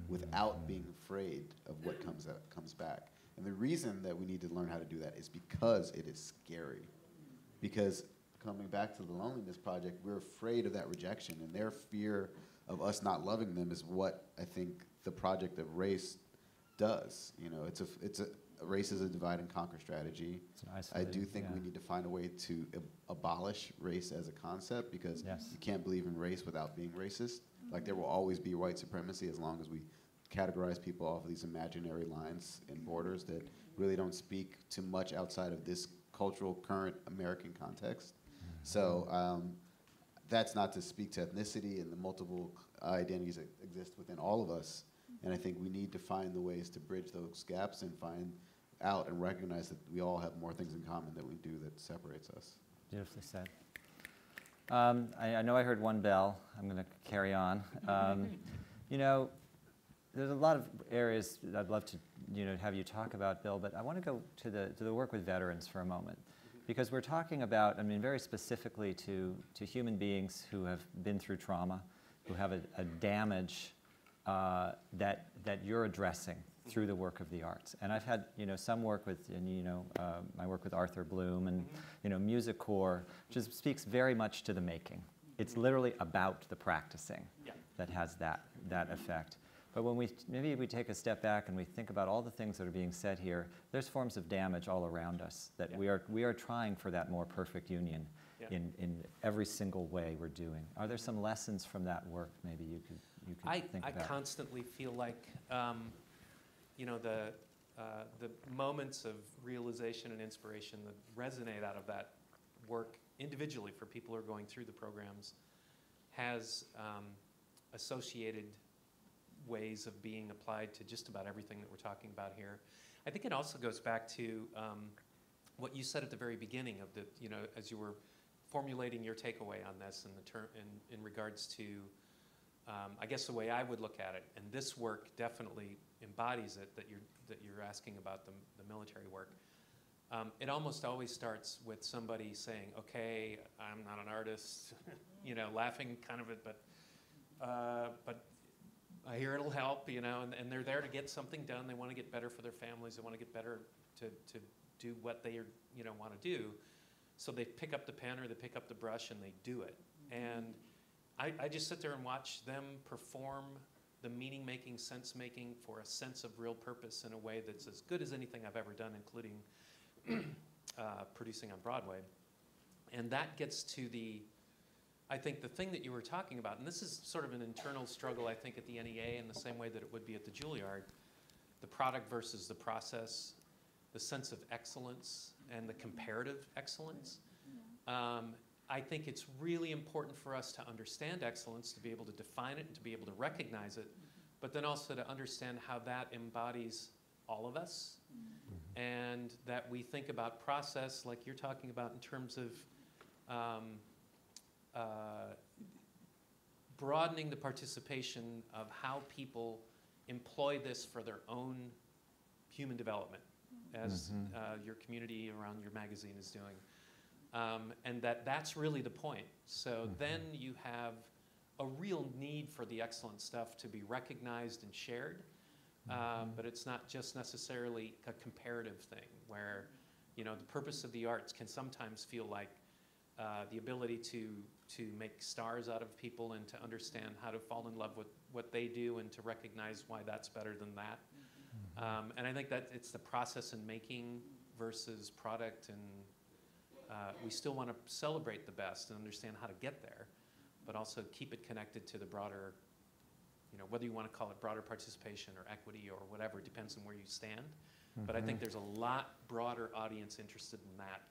Speaker 13: without being afraid of what comes back. And the reason that we need to learn how to do that is because it is scary. Because coming back to the Loneliness Project, we're afraid of that rejection, and their fear of us not loving them is what I think the project of race does. Race is a divide and conquer strategy. I do think we need to find a way to abolish race as a concept, because you can't believe in race without being racist. There will always be white supremacy as long as we categorize people off of these imaginary lines and borders that really don't speak to much outside of this cultural current American context. So that's not to speak to ethnicity and the multiple identities that exist within all of us. And I think we need to find the ways to bridge those gaps and find out and recognize that we all have more things in common than we do that separates us.
Speaker 18: Beautifully said. I know I heard one bell. I'm going to carry on. There's a lot of areas that I'd love to have you talk about, Bill, but I want to go to the work with veterans for a moment, because we're talking about, very specifically to human beings who have been through trauma, who have a damage that you're addressing through the work of the arts. And I've had, some work with, my work with Arthur Bloom and, Music Corps just speaks very much to the making. It's literally about the practicing that has that effect. But when maybe we take a step back and we think about all the things that are being said here, there's forms of damage all around us that we are trying for that more perfect union in every single way we're doing. Are there some lessons from that work maybe you could think about?
Speaker 16: I constantly feel like, the moments of realization and inspiration that resonate out of that work individually for people who are going through the programs has associated ways of being applied to just about everything that we're talking about here. I think it also goes back to what you said at the very beginning of the, as you were formulating your takeaway on this in regards to, I guess the way I would look at it, and this work definitely embodies it, that you're asking about the military work. It almost always starts with somebody saying, okay, I'm not an artist, laughing kind of it, but I hear it'll help, and they're there to get something done. They want to get better for their families. They want to get better to do what they want to do. So they pick up the pen or they pick up the brush and they do it. And I just sit there and watch them perform the meaning-making, sense-making for a sense of real purpose in a way that's as good as anything I've ever done, including producing on Broadway. And that gets to I think the thing that you were talking about, and this is sort of an internal struggle, I think, at the NEA in the same way that it would be at the Juilliard, the product versus the process, the sense of excellence and the comparative excellence. I think it's really important for us to understand excellence, to be able to define it and to be able to recognize it, but then also to understand how that embodies all of us, and that we think about process like you're talking about in terms of broadening the participation of how people employ this for their own human development, as your community around your magazine is doing. And that's really the point. So then you have a real need for the excellent stuff to be recognized and shared, but it's not just necessarily a comparative thing where, the purpose of the arts can sometimes feel like the ability to make stars out of people and to understand how to fall in love with what they do and to recognize why that's better than that. And I think that it's the process in making versus product, and we still want to celebrate the best and understand how to get there, but also keep it connected to the broader, whether you want to call it broader participation or equity or whatever, it depends on where you stand. But I think there's a lot broader audience interested in that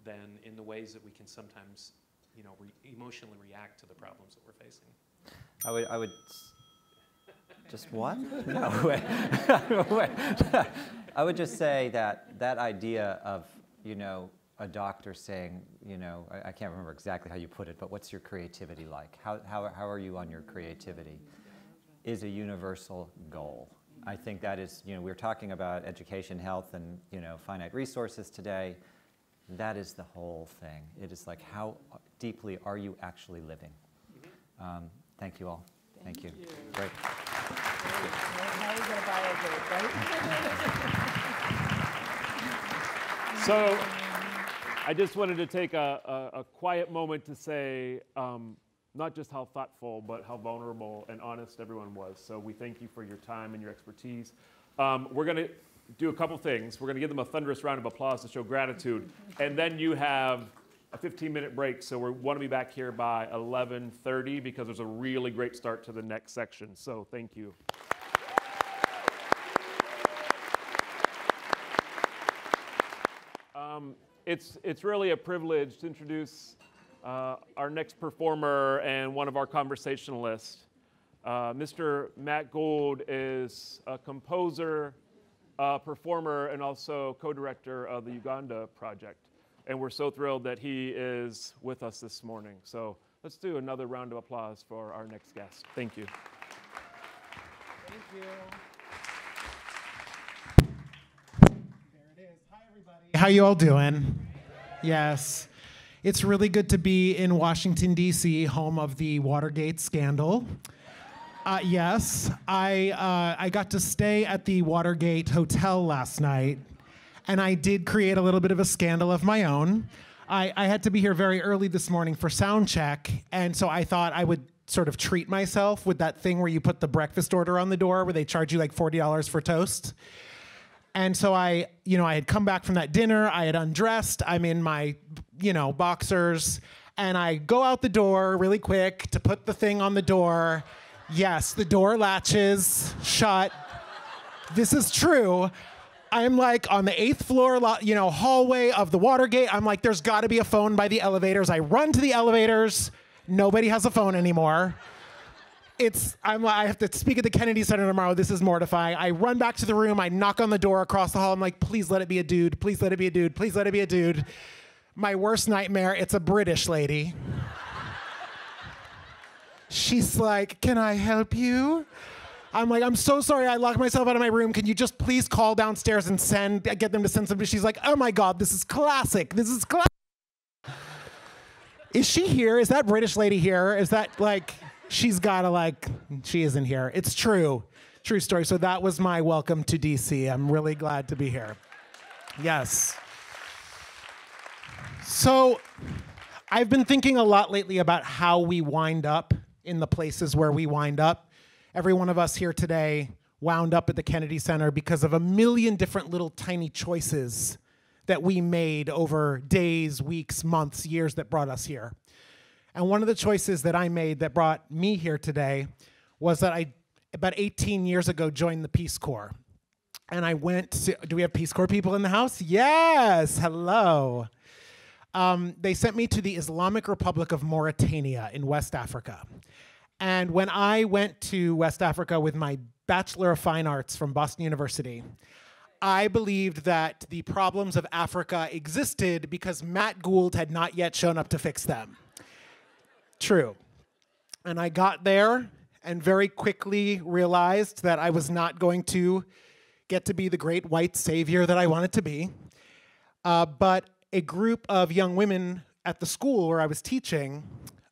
Speaker 16: than in the ways that we can sometimes, emotionally react to the problems that we're facing.
Speaker 18: I would just what? No, wait. Wait. I would just say that idea of, a doctor saying, I can't remember exactly how you put it, but what's your creativity like? How are you on your creativity? Is a universal goal. I think that is, we're talking about education, health, and, finite resources today. That is the whole thing. It is like, how deeply are you actually living? Thank you all. Thank you. Great.
Speaker 10: Now we get a bio break, right?
Speaker 5: So I just wanted to take a quiet moment to say not just how thoughtful, but how vulnerable and honest everyone was. So we thank you for your time and your expertise. We're going to do a couple things. We're going to give them a thunderous round of applause to show gratitude. And then you have a 15-minute break. So we want to be back here by 11:30 because there's a really great start to the next section. So thank you. It's really a privilege to introduce our next performer and one of our conversationalists. Mr. Matt Gould is a composer, performer, and also co-director of the Uganda project. And we're so thrilled that he is with us this morning. So let's do another round of applause for our next guest. Thank you.
Speaker 19: Thank you. There it is. Hi, everybody. How you all doing? Yes. It's really good to be in Washington, D.C., home of the Watergate scandal. Yes, I got to stay at the Watergate Hotel last night, and I did create a little bit of a scandal of my own. I had to be here very early this morning for sound check, and so I thought I would sort of treat myself with that thing where you put the breakfast order on the door where they charge you like $40 for toast. And so I had come back from that dinner, I had undressed, I'm in my, boxers, and I go out the door really quick to put the thing on the door. Yes, the door latches shut. This is true. I'm like on the 8th floor, hallway of the Watergate. I'm like, there's got to be a phone by the elevators. I run to the elevators. Nobody has a phone anymore. I have to speak at the Kennedy Center tomorrow. This is mortifying. I run back to the room. I knock on the door across the hall. I'm like, please let it be a dude. Please let it be a dude. Please let it be a dude. My worst nightmare, it's a British lady. She's like, can I help you? I'm like, I'm so sorry I locked myself out of my room. Can you just please call downstairs and get them to send somebody? She's like, oh my God, this is classic. This is classic. Is she here? Is that British lady here? Is that like, she's gotta she isn't here. It's true. True story. So that was my welcome to DC. I'm really glad to be here. Yes. So I've been thinking a lot lately about how we wind up in the places where we wind up. Every one of us here today wound up at the Kennedy Center because of a million different little tiny choices that we made over days, weeks, months, years that brought us here. And one of the choices that I made that brought me here today was that I, about 18 years ago, joined the Peace Corps. And I went to, do we have Peace Corps people in the house? Yes, hello. They sent me to the Islamic Republic of Mauritania in West Africa. And when I went to West Africa with my Bachelor of Fine Arts from Boston University, I believed that the problems of Africa existed because Matt Gould had not yet shown up to fix them. True. And I got there and very quickly realized that I was not going to get to be the great white savior that I wanted to be. But a group of young women at the school where I was teaching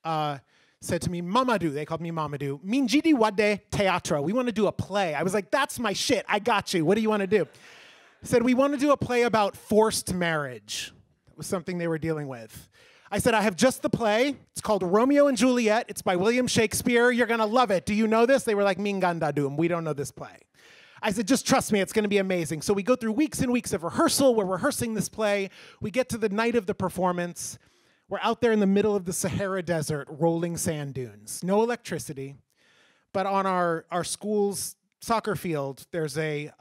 Speaker 19: said to me, Mamadou, they called me Mamadou, Minjidi Wade Teatro, we want to do a play. I was like, that's my shit, I got you, what do you want to do? Said, we want to do a play about forced marriage. That was something they were dealing with. I said, I have just the play. It's called Romeo and Juliet. It's by William Shakespeare. You're going to love it. Do you know this? They were like, Mingandadum, we don't know this play. I said, just trust me, it's going to be amazing. So we go through weeks and weeks of rehearsal. We're rehearsing this play. We get to the night of the performance. We're out there in the middle of the Sahara Desert, rolling sand dunes. No electricity. But on our school's soccer field, there's a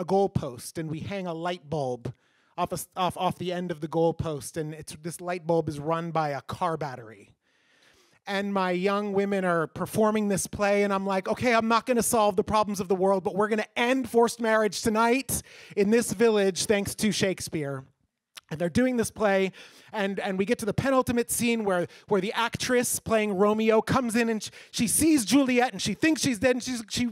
Speaker 19: goal post, and we hang a light bulb off the end of the goal post, and this light bulb is run by a car battery. And my young women are performing this play, and I'm like, okay, I'm not going to solve the problems of the world, but we're going to end forced marriage tonight in this village thanks to Shakespeare. And they're doing this play, and we get to the penultimate scene where the actress playing Romeo comes in, and she sees Juliet, and she thinks she's dead, and she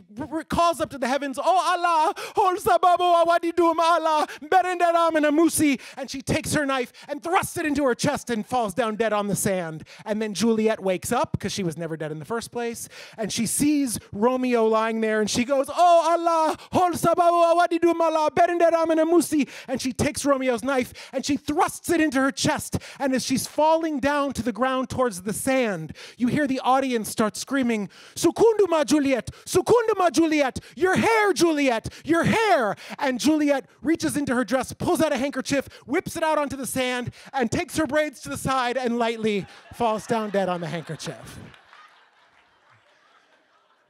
Speaker 19: calls up to the heavens, oh Allah, hol sababu awadidum Allah, berenderam and amusi, and she takes her knife and thrusts it into her chest and falls down dead on the sand. And then Juliet wakes up, because she was never dead in the first place, and she sees Romeo lying there, and she goes, oh Allah, hol sababu awadidum Allah, berenderam and amusi, and she takes Romeo's knife, and she thrusts it into her chest, and as she's falling down to the ground towards the sand, you hear the audience start screaming, Sukunduma Juliet, Sukunduma Juliet, your hair, Juliet, your hair. And Juliet reaches into her dress, pulls out a handkerchief, whips it out onto the sand, and takes her braids to the side and lightly falls down dead on the handkerchief.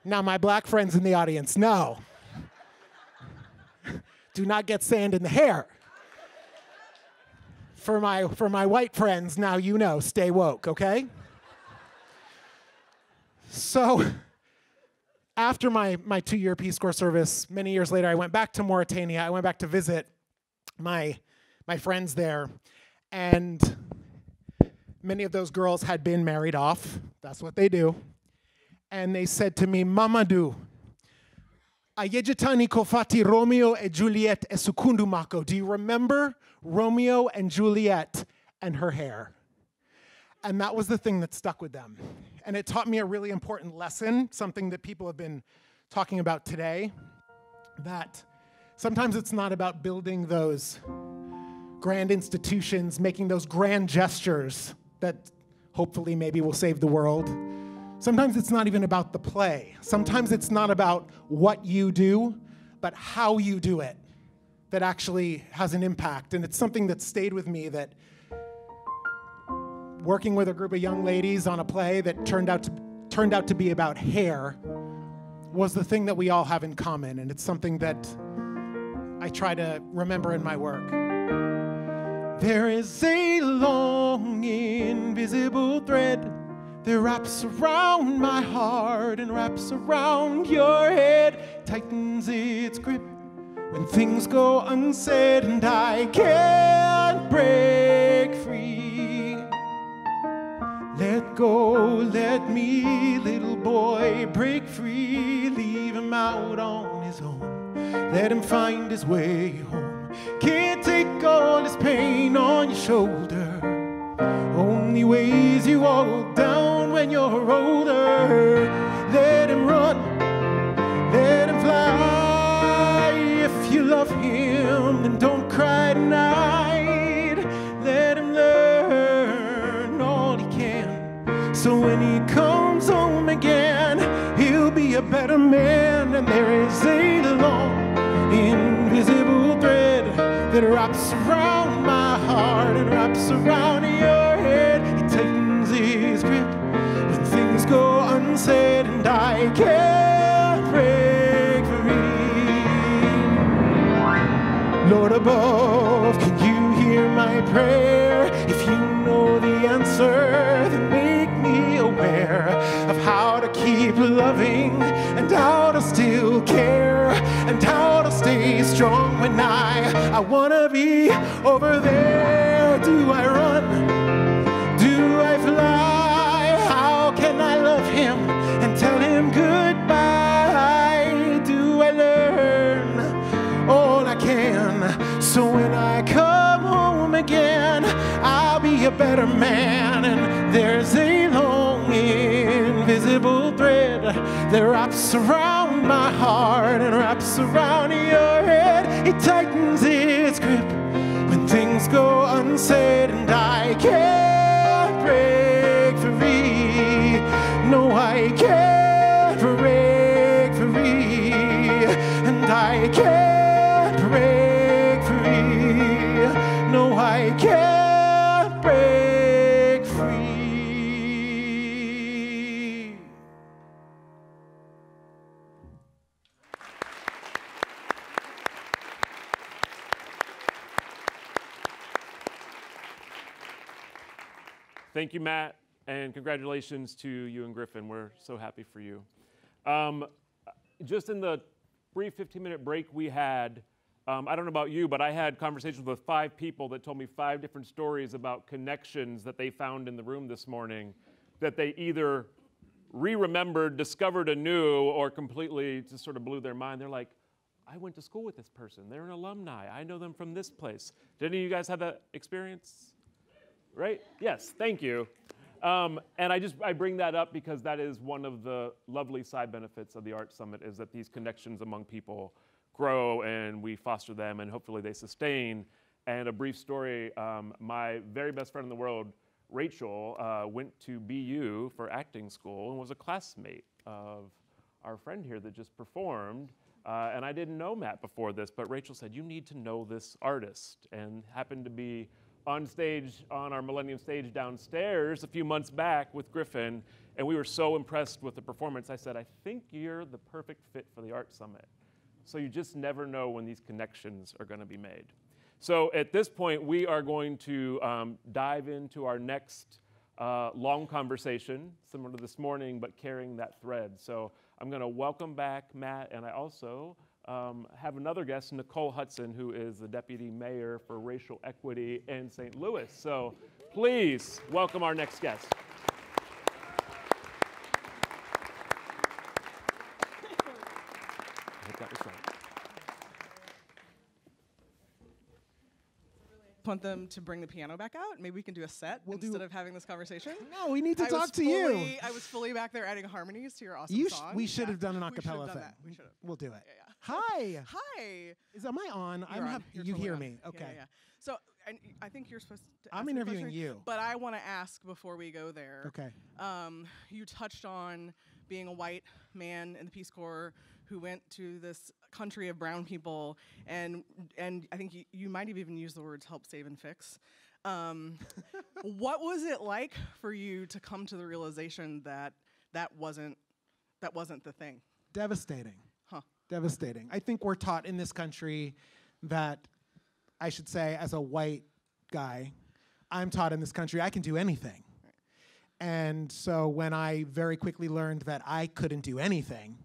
Speaker 19: Now, my black friends in the audience, no. Do not get sand in the hair. For my white friends, now you know, stay woke, okay? So after my 2-year Peace Corps service, many years later, I went back to Mauritania. I went back to visit my friends there, and many of those girls had been married off. That's what they do. And they said to me, Mamadou, Ayejetani kofati Romeo e Juliet e sukundu mako. Do you remember Romeo and Juliet and her hair? And that was the thing that stuck with them. And it taught me a really important lesson, something that people have been talking about today, that sometimes it's not about building those grand institutions, making those grand gestures that hopefully maybe will save the world. Sometimes it's not even about the play. Sometimes it's not about what you do, but how you do it that actually has an impact. And it's something that stayed with me, that working with a group of young ladies on a play that turned out to be about hair was the thing that we all have in common. And it's something that I try to remember in my work. There is a long invisible thread that wraps around my heart and wraps around your head, tightens its grip when things go unsaid, and I can't break free. Let go, let me, little boy, break free. Leave him out on his own, let him find his way home. Can't take all this pain on your shoulder, only weighs you all down when you're older. Let him run, let him fly. If you love him, then don't cry tonight. Let him learn all he can, so when he comes home again, he'll be a better man. And there is a long invisible thread that wraps around my heart and wraps around your head. It tightens his grip when things go unsaid, and I can't break free. Lord above, can you hear my prayer? If you know the answer, then make me aware of how to keep loving and how to still care and how to stay strong when I wanna be over there. Do I run? Do I fly? How can I love him and tell him goodbye? Do I learn all I can, so when I come home again, I'll be a better man? And there's a long invisible thread that wraps around my heart and wraps around your head. It tightens its grip when things go unsaid, and I can't break free. No, I can't break free, and I can't break free. No, I can't break free.
Speaker 5: Thank you, Matt, and congratulations to you and Griffin. We're so happy for you. Just in the brief 15-minute break we had, I don't know about you, but I had conversations with 5 people that told me 5 different stories about connections that they found in the room this morning that they either re-remembered, discovered anew, or completely just sort of blew their mind. They're like, I went to school with this person. They're an alumni. I know them from this place. Did any of you guys have that experience? Right? Yes, thank you. And I bring that up because that is one of the lovely side benefits of the Art Summit, is that these connections among people grow and we foster them and hopefully they sustain. And a brief story, my very best friend in the world, Rachel, went to BU for acting school and was a classmate of our friend here that just performed. And I didn't know Matt before this, but Rachel said, you need to know this artist, and happened to be on stage, on our Millennium stage downstairs a few months back with Griffin, and we were so impressed with the performance. I said, I think you're the perfect fit for the Art Summit. So you just never know when these connections are going to be made. So at this point, we are going to dive into our next long conversation, similar to this morning, but carrying that thread. So I'm going to welcome back Matt, and I also have another guest, Nicole Hudson, who is the Deputy Mayor for Racial Equity in St. Louis. So please welcome our next guest.
Speaker 20: want them to bring the piano back out. Maybe we can do a set instead of having this conversation.
Speaker 19: No, we need to talk to you.
Speaker 20: I was fully back there adding harmonies to your awesome song.
Speaker 19: We should have done an acapella thing.
Speaker 20: We should have.
Speaker 19: We'll do it. Hi.
Speaker 20: Hi.
Speaker 19: Am I on? You
Speaker 20: totally
Speaker 19: hear
Speaker 20: on.
Speaker 19: me? Okay.
Speaker 20: Yeah. So I think you're supposed to.
Speaker 19: I'm
Speaker 20: ask the
Speaker 19: interviewing
Speaker 20: question,
Speaker 19: you.
Speaker 20: But I want to ask before we go there.
Speaker 19: Okay.
Speaker 20: You touched on being a white man in the Peace Corps who went to this country of brown people, and I think you might have even used the words "help, save, and fix." What was it like for you to come to the realization that that wasn't the thing?
Speaker 19: Devastating.
Speaker 20: Huh.
Speaker 19: Devastating. I think we're taught in this country that, I should say, as a white guy, I'm taught in this country I can do anything.
Speaker 20: Right.
Speaker 19: And so when I very quickly learned that I couldn't do anything,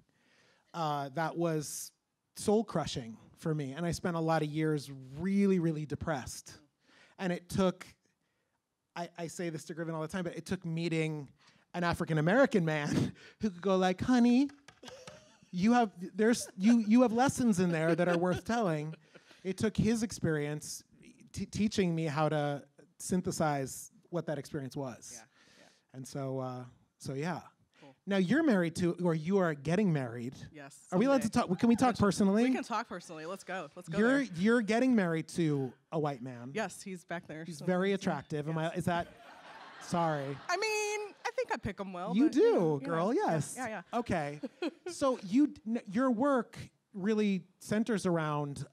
Speaker 19: that was soul-crushing for me. And I spent a lot of years really, really depressed. And it took, I say this to Griffin all the time, but it took meeting an African-American man who could go like, honey, you have lessons in there that are worth telling. It took his experience teaching me how to synthesize what that experience was.
Speaker 20: Yeah.
Speaker 19: And so yeah.
Speaker 20: Cool.
Speaker 19: Now you're married to, or you are getting married.
Speaker 20: Yes.
Speaker 19: Are we allowed to talk? Can we talk personally?
Speaker 20: We can talk personally. Let's go. There.
Speaker 19: You're getting married to a white man.
Speaker 20: Yes, he's back there.
Speaker 19: He's very attractive.
Speaker 20: Yes.
Speaker 19: Is that? Sorry.
Speaker 20: I mean, I think I pick him well.
Speaker 19: You
Speaker 20: but,
Speaker 19: do, girl. Yes.
Speaker 20: Yeah.
Speaker 19: Okay. So your work really centers around,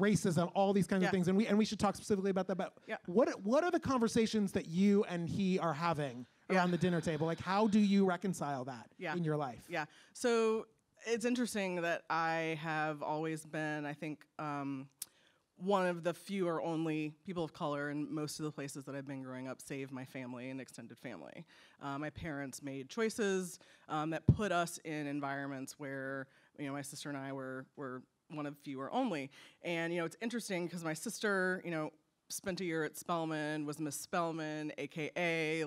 Speaker 19: racism, all these kinds of things, and we should talk specifically about that. But what are the conversations that you and he are having around the dinner table? Like, how do you reconcile that in your life?
Speaker 20: Yeah. So it's interesting that I have always been, I think, one of the few or only people of color in most of the places that I've been growing up, save my family and extended family. My parents made choices that put us in environments where, my sister and I were one of few or only. And, it's interesting because my sister, spent a year at Spelman, was Miss Spelman, AKA,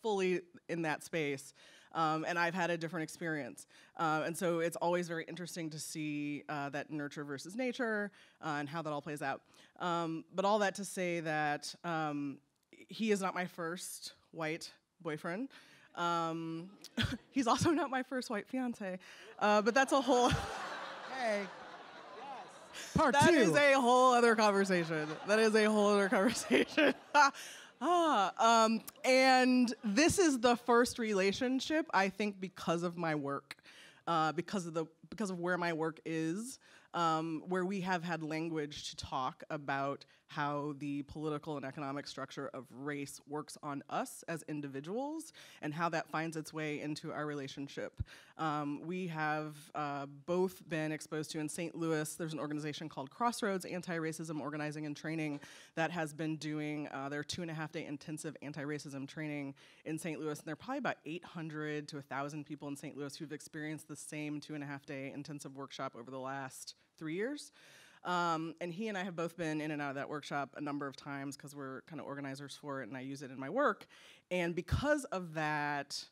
Speaker 20: fully in that space. And I've had a different experience. And so it's always very interesting to see that nurture versus nature and how that all plays out. But all that to say that he is not my first white boyfriend. He's also not my first white fiance. But that's a whole... Hey.
Speaker 19: Part
Speaker 20: that
Speaker 19: 2.
Speaker 20: Is a whole other conversation. And this is the first relationship, I think, because of my work, because of where my work is, where we have had language to talk about how the political and economic structure of race works on us as individuals and how that finds its way into our relationship. We have both been exposed to, in St. Louis, there's an organization called Crossroads Anti-Racism Organizing and Training that has been doing their 2.5-day intensive anti-racism training in St. Louis. And there are probably about 800 to 1,000 people in St. Louis who've experienced the same 2.5-day intensive workshop over the last 3 years. And he and I have both been in and out of that workshop a number of times because we're kind of organizers for it and I use it in my work. And because of that,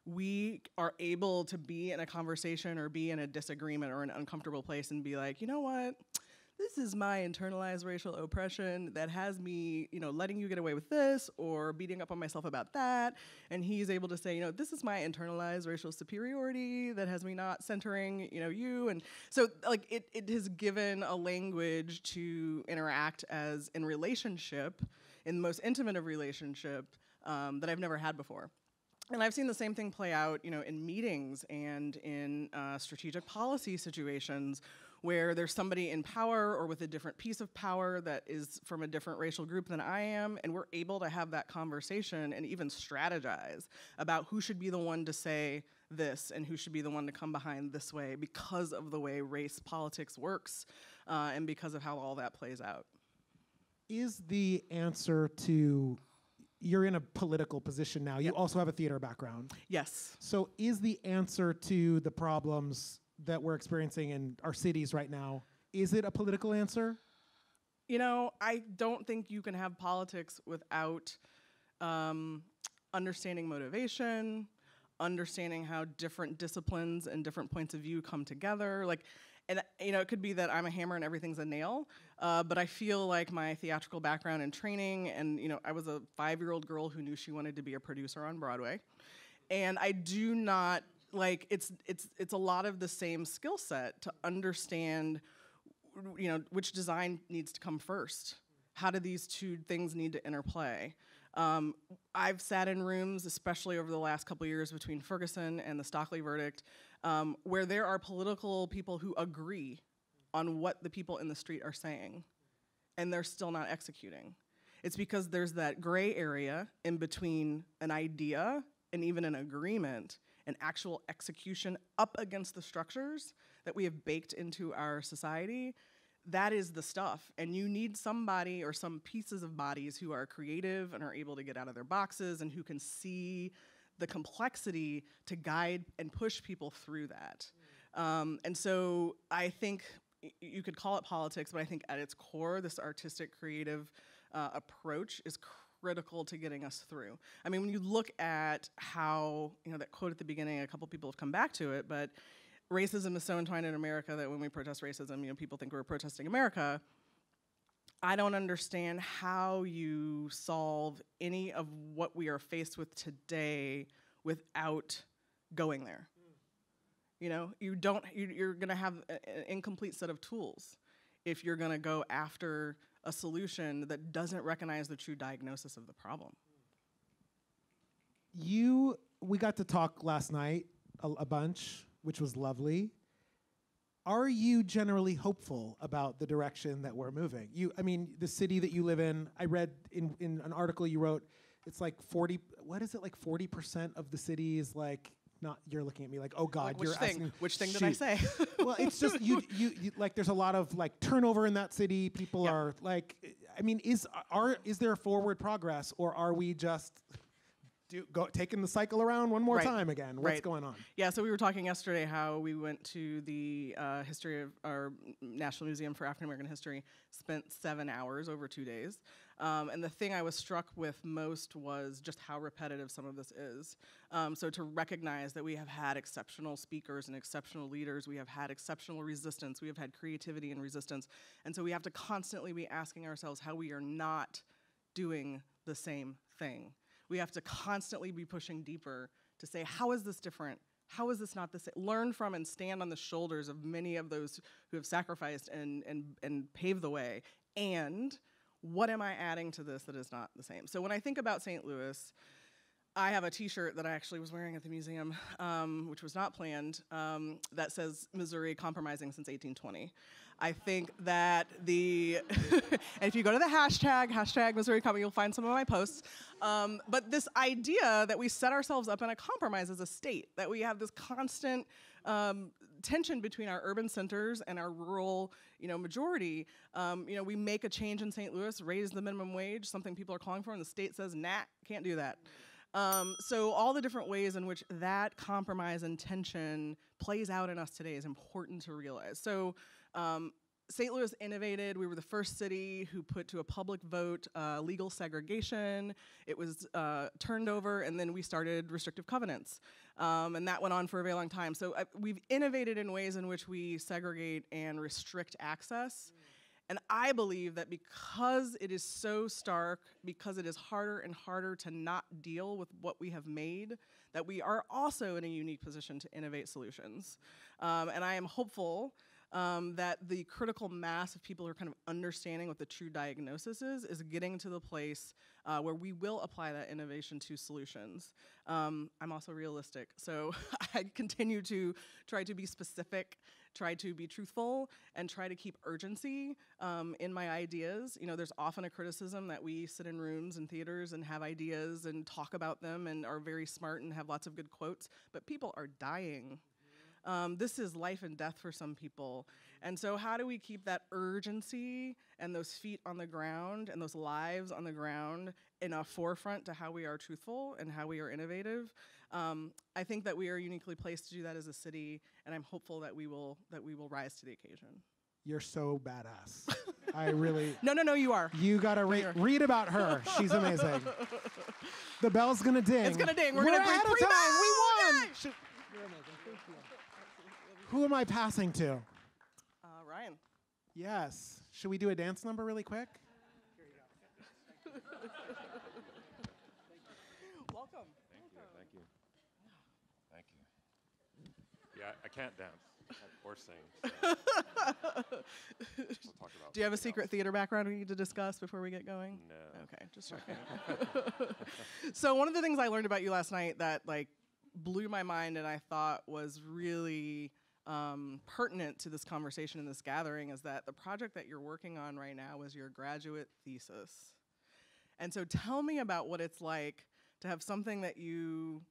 Speaker 20: we are able to be in a conversation or be in a disagreement or an uncomfortable place and be like, you know what? This is my internalized racial oppression that has me, letting you get away with this or beating up on myself about that. And he's able to say, this is my internalized racial superiority that has me not centering, you. And so it has given a language to interact as in relationship, in the most intimate of relationship that I've never had before. And I've seen the same thing play out, in meetings and in strategic policy situations where there's somebody in power or with a different piece of power that is from a different racial group than I am, and we're able to have that conversation and even strategize about who should be the one to say this and who should be the one to come behind this way because of the way race politics works and because of how all that plays out.
Speaker 19: Is the answer to... You're in a political position now. You also have a theater background.
Speaker 20: Yes.
Speaker 19: So is the answer to the problems that we're experiencing in our cities right now, is it a political answer?
Speaker 20: I don't think you can have politics without understanding motivation, understanding how different disciplines and different points of view come together. And it could be that I'm a hammer and everything's a nail, but I feel like my theatrical background and training, and I was a 5-year-old girl who knew she wanted to be a producer on Broadway, and I do not it's a lot of the same skill set to understand, which design needs to come first. How do these two things need to interplay? I've sat in rooms, especially over the last couple of years between Ferguson and the Stockley verdict, where there are political people who agree on what the people in the street are saying, and they're still not executing. It's because there's that gray area in between an idea and even an agreement and actual execution up against the structures that we have baked into our society. That is the stuff, and you need somebody or some pieces of bodies who are creative and are able to get out of their boxes and who can see the complexity to guide and push people through that. And so I think you could call it politics, but I think at its core, this artistic, creative approach is critical to getting us through. I mean, when you look at how, that quote at the beginning, a couple people have come back to it, but racism is so entwined in America that when we protest racism, people think we're protesting America. I don't understand how you solve any of what we are faced with today without going there. You're gonna have an incomplete set of tools if you're gonna go after a solution that doesn't recognize the true diagnosis of the problem.
Speaker 19: We got to talk last night a bunch, which was lovely. Are you generally hopeful about the direction that we're moving? The city that you live in, I read in an article you wrote, it's like 40% of the city is like, not, you're looking at me like, oh God, you're asking.
Speaker 20: Which thing did I say?
Speaker 19: Well, it's just, you like, there's a lot of like turnover in that city. People are like, is there forward progress, or are we just taking the cycle around one more time again? What's going on?
Speaker 20: Yeah, so we were talking yesterday how we went to the history of our National Museum for African American History, spent 7 hours over 2 days. And the thing I was struck with most was just how repetitive some of this is. So to recognize that we have had exceptional speakers and exceptional leaders, we have had exceptional resistance, we have had creativity and resistance, and so we have to constantly be asking ourselves how we are not doing the same thing. We have to constantly be pushing deeper to say, how is this different? How is this not the same? Learn from and stand on the shoulders of many of those who have sacrificed and paved the way. And what am I adding to this that is not the same? So when I think about St. Louis, I have a T-shirt that I actually was wearing at the museum, which was not planned, that says Missouri compromising since 1820. I think that and if you go to the hashtag Missouri Compromise, you'll find some of my posts. But this idea that we set ourselves up in a compromise as a state, that we have this constant tension between our urban centers and our rural, majority. We make a change in St. Louis, raise the minimum wage, something people are calling for, and the state says, nah, can't do that. So all the different ways in which that compromise and tension plays out in us today is important to realize. So St. Louis innovated. We were the first city who put to a public vote legal segregation. It was turned over, and then we started restrictive covenants. And that went on for a very long time. So we've innovated in ways in which we segregate and restrict access. And I believe that because it is so stark, because it is harder and harder to not deal with what we have made, that we are also in a unique position to innovate solutions. And I am hopeful that the critical mass of people who are kind of understanding what the true diagnosis is getting to the place where we will apply that innovation to solutions. I'm also realistic, so I continue to try to be specific, try to be truthful, and try to keep urgency in my ideas. There's often a criticism that we sit in rooms and theaters and have ideas and talk about them and are very smart and have lots of good quotes, but people are dying. This is life and death for some people. And so how do we keep that urgency and those feet on the ground and those lives on the ground in a forefront to how we are truthful and how we are innovative? I think that we are uniquely placed to do that as a city, and I'm hopeful that we will rise to the occasion.
Speaker 19: You're so badass. I really...
Speaker 20: No, you are.
Speaker 19: You gotta read about her. She's amazing. The bell's gonna ding.
Speaker 20: It's gonna ding. We're
Speaker 19: We're
Speaker 20: gonna
Speaker 19: ahead
Speaker 20: bring
Speaker 19: of time.
Speaker 20: Primo!
Speaker 19: We won.
Speaker 20: Yay!
Speaker 19: You're amazing. Thank you. Who am I passing to? Yes. Should we do a dance number really quick?
Speaker 20: Welcome.
Speaker 5: Thank you. Thank you. Yeah, I can't dance or sing. So we'll talk about
Speaker 20: Do you have a secret
Speaker 5: else.
Speaker 20: theater background we need to discuss before we get going?
Speaker 5: No.
Speaker 20: Okay, just checking. So one of the things I learned about you last night that like blew my mind and I thought was really pertinent to this conversation and this gathering is that the project that you're working on right now is your graduate thesis. And so tell me about what it's like to have something that you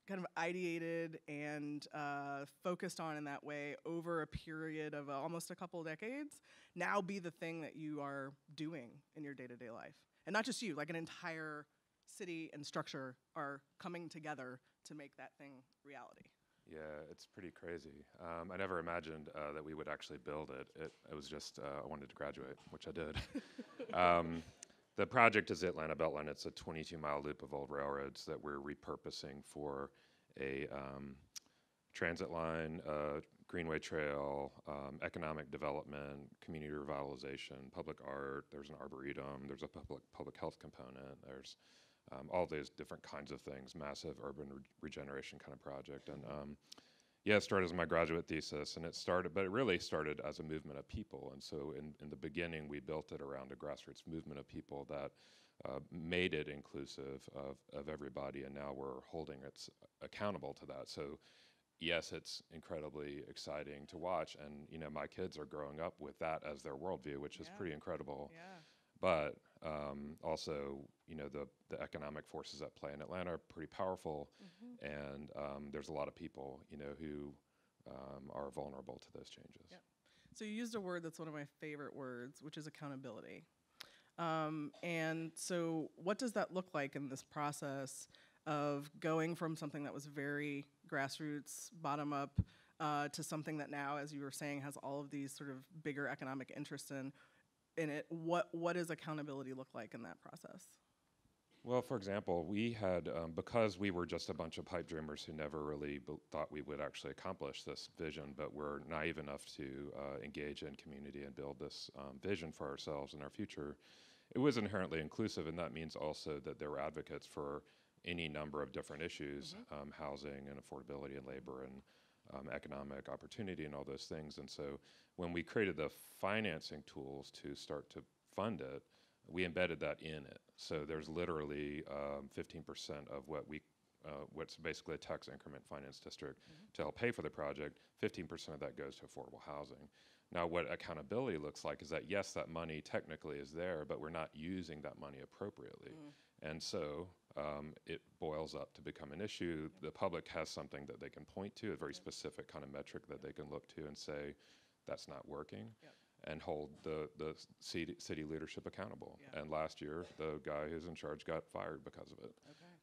Speaker 20: kind of ideated and focused on in that way over a period of almost a couple of decades, now be the thing that you are doing in your day-to-day life. And not just you, like an entire city and structure are coming together to make that thing reality.
Speaker 5: Yeah, it's pretty crazy. I never imagined that we would actually build it. It was just I wanted to graduate, which I did. The project is the Atlanta Beltline. It's a 22-mile loop of old railroads that we're repurposing for a transit line, greenway trail, economic development, community revitalization, public art. There's an arboretum. There's a public health component. There's all these different kinds of things, massive urban regeneration kind of project. And yeah, it started as my graduate thesis, and but it really started as a movement of people. And so in the beginning, we built it around a grassroots movement of people that made it inclusive of everybody, and now we're holding it accountable to that. So yes, it's incredibly exciting to watch, and you know, my kids are growing up with that as their worldview, which is pretty incredible.
Speaker 20: Yeah.
Speaker 5: But also, you know, the economic forces at play in Atlanta are pretty powerful, and there's a lot of people, you know, who are vulnerable to those changes.
Speaker 20: Yep. So you used a word that's one of my favorite words, which is accountability. And so what does that look like in this process of going from something that was very grassroots, bottom up, to something that now, as you were saying, has all of these sort of bigger economic interests in it? What does accountability look like in that process?
Speaker 5: Well, for example, we had, because we were just a bunch of pipe dreamers who never really thought we would actually accomplish this vision, but were naive enough to engage in community and build this vision for ourselves and our future, it was inherently inclusive, and that means also that there were advocates for any number of different issues, housing and affordability and labor and economic opportunity and all those things. And so when we created the financing tools to start to fund it, we embedded that in it. So there's literally 15% of what's basically a tax increment finance district to help pay for the project. 15% of that goes to affordable housing. Now what accountability looks like is that yes, that money technically is there, but we're not using that money appropriately. And so it boils up to become an issue. The public has something that they can point to, a very specific kind of metric that they can look to and say, that's not working, and hold the city leadership accountable. And last year, the guy who's in charge got fired because of it.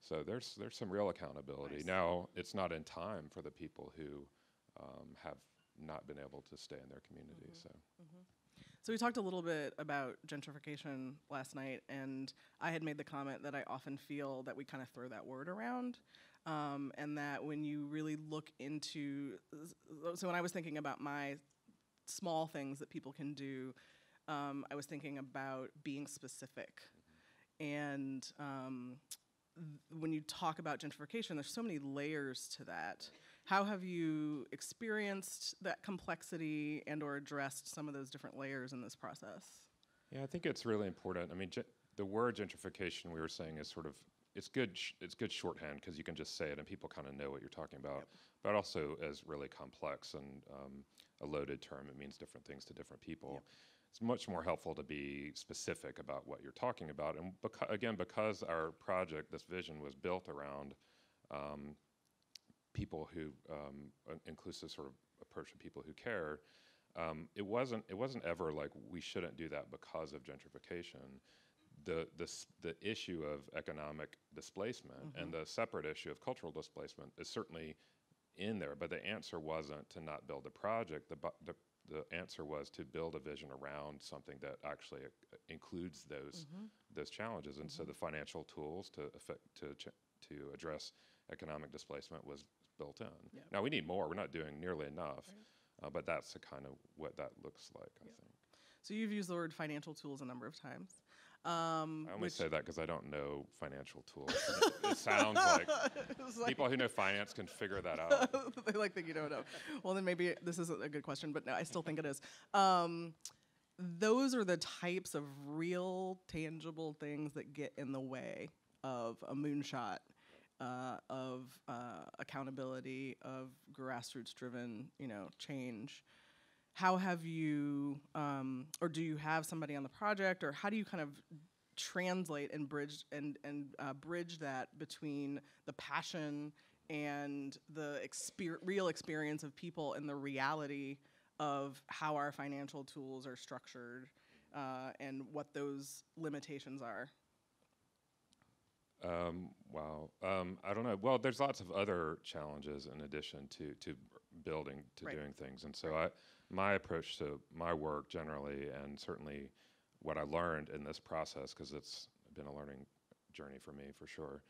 Speaker 5: So there's some real accountability. Now, it's not in time for the people who have not been able to stay in their community.
Speaker 20: So we talked a little bit about gentrification last night, and I had made the comment that I often feel that we kind of throw that word around, and that when you really look into, so when I was thinking about my small things that people can do, I was thinking about being specific. And when you talk about gentrification, there's so many layers to that. How have you experienced that complexity and or addressed some of those different layers in this process?
Speaker 5: Yeah, I think it's really important. I mean, the word gentrification we were saying is sort of, it's good shorthand because you can just say it and people kind of know what you're talking about, but also as really complex and a loaded term. It means different things to different people. It's much more helpful to be specific about what you're talking about. And again, because our project, this vision, was built around people who, inclusive sort of approach to people who care, it wasn't ever like we shouldn't do that because of gentrification. The issue of economic displacement and the separate issue of cultural displacement is certainly in there, but the answer wasn't to not build a project. The answer was to build a vision around something that actually includes those challenges. And so the financial tools to address economic displacement was built in. Now we need more. We're not doing nearly enough, but that's the kind of what that looks like, I think.
Speaker 20: So you've used the word financial tools a number of times.
Speaker 5: I only say that because I don't know financial tools. It sounds like people who know finance can figure that out.
Speaker 20: They like think you don't know. Well, then maybe this isn't a good question, but no, I still think it is. Those are the types of real, tangible things that get in the way of a moonshot, of accountability, of grassroots-driven, change. How have you, or do you have somebody on the project, or how do you kind of translate and bridge bridge that between the passion and the real experience of people and the reality of how our financial tools are structured and what those limitations are?
Speaker 5: Wow. I don't know. Well, there's lots of other challenges in addition to building, doing things. And so my approach to my work generally, and certainly what I learned in this process, because it's been a learning journey for me for sure,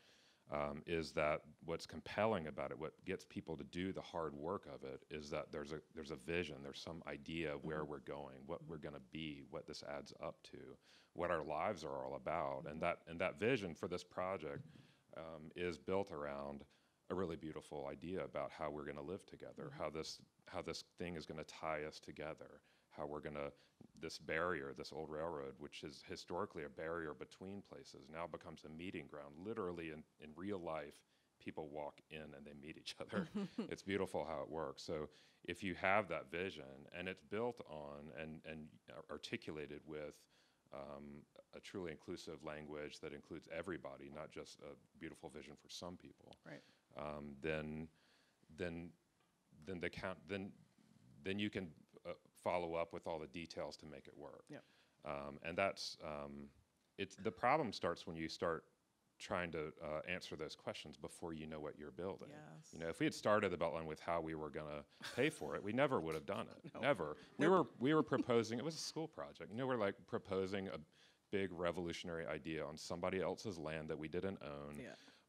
Speaker 5: is that what's compelling about it, what gets people to do the hard work of it, is that there's a vision, there's some idea of where we're going, what we're going to be, what this adds up to, what our lives are all about, and that vision for this project is built around a really beautiful idea about how we're going to live together, how this thing is going to tie us together, how we're going to, this barrier, this old railroad, which is historically a barrier between places, now becomes a meeting ground. Literally in real life, people walk in and they meet each other. It's beautiful how it works. So if you have that vision and it's built on and articulated with a truly inclusive language that includes everybody, not just a beautiful vision for some people,
Speaker 20: right.
Speaker 5: Then you can follow up with all the details to make it work.
Speaker 20: Yep.
Speaker 5: And that's the problem starts when you start trying to answer those questions before you know what you're building.
Speaker 20: Yes.
Speaker 5: If we had started the Beltline with how we were going to pay for it, we never would have done it.
Speaker 20: No.
Speaker 5: Never. We were proposing. It was a school project. We're like proposing a big revolutionary idea on somebody else's land that we didn't own,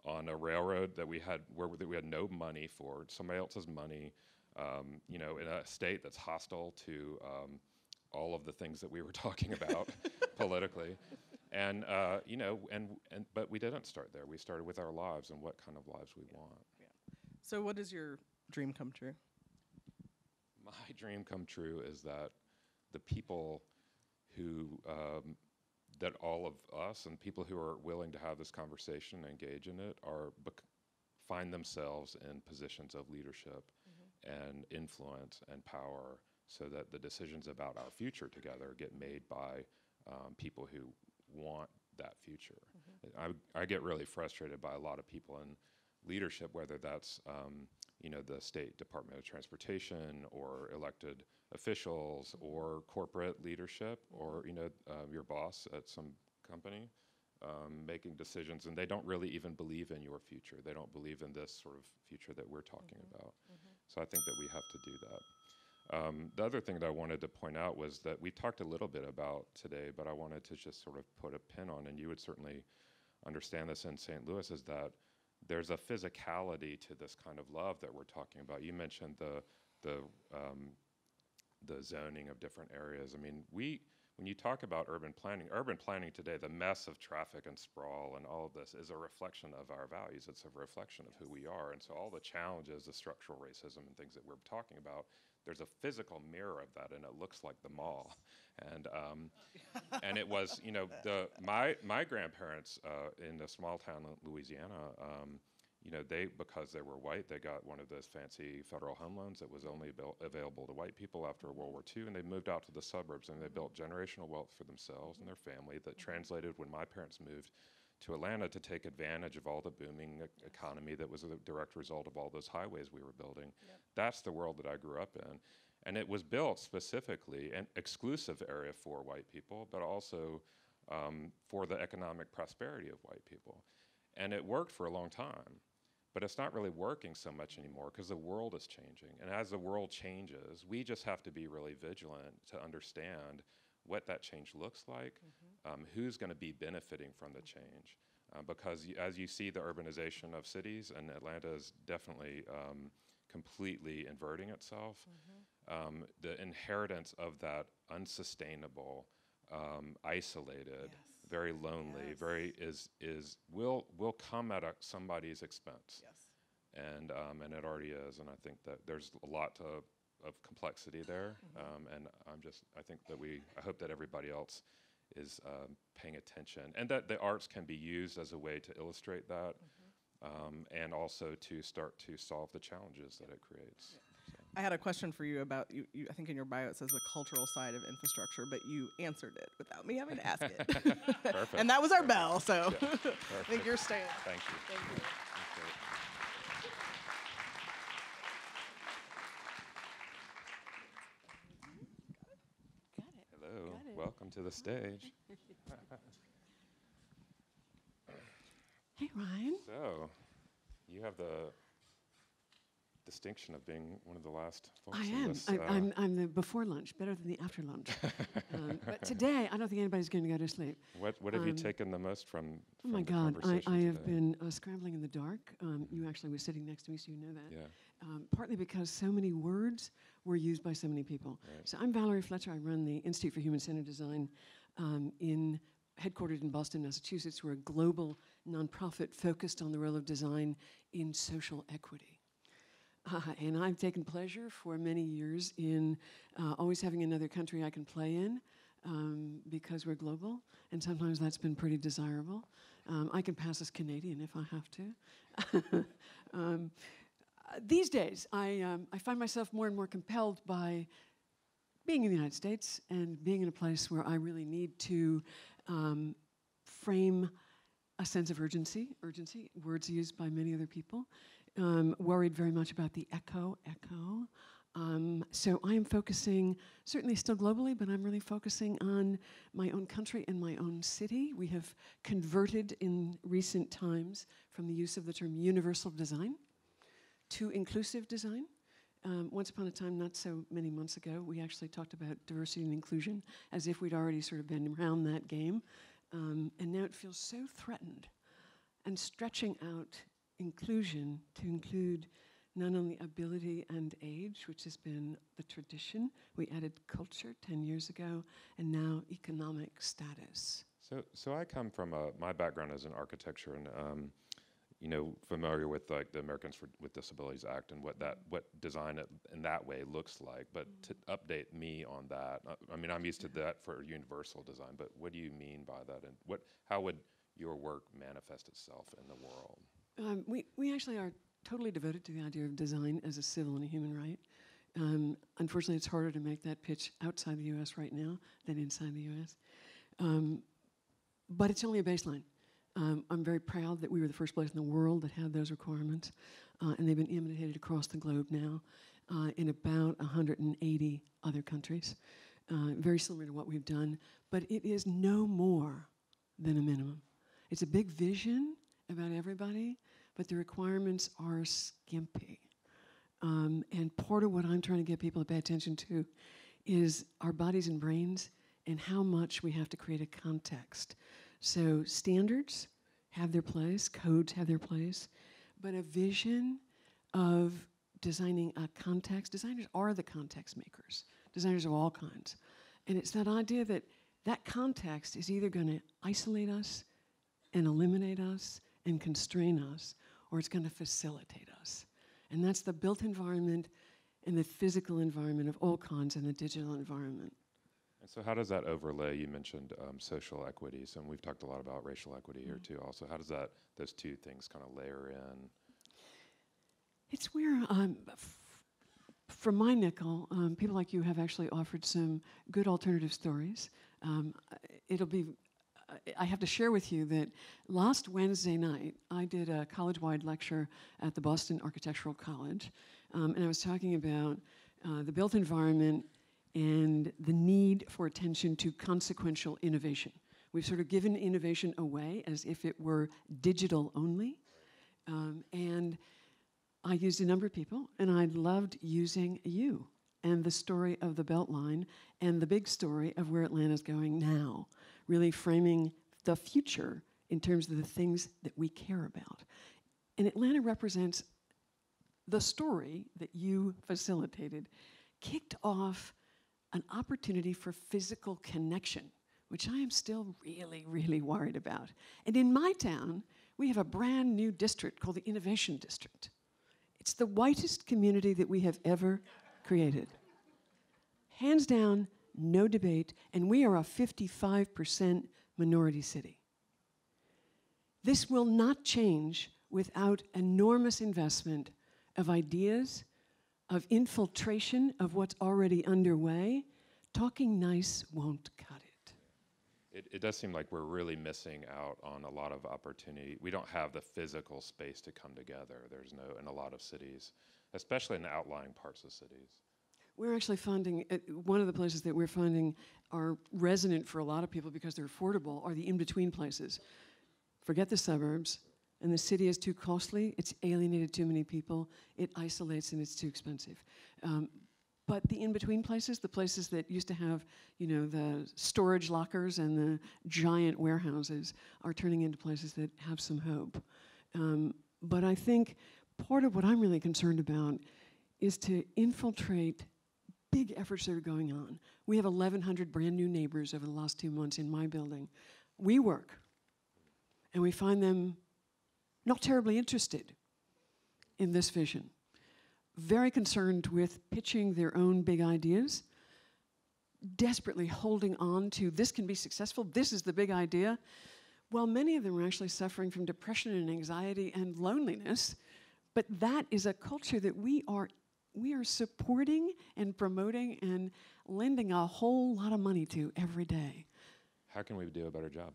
Speaker 5: on a railroad that we had we had no money for, somebody else's money. In a state that's hostile to all of the things that we were talking about politically. And, but we didn't start there. We started with our lives and what kind of lives we want.
Speaker 20: Yeah. So what is your dream come true?
Speaker 5: My dream come true is that the people who, that all of us and people who are willing to have this conversation and engage in it find themselves in positions of leadership and influence and power, so that the decisions about our future together get made by people who want that future. I get really frustrated by a lot of people in leadership, whether that's the State Department of Transportation or elected officials or corporate leadership or your boss at some company, making decisions, and they don't really even believe in your future. They don't believe in this sort of future that we're talking about. So I think that we have to do that. The other thing that I wanted to point out was that we talked a little bit about today, but I wanted to just sort of put a pin on, and you would certainly understand this in St. Louis, is that there's a physicality to this kind of love that we're talking about. You mentioned the zoning of different areas. I mean, when you talk about urban planning today, the mess of traffic and sprawl and all of this is a reflection of our values. It's a reflection of who we are. And so all the challenges, the structural racism and things that we're talking about, there's a physical mirror of that, and it looks like the mall. And and it was, my grandparents in a small town in Louisiana, they, because they were white, they got one of those fancy federal home loans that was only available to white people after World War II, and they moved out to the suburbs, and they built generational wealth for themselves and their family that translated when my parents moved to Atlanta to take advantage of all the booming economy that was a direct result of all those highways we were building. Yep. That's the world that I grew up in. And it was built specifically, an exclusive area for white people, but also for the economic prosperity of white people. And it worked for a long time. But it's not really working so much anymore because the world is changing. And as the world changes, we just have to be really vigilant to understand what that change looks like, who's going to be benefiting from the change. Because as you see the urbanization of cities, and Atlanta is definitely completely inverting itself,
Speaker 21: the inheritance of that unsustainable, isolated, very lonely, will come at somebody's expense. And it already is, and I think that there's a lot of complexity there, and I hope that everybody else is paying attention, and that the arts can be used as a way to illustrate that, and also to start to solve the challenges that it creates.
Speaker 20: I had a question for you about, I think in your bio it says the cultural side of infrastructure, but you answered it without me having to ask it.
Speaker 21: Perfect.
Speaker 20: And that was our bell, so
Speaker 21: Yeah.
Speaker 20: I think you're staying.
Speaker 21: Thank you.
Speaker 20: Thank you.
Speaker 21: Hello, welcome to the stage.
Speaker 22: Hey, Ryan.
Speaker 21: So, you have the distinction of being one of the last folks
Speaker 22: I
Speaker 21: in
Speaker 22: am.
Speaker 21: this.
Speaker 22: I'm the before lunch, better than the after lunch. But today, I don't think anybody's going to go to sleep.
Speaker 21: What have you taken the most from
Speaker 22: Oh my
Speaker 21: the
Speaker 22: God,
Speaker 21: conversation
Speaker 22: I have
Speaker 21: today?
Speaker 22: been scrambling in the dark. You actually was sitting next to me, so you know that.
Speaker 21: Yeah.
Speaker 22: Partly because so many words were used by so many people.
Speaker 21: Right.
Speaker 22: So I'm Valerie Fletcher. I run the Institute for Human-Centered Design headquartered in Boston, Massachusetts. We're a global nonprofit focused on the role of design in social equity. And I've taken pleasure for many years in always having another country I can play in because we're global, and sometimes that's been pretty desirable. I can pass as Canadian if I have to. These days, I find myself more and more compelled by being in the United States and being in a place where I really need to frame a sense of urgency, words used by many other people. Worried very much about the echo. So I am focusing, certainly still globally, but I'm really focusing on my own country and my own city. We have converted in recent times from the use of the term universal design to inclusive design. Once upon a time, not so many months ago, we actually talked about diversity and inclusion as if we'd already sort of been around that game. And now it feels so threatened. And stretching out inclusion to include not only ability and age, which has been the tradition. We added culture 10 years ago, and now economic status.
Speaker 21: So I come from my background is in architecture, and familiar with like the Americans with Disabilities Act and what design in that way looks like. But to update me on that, I mean, I'm used to that for universal design. But what do you mean by that, and how would your work manifest itself in the world?
Speaker 22: We actually are totally devoted to the idea of design as a civil and a human right. Unfortunately, it's harder to make that pitch outside the U.S. right now than inside the U.S. But it's only a baseline. I'm very proud that we were the first place in the world that had those requirements, and they've been imitated across the globe now in about 180 other countries, very similar to what we've done, but it is no more than a minimum. It's a big vision about everybody, but the requirements are skimpy. And part of what I'm trying to get people to pay attention to is our bodies and brains and how much we have to create a context. So standards have their place, codes have their place, but a vision of designing a context. Designers are the context makers. Designers of all kinds. And it's that idea that that context is either going to isolate us and eliminate us and constrain us, or it's going to facilitate us. And that's the built environment and the physical environment of all kinds and the digital environment.
Speaker 21: And so how does that overlay? You mentioned social equities, and we've talked a lot about racial equity here too also. How does those two things kind of layer in?
Speaker 22: It's where, from my nickel, people like you have actually offered some good alternative stories. I have to share with you that last Wednesday night, I did a college-wide lecture at the Boston Architectural College, and I was talking about the built environment and the need for attention to consequential innovation. We've sort of given innovation away as if it were digital only, and I used a number of people, and I loved using you and the story of the Beltline and the big story of where Atlanta's going now, really framing the future in terms of the things that we care about. And Atlanta represents the story that you facilitated kicked off an opportunity for physical connection, which I am still really, really worried about. And in my town, we have a brand new district called the Innovation District. It's the whitest community that we have ever created. Hands down, no debate, and we are a 55% minority city. This will not change without enormous investment of ideas, of infiltration of what's already underway. Talking nice won't cut it.
Speaker 21: It does seem like we're really missing out on a lot of opportunity. We don't have the physical space to come together. There's no, in a lot of cities, especially in the outlying parts of cities.
Speaker 22: We're actually funding, one of the places that we're funding are resonant for a lot of people because they're affordable, are the in-between places. Forget the suburbs, and the city is too costly, it's alienated too many people, it isolates and it's too expensive. But the in-between places, the places that used to have, you know, the storage lockers and the giant warehouses are turning into places that have some hope. But I think part of what I'm really concerned about is to infiltrate big efforts that are going on. We have 1,100 brand new neighbors over the last 2 months in my building. We work, and we find them not terribly interested in this vision. Very concerned with pitching their own big ideas, desperately holding on to this can be successful, this is the big idea, while many of them are actually suffering from depression and anxiety and loneliness. But that is a culture that we are supporting and promoting and lending a whole lot of money to every day.
Speaker 21: How can we do a better job?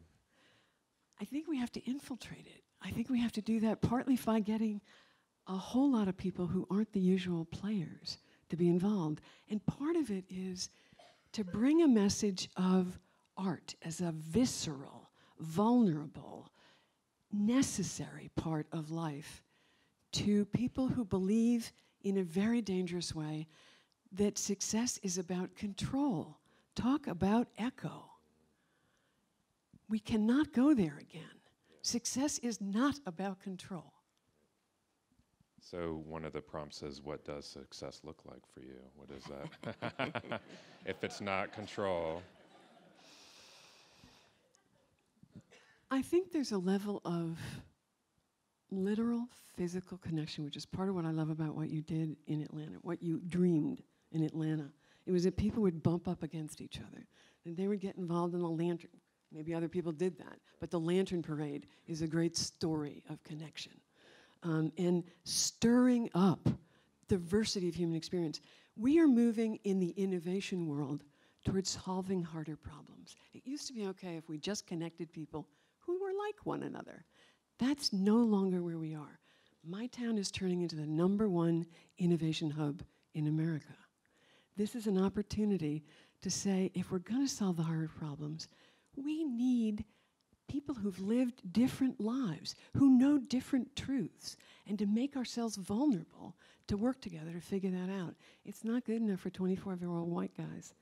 Speaker 22: I think we have to infiltrate it. I think we have to do that partly by getting a whole lot of people who aren't the usual players to be involved. And part of it is to bring a message of art as a visceral, vulnerable, necessary part of life to people who believe in a very dangerous way that success is about control. Talk about echo. We cannot go there again. Success is not about control.
Speaker 21: So one of the prompts is, what does success look like for you? What is that? If it's not control.
Speaker 22: I think there's a level of literal physical connection, which is part of what I love about what you did in Atlanta, what you dreamed in Atlanta. It was that people would bump up against each other, and they would get involved in the lantern. Maybe other people did that, but the lantern parade is a great story of connection. And stirring up diversity of human experience. We are moving in the innovation world towards solving harder problems. It used to be okay if we just connected people who were like one another. That's no longer where we are. My town is turning into the #1 innovation hub in America. This is an opportunity to say, if we're going to solve the hard problems, we need people who've lived different lives, who know different truths, and to make ourselves vulnerable to work together to figure that out. It's not good enough for 24-year-old white guys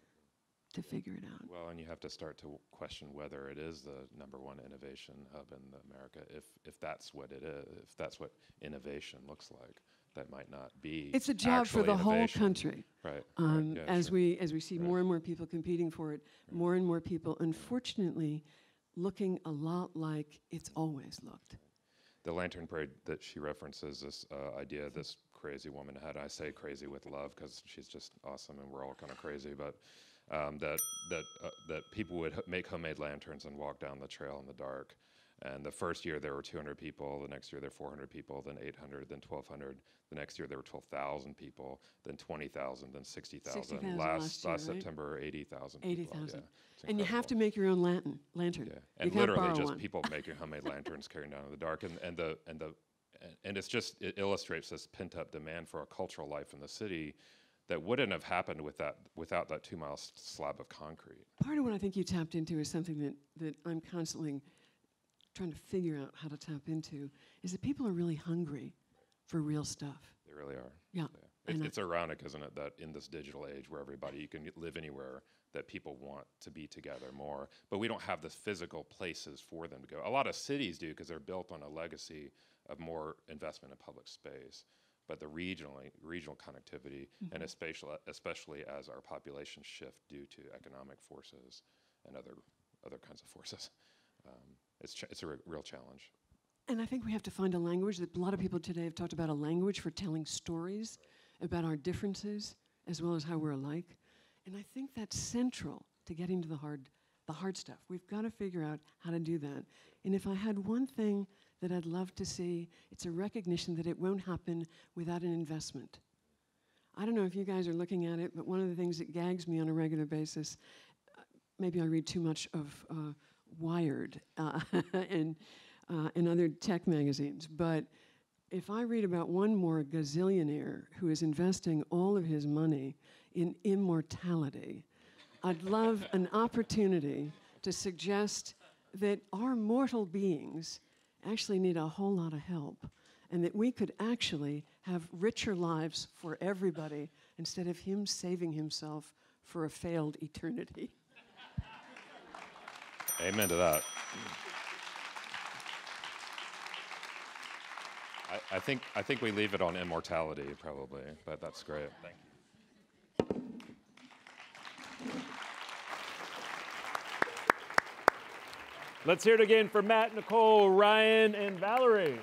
Speaker 22: to figure it out.
Speaker 21: Well, and you have to start to question whether it is the #1 innovation hub in America, if that's what it is, if that's what innovation looks like. That might not be.
Speaker 22: It's a job for the
Speaker 21: innovation.
Speaker 22: whole country.
Speaker 21: Right.
Speaker 22: Yeah, as
Speaker 21: sure.
Speaker 22: we see more and more people competing for it, more and more people, unfortunately, looking a lot like it's always looked.
Speaker 21: The lantern parade that she references, this idea this crazy woman had. I say crazy with love because she's just awesome and we're all kind of crazy, but that people would make homemade lanterns and walk down the trail in the dark. And the first year there were 200 people, the next year there were 400 people, then 800, then 1,200. The next year there were 12,000 people, then 20,000, then 60,000. Last September, 80,000 people.
Speaker 22: 80,000. And you have to make your own lantern.
Speaker 21: Yeah. And literally just people making homemade lanterns carrying down in the dark. And it's just, it illustrates this pent-up demand for a cultural life in the city that wouldn't have happened without that 2-mile slab of concrete.
Speaker 22: Part of what I think you tapped into is something that I'm constantly trying to figure out how to tap into, is that people are really hungry for real stuff.
Speaker 21: They really are.
Speaker 22: Yeah.
Speaker 21: It's ironic, isn't it, that in this digital age where you can live anywhere, that people want to be together more, but we don't have the physical places for them to go. A lot of cities do because they're built on a legacy of more investment in public space. but the regional connectivity, and especially as our populations shift due to economic forces and other kinds of forces. It's a real challenge.
Speaker 22: And I think we have to find a language that a lot of people today have talked about, a language for telling stories about our differences as well as how we're alike. And I think that's central to getting to the hard stuff. We've got to figure out how to do that. And if I had one thing that I'd love to see, it's a recognition that it won't happen without an investment. I don't know if you guys are looking at it, but one of the things that gags me on a regular basis, maybe I read too much of Wired and other tech magazines, but if I read about one more gazillionaire who is investing all of his money in immortality, I'd love an opportunity to suggest that our mortal beings actually need a whole lot of help, and that we could actually have richer lives for everybody instead of him saving himself for a failed eternity.
Speaker 21: Amen to that. I think we leave it on immortality probably, but that's great. Thank you.
Speaker 5: Let's hear it again for Matt, Nicole, Ryan, and Valerie.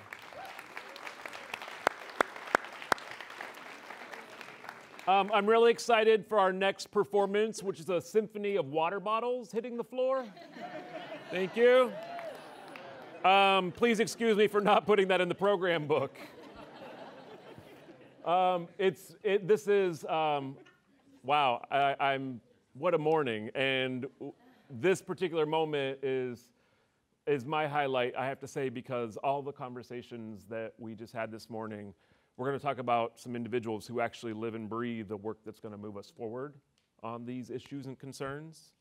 Speaker 5: I'm really excited for our next performance, which is a symphony of water bottles hitting the floor. Thank you. Please excuse me for not putting that in the program book. This is, wow, what a morning. And this particular moment is my highlight, I have to say, because all the conversations that we just had this morning, we're going to talk about some individuals who actually live and breathe the work that's going to move us forward on these issues and concerns.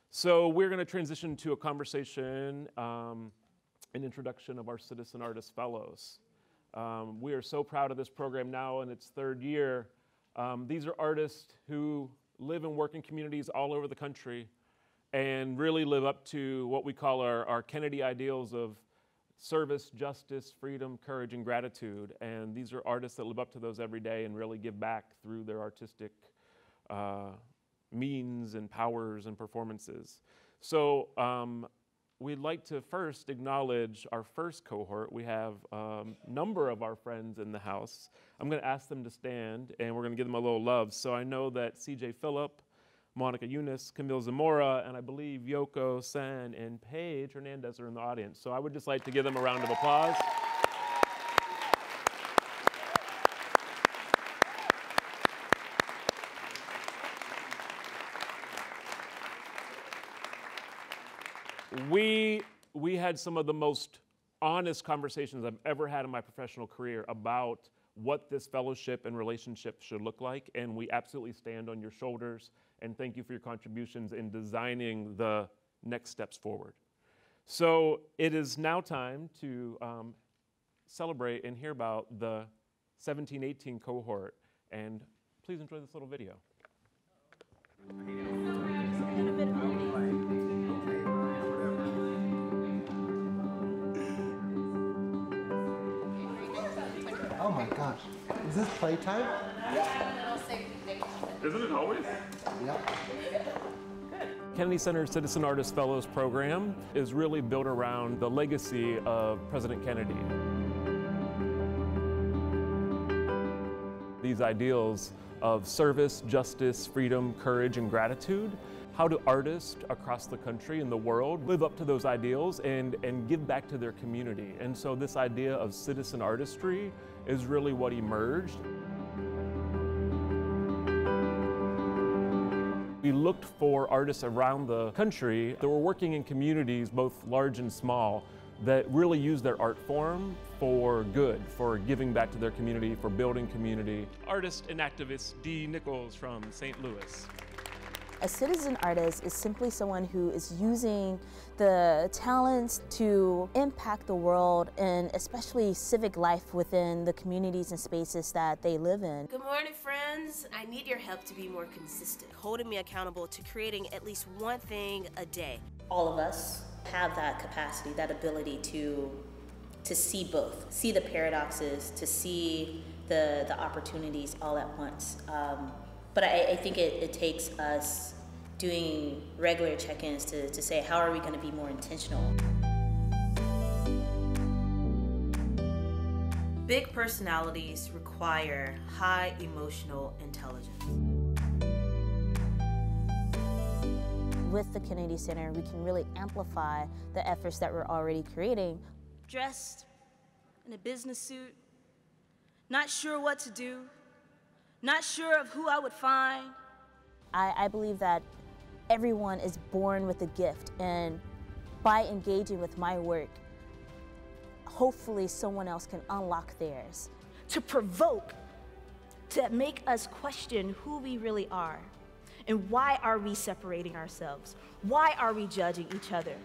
Speaker 5: So we're going to transition to a conversation, an introduction of our Citizen Artist Fellows. We are so proud of this program now in its third year. These are artists who live and work in communities all over the country and really live up to what we call our Kennedy ideals of service, justice, freedom, courage, and gratitude. And these are artists that live up to those every day and really give back through their artistic means and powers and performances. So we'd like to first acknowledge our first cohort. We have a number of our friends in the house. I'm going to ask them to stand, and we're going to give them a little love. So I know that C.J. Phillip, Monica Eunice, Camille Zamora, and I believe Yoko, San, and Paige Hernandez are in the audience. So I would just like to give them a round of applause. We had some of the most honest conversations I've ever had in my professional career about what this fellowship and relationship should look like, and we absolutely stand on your shoulders, and thank you for your contributions in designing the next steps forward. So it is now time to celebrate and hear about the 17-18 cohort, and please enjoy this little video.
Speaker 1: Oh my gosh. Is this playtime?
Speaker 21: Isn't it always?
Speaker 1: Yep.
Speaker 5: Kennedy Center Citizen Artist Fellows program is really built around the legacy of President Kennedy. These ideals of service, justice, freedom, courage, and gratitude. How do artists across the country and the world live up to those ideals and give back to their community? And so this idea of citizen artistry is really what emerged. We looked for artists around the country that were working in communities, both large and small, that really use their art form for good, for giving back to their community, for building community. Artist and activist Dee Nichols from St. Louis.
Speaker 2: A citizen artist is simply someone who is using the talents to impact the world and especially civic life within the communities and spaces that they live in.
Speaker 23: Good morning, friends. I need your help to be more consistent, holding me accountable to creating at least one thing a day.
Speaker 2: All of us have that capacity, that ability to to see both, see the paradoxes, to see the opportunities all at once. But I think it takes us doing regular check-ins to say, how are we going to be more intentional? Big personalities require high emotional intelligence. With the Kennedy Center, we can really amplify the efforts that we're already creating. Dressed in a business suit, not sure what to do, not sure of who I would find. I believe that everyone is born with a gift, and by engaging with my work, hopefully someone else can unlock theirs. To provoke, to make us question who we really are, and why are we separating ourselves? Why are we judging each other?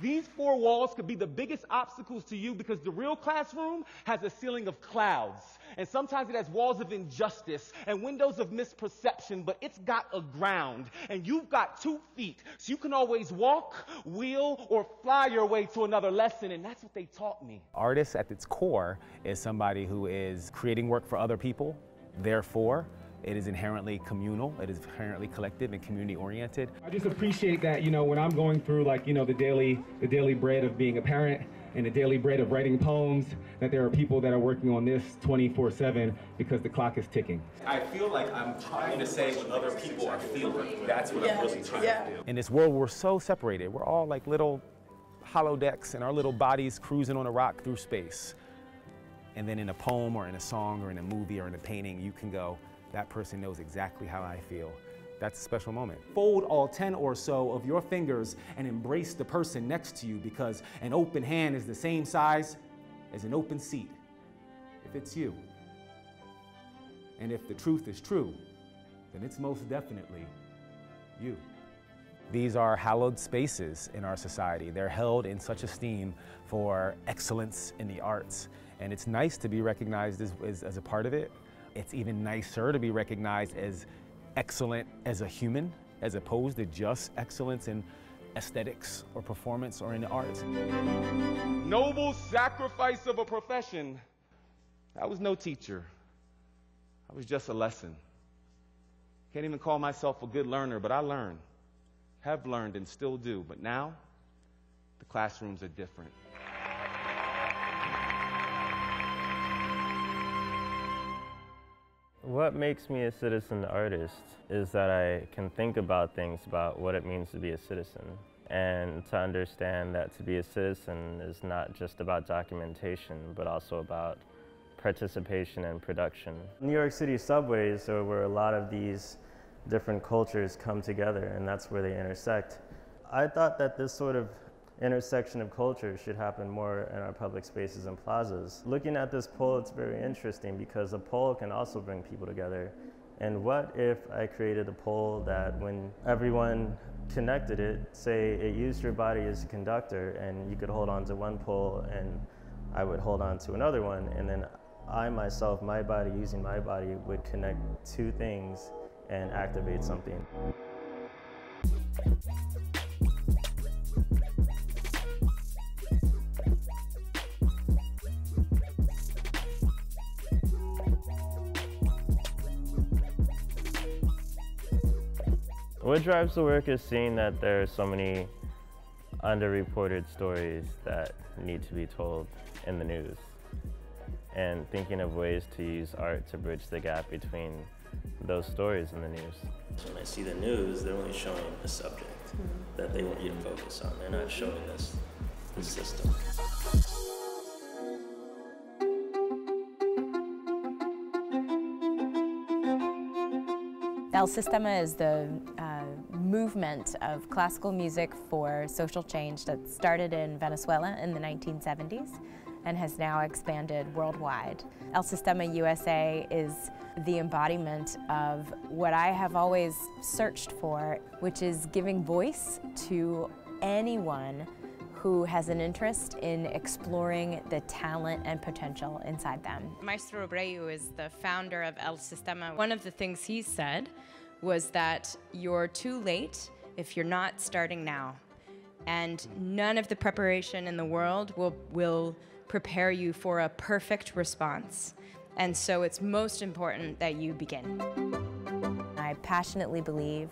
Speaker 3: These four walls could be the biggest obstacles to you because the real classroom has a ceiling of clouds. And sometimes it has walls of injustice and windows of misperception, but it's got a ground. And you've got 2 feet, so you can always walk, wheel, or fly your way to another lesson, and that's what they taught me.
Speaker 4: Artist at its core is somebody who is creating work for other people. Therefore, it is inherently communal, it is inherently collective and community-oriented.
Speaker 3: I just appreciate that, when I'm going through, the daily bread of being a parent and the daily bread of writing poems, that there are people that are working on this 24/7 because the clock is ticking.
Speaker 9: I feel like I'm trying to say what other people are feeling. That's what I'm really trying to do.
Speaker 4: In this world, we're so separated. We're all like little holodecks in our little bodies cruising on a rock through space. And then in a poem or in a song or in a movie or in a painting, you can go, that person knows exactly how I feel. That's a special moment.
Speaker 3: Fold all 10 or so of your fingers and embrace the person next to you, because an open hand is the same size as an open seat, if it's you. And if the truth is true, then it's most definitely you.
Speaker 4: These are hallowed spaces in our society. They're held in such esteem for excellence in the arts. And it's nice to be recognized as a part of it. It's even nicer to be recognized as excellent as a human, as opposed to just excellence in aesthetics or performance or in the arts.
Speaker 3: Noble sacrifice of a profession. I was no teacher. I was just a lesson. Can't even call myself a good learner, but I learn. Have learned and still do. But now, the classrooms are different.
Speaker 6: What makes me a citizen artist is that I can think about things about what it means to be a citizen, and to understand that to be a citizen is not just about documentation, but also about participation and production. New York City subways are where a lot of these different cultures come together, and that's where they intersect. I thought that this sort of intersection of culture should happen more in our public spaces and plazas. Looking at this poll, it's very interesting because a poll can also bring people together. And what if I created a poll that when everyone connected it, say it used your body as a conductor, and you could hold on to one pole and I would hold on to another one, and then I myself, my body using my body, would connect 2 things and activate something. What drives the work is seeing that there are so many underreported stories that need to be told in the news, and thinking of ways to use art to bridge the gap between those stories in the news.
Speaker 24: When I see the news, they're only showing a subject that they want you to focus on. They're not showing us the system.
Speaker 25: El Sistema is the movement of classical music for social change that started in Venezuela in the 1970s and has now expanded worldwide. El Sistema USA is the embodiment of what I have always searched for, which is giving voice to anyone who has an interest in exploring the talent and potential inside them.
Speaker 26: Maestro Abreu is the founder of El Sistema. One of the things he said was that you're too late if you're not starting now. And none of the preparation in the world will prepare you for a perfect response. And so it's most important that you begin.
Speaker 25: I passionately believe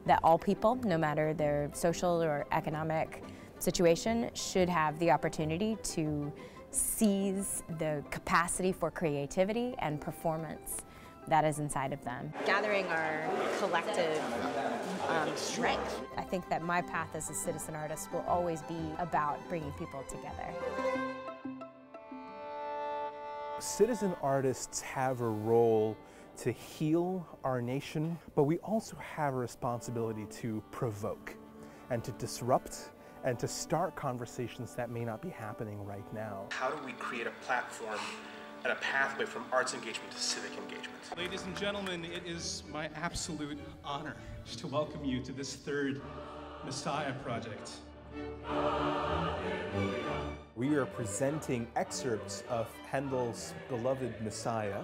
Speaker 25: that all people, no matter their social or economic situation, should have the opportunity to seize the capacity for creativity and performance that is inside of them.
Speaker 26: Gathering our collective strength.
Speaker 25: I think that my path as a citizen artist will always be about bringing people together.
Speaker 7: Citizen artists have a role to heal our nation, but we also have a responsibility to provoke and to disrupt and to start conversations that may not be happening right now.
Speaker 8: How do we create a platform and a pathway from arts engagement to civic engagement?
Speaker 11: Ladies and gentlemen, it is my absolute honor to welcome you to this third Messiah project.
Speaker 7: We are presenting excerpts of Handel's beloved Messiah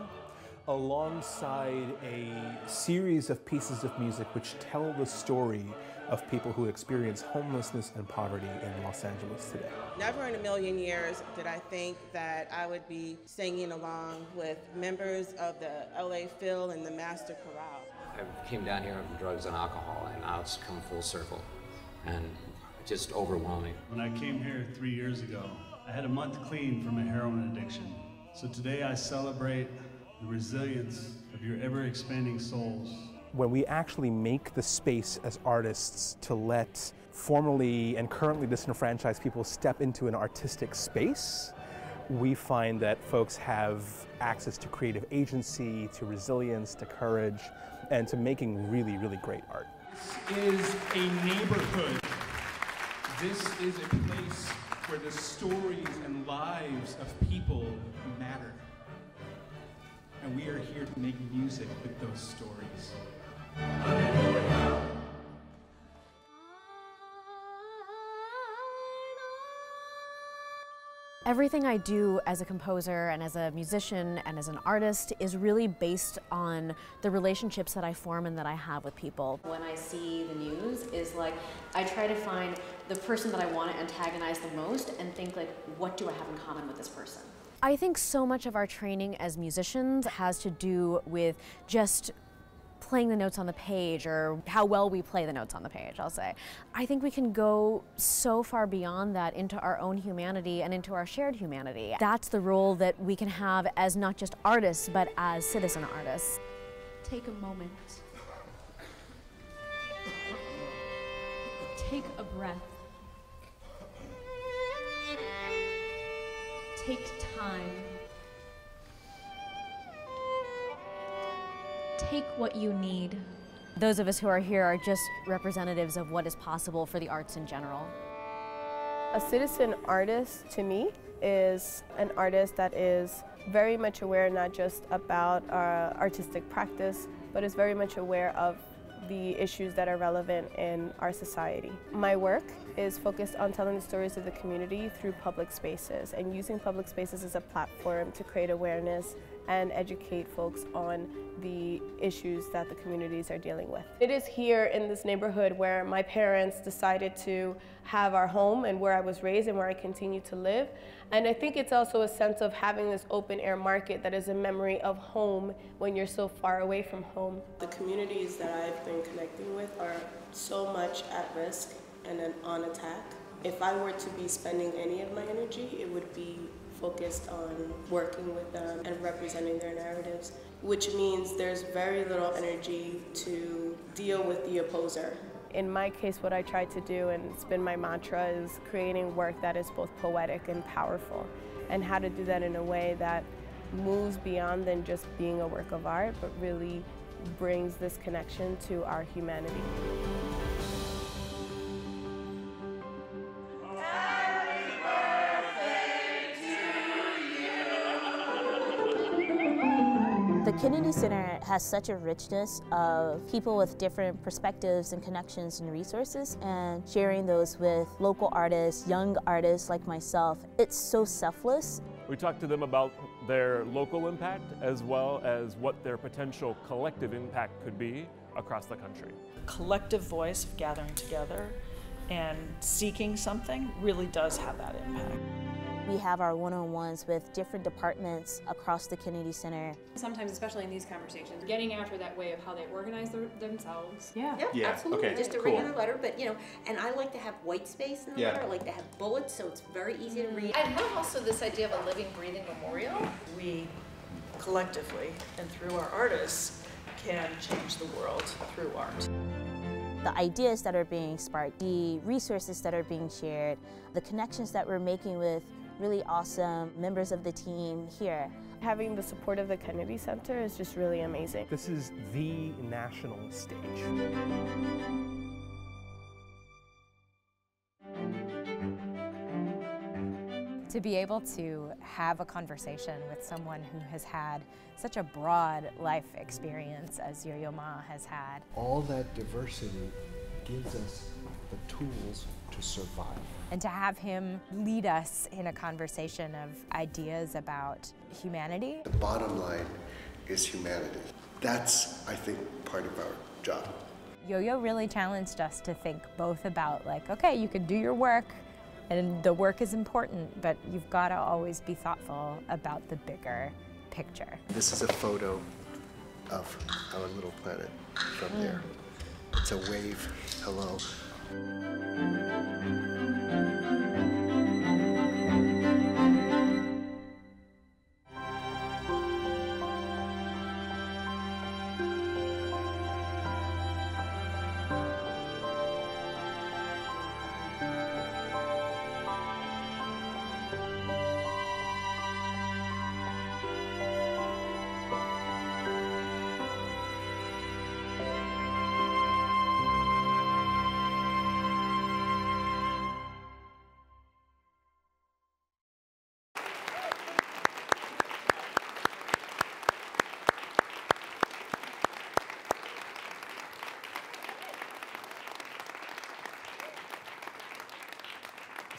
Speaker 7: alongside a series of pieces of music which tell the story of people who experience homelessness and poverty in Los Angeles today.
Speaker 14: Never in a million years did I think that I would be singing along with members of the LA Phil and the Master Chorale.
Speaker 15: I came down here on drugs and alcohol, and now it's come full circle, and just overwhelming.
Speaker 17: When I came here 3 years ago, I had a month clean from a heroin addiction. So today I celebrate the resilience of your ever-expanding souls.
Speaker 7: When we actually make the space as artists to let formerly and currently disenfranchised people step into an artistic space, we find that folks have access to creative agency, to resilience, to courage, and to making really, really great art.
Speaker 11: This is a neighborhood. This is a place where the stories and lives of people matter. And we are here to make music with those stories.
Speaker 2: Everything I do as a composer and as a musician and as an artist is really based on the relationships that I form and that I have with people.
Speaker 27: When I see the news is like, I try to find the person that I want to antagonize the most and think like, what do I have in common with this person?
Speaker 2: I think so much of our training as musicians has to do with just playing the notes on the page, or how well we play the notes on the page, I'll say. I think we can go so far beyond that into our own humanity and into our shared humanity. That's the role that we can have as not just artists, but as citizen artists.
Speaker 28: Take a moment. Take a breath. Take time. Take what you need.
Speaker 2: Those of us who are here are just representatives of what is possible for the arts in general.
Speaker 29: A citizen artist, to me, is an artist that is very much aware not just about artistic practice, but is very much aware of the issues that are relevant in our society. My work is focused on telling the stories of the community through public spaces and using public spaces as a platform to create awareness and educate folks on the issues that the communities are dealing with. It is here in this neighborhood where my parents decided to have our home and where I was raised and where I continue to live. And I think it's also a sense of having this open air market that is a memory of home when you're so far away from home. The communities that I've been connecting with are so much at risk and on attack. If I were to be spending any of my energy, it would be focused on working with them and representing their narratives, which means there's very little energy to deal with the opposer. In my case, what I try to do, and it's been my mantra, is creating work that is both poetic and powerful, and how to do that in a way that moves beyond than just being a work of art, but really brings this connection to our humanity.
Speaker 2: The Kennedy Center has such a richness of people with different perspectives and connections and resources, and sharing those with local artists, young artists like myself. It's so selfless.
Speaker 5: We talked to them about their local impact as well as what their potential collective impact could be across the country.
Speaker 10: Collective voice of gathering together and seeking something really does have that impact.
Speaker 2: We have our one-on-ones with different departments across the Kennedy Center.
Speaker 1: Sometimes, especially in these conversations, getting after that way of how they organize themselves. Yeah,
Speaker 9: Yeah,
Speaker 1: absolutely.
Speaker 9: okay,
Speaker 1: Just a
Speaker 9: cool.
Speaker 1: regular letter, but and I like to have white space in the
Speaker 9: Yeah.
Speaker 1: letter. I like to have bullets, so it's very easy to read.
Speaker 12: I love also this idea of a living, breathing memorial.
Speaker 10: We collectively and through our artists can change the world through art.
Speaker 2: The ideas that are being sparked, the resources that are being shared, the connections that we're making with really awesome members of the team here.
Speaker 29: Having the support of the Kennedy Center is just really amazing.
Speaker 7: This is the national stage.
Speaker 25: To be able to have a conversation with someone who has had such a broad life experience as Ijeoma has had.
Speaker 13: All that diversity gives us the tools to survive.
Speaker 25: And to have him lead us in a conversation of ideas about humanity.
Speaker 13: The bottom line is humanity. That's, I think, part of our job.
Speaker 25: Yo-Yo really challenged us to think both about like, okay, you can do your work and the work is important, but you've got to always be thoughtful about the bigger picture.
Speaker 13: This is a photo of our little planet from there. It's a wave. Hello.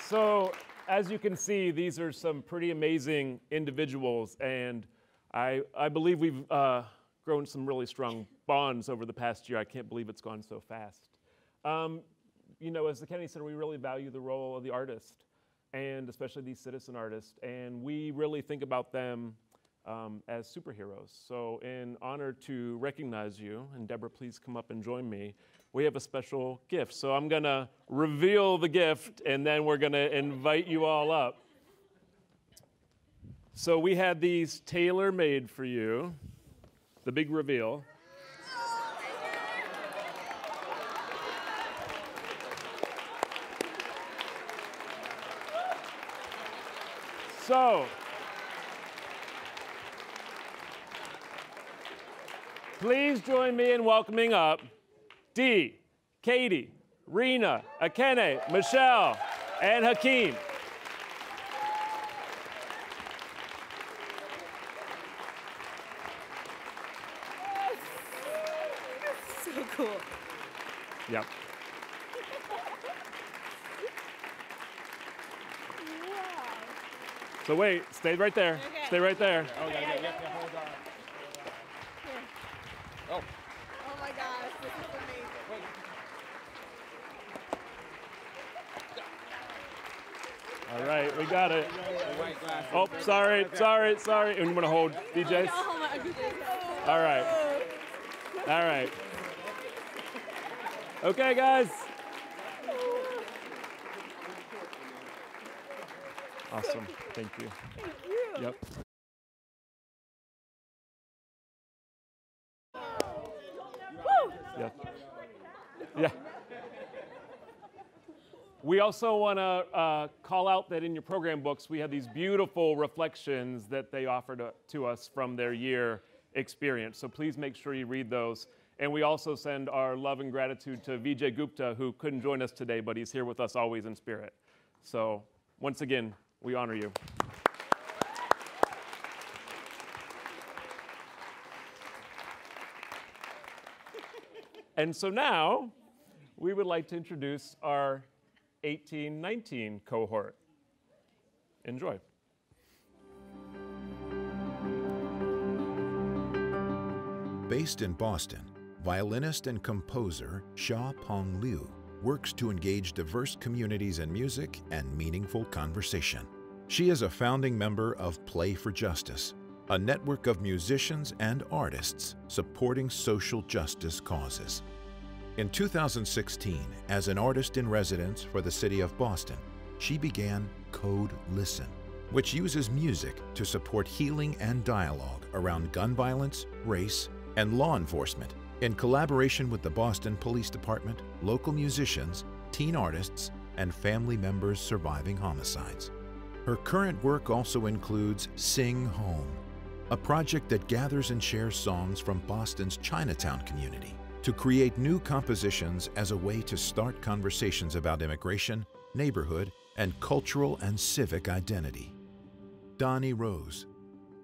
Speaker 5: So, as you can see, these are some pretty amazing individuals, and I believe we've grown some really strong bonds over the past year. I can't believe it's gone so fast. You know, as the Kennedy Center, we really value the role of the artist, and especially these citizen artists, and we really think about them as superheroes. So in honor to recognize you, and Deborah, please come up and join me, we have a special gift. So I'm gonna reveal the gift, and then we're gonna invite you all up. So we had these tailor-made for you, the big reveal. So, please join me in welcoming up Dee, Katie, Rena, Ekene, Michelle, and Hakeem.
Speaker 23: So cool.
Speaker 5: Yep. So wait, stay right there. Okay. Stay right there.
Speaker 23: Oh, yeah,
Speaker 5: hold on.
Speaker 23: Oh. Oh my gosh, this is amazing.
Speaker 5: All right, we got it. Oh, sorry. And you want to hold DJs? All right. All right. Okay, guys. Awesome. Thank you.
Speaker 23: Thank you.
Speaker 5: Yep.
Speaker 23: Woo!
Speaker 5: Yeah. Yeah. We also want to call out that in your program books, we have these beautiful reflections that they offer to us from their year experience. So please make sure you read those. And we also send our love and gratitude to Vijay Gupta, who couldn't join us today, but he's here with us always in spirit. So once again, we honor you. And so now, we would like to introduce our 1819 cohort. Enjoy.
Speaker 16: Based in Boston, violinist and composer Sha Pong Liu
Speaker 3: works to engage diverse communities in music and meaningful conversation. She is a founding member of Play for Justice, a network of musicians and artists supporting social justice causes. In 2016, as an artist in residence for the city of Boston, she began Code Listen, which uses music to support healing and dialogue around gun violence, race, and law enforcement in collaboration with the Boston Police Department, local musicians, teen artists, and family members surviving homicides. Her current work also includes Sing Home, a project that gathers and shares songs from Boston's Chinatown community to create new compositions as a way to start conversations about immigration, neighborhood, and cultural and civic identity. Donnie Rose.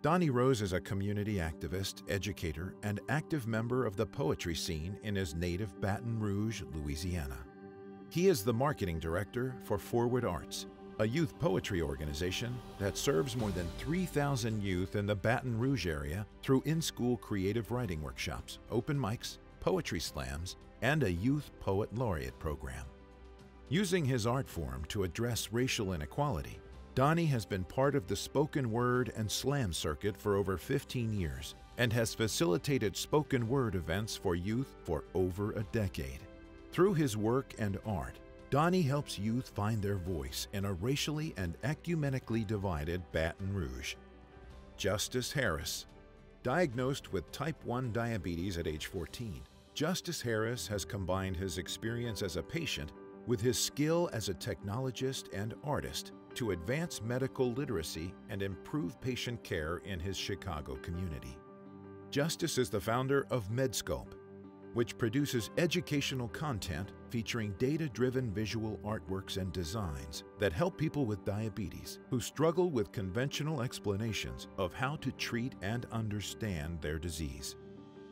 Speaker 3: Donnie Rose is a community activist, educator, and active member of the poetry scene in his native Baton Rouge, Louisiana. He is the marketing director for Forward Arts, a youth poetry organization that serves more than 3,000 youth in the Baton Rouge area through in-school creative writing workshops, open mics, poetry slams, and a youth poet laureate program. Using his art form to address racial inequality, Donnie has been part of the spoken word and slam circuit for over 15 years and has facilitated spoken word events for youth for over a decade. Through his work and art, Donnie helps youth find their voice in a racially and ecumenically divided Baton Rouge. Justice Harris. Diagnosed with type 1 diabetes at age 14, Justice Harris has combined his experience as a patient with his skill as a technologist and artist to advance medical literacy and improve patient care in his Chicago community. Justice is the founder of Medsculpt, which produces educational content featuring data-driven visual artworks and designs that help people with diabetes who struggle with conventional explanations of how to treat and understand their disease.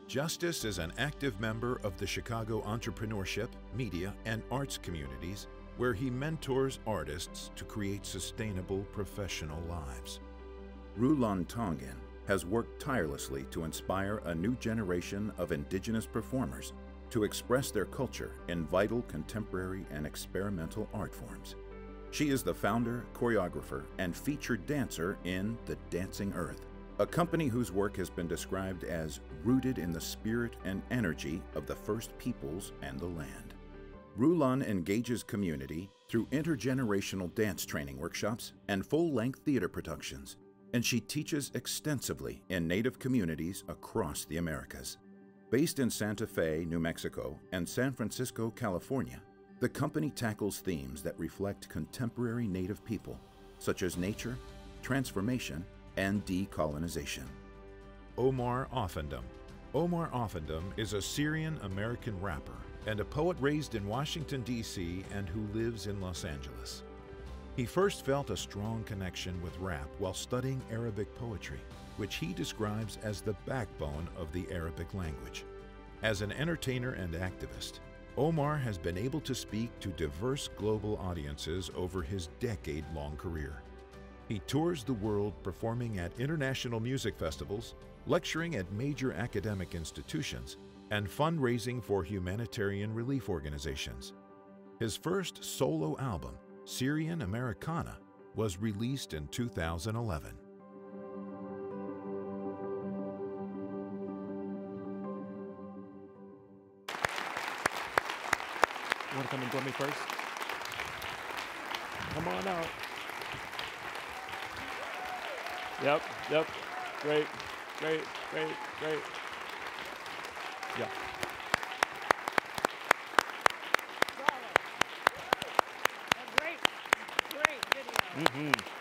Speaker 3: Justice is an active member of the Chicago entrepreneurship, media, and arts communities where he mentors artists to create sustainable professional lives. Rulon Tongan has worked tirelessly to inspire a new generation of indigenous performers to express their culture in vital contemporary and experimental art forms. She is the founder, choreographer, and featured dancer in The Dancing Earth, a company whose work has been described as rooted in the spirit and energy of the First Peoples and the land. Rulon engages community through intergenerational dance training workshops and full-length theater productions, and she teaches extensively in Native communities across the Americas. Based in Santa Fe, New Mexico, and San Francisco, California, the company tackles themes that reflect contemporary Native people, such as nature, transformation, and decolonization. Omar Offendum. Omar Offendum is a Syrian-American rapper and a poet raised in Washington, D.C. and who lives in Los Angeles. He first felt a strong connection with rap while studying Arabic poetry, which he describes as the backbone of the Arabic language. As an entertainer and activist, Omar has been able to speak to diverse global audiences over his decade-long career. He tours the world performing at international music festivals, lecturing at major academic institutions, and fundraising for humanitarian relief organizations. His first solo album, Syrian Americana, was released in 2011.
Speaker 5: You want to come and join me first? Come on out. Yep. Great. Yeah.
Speaker 4: Great video.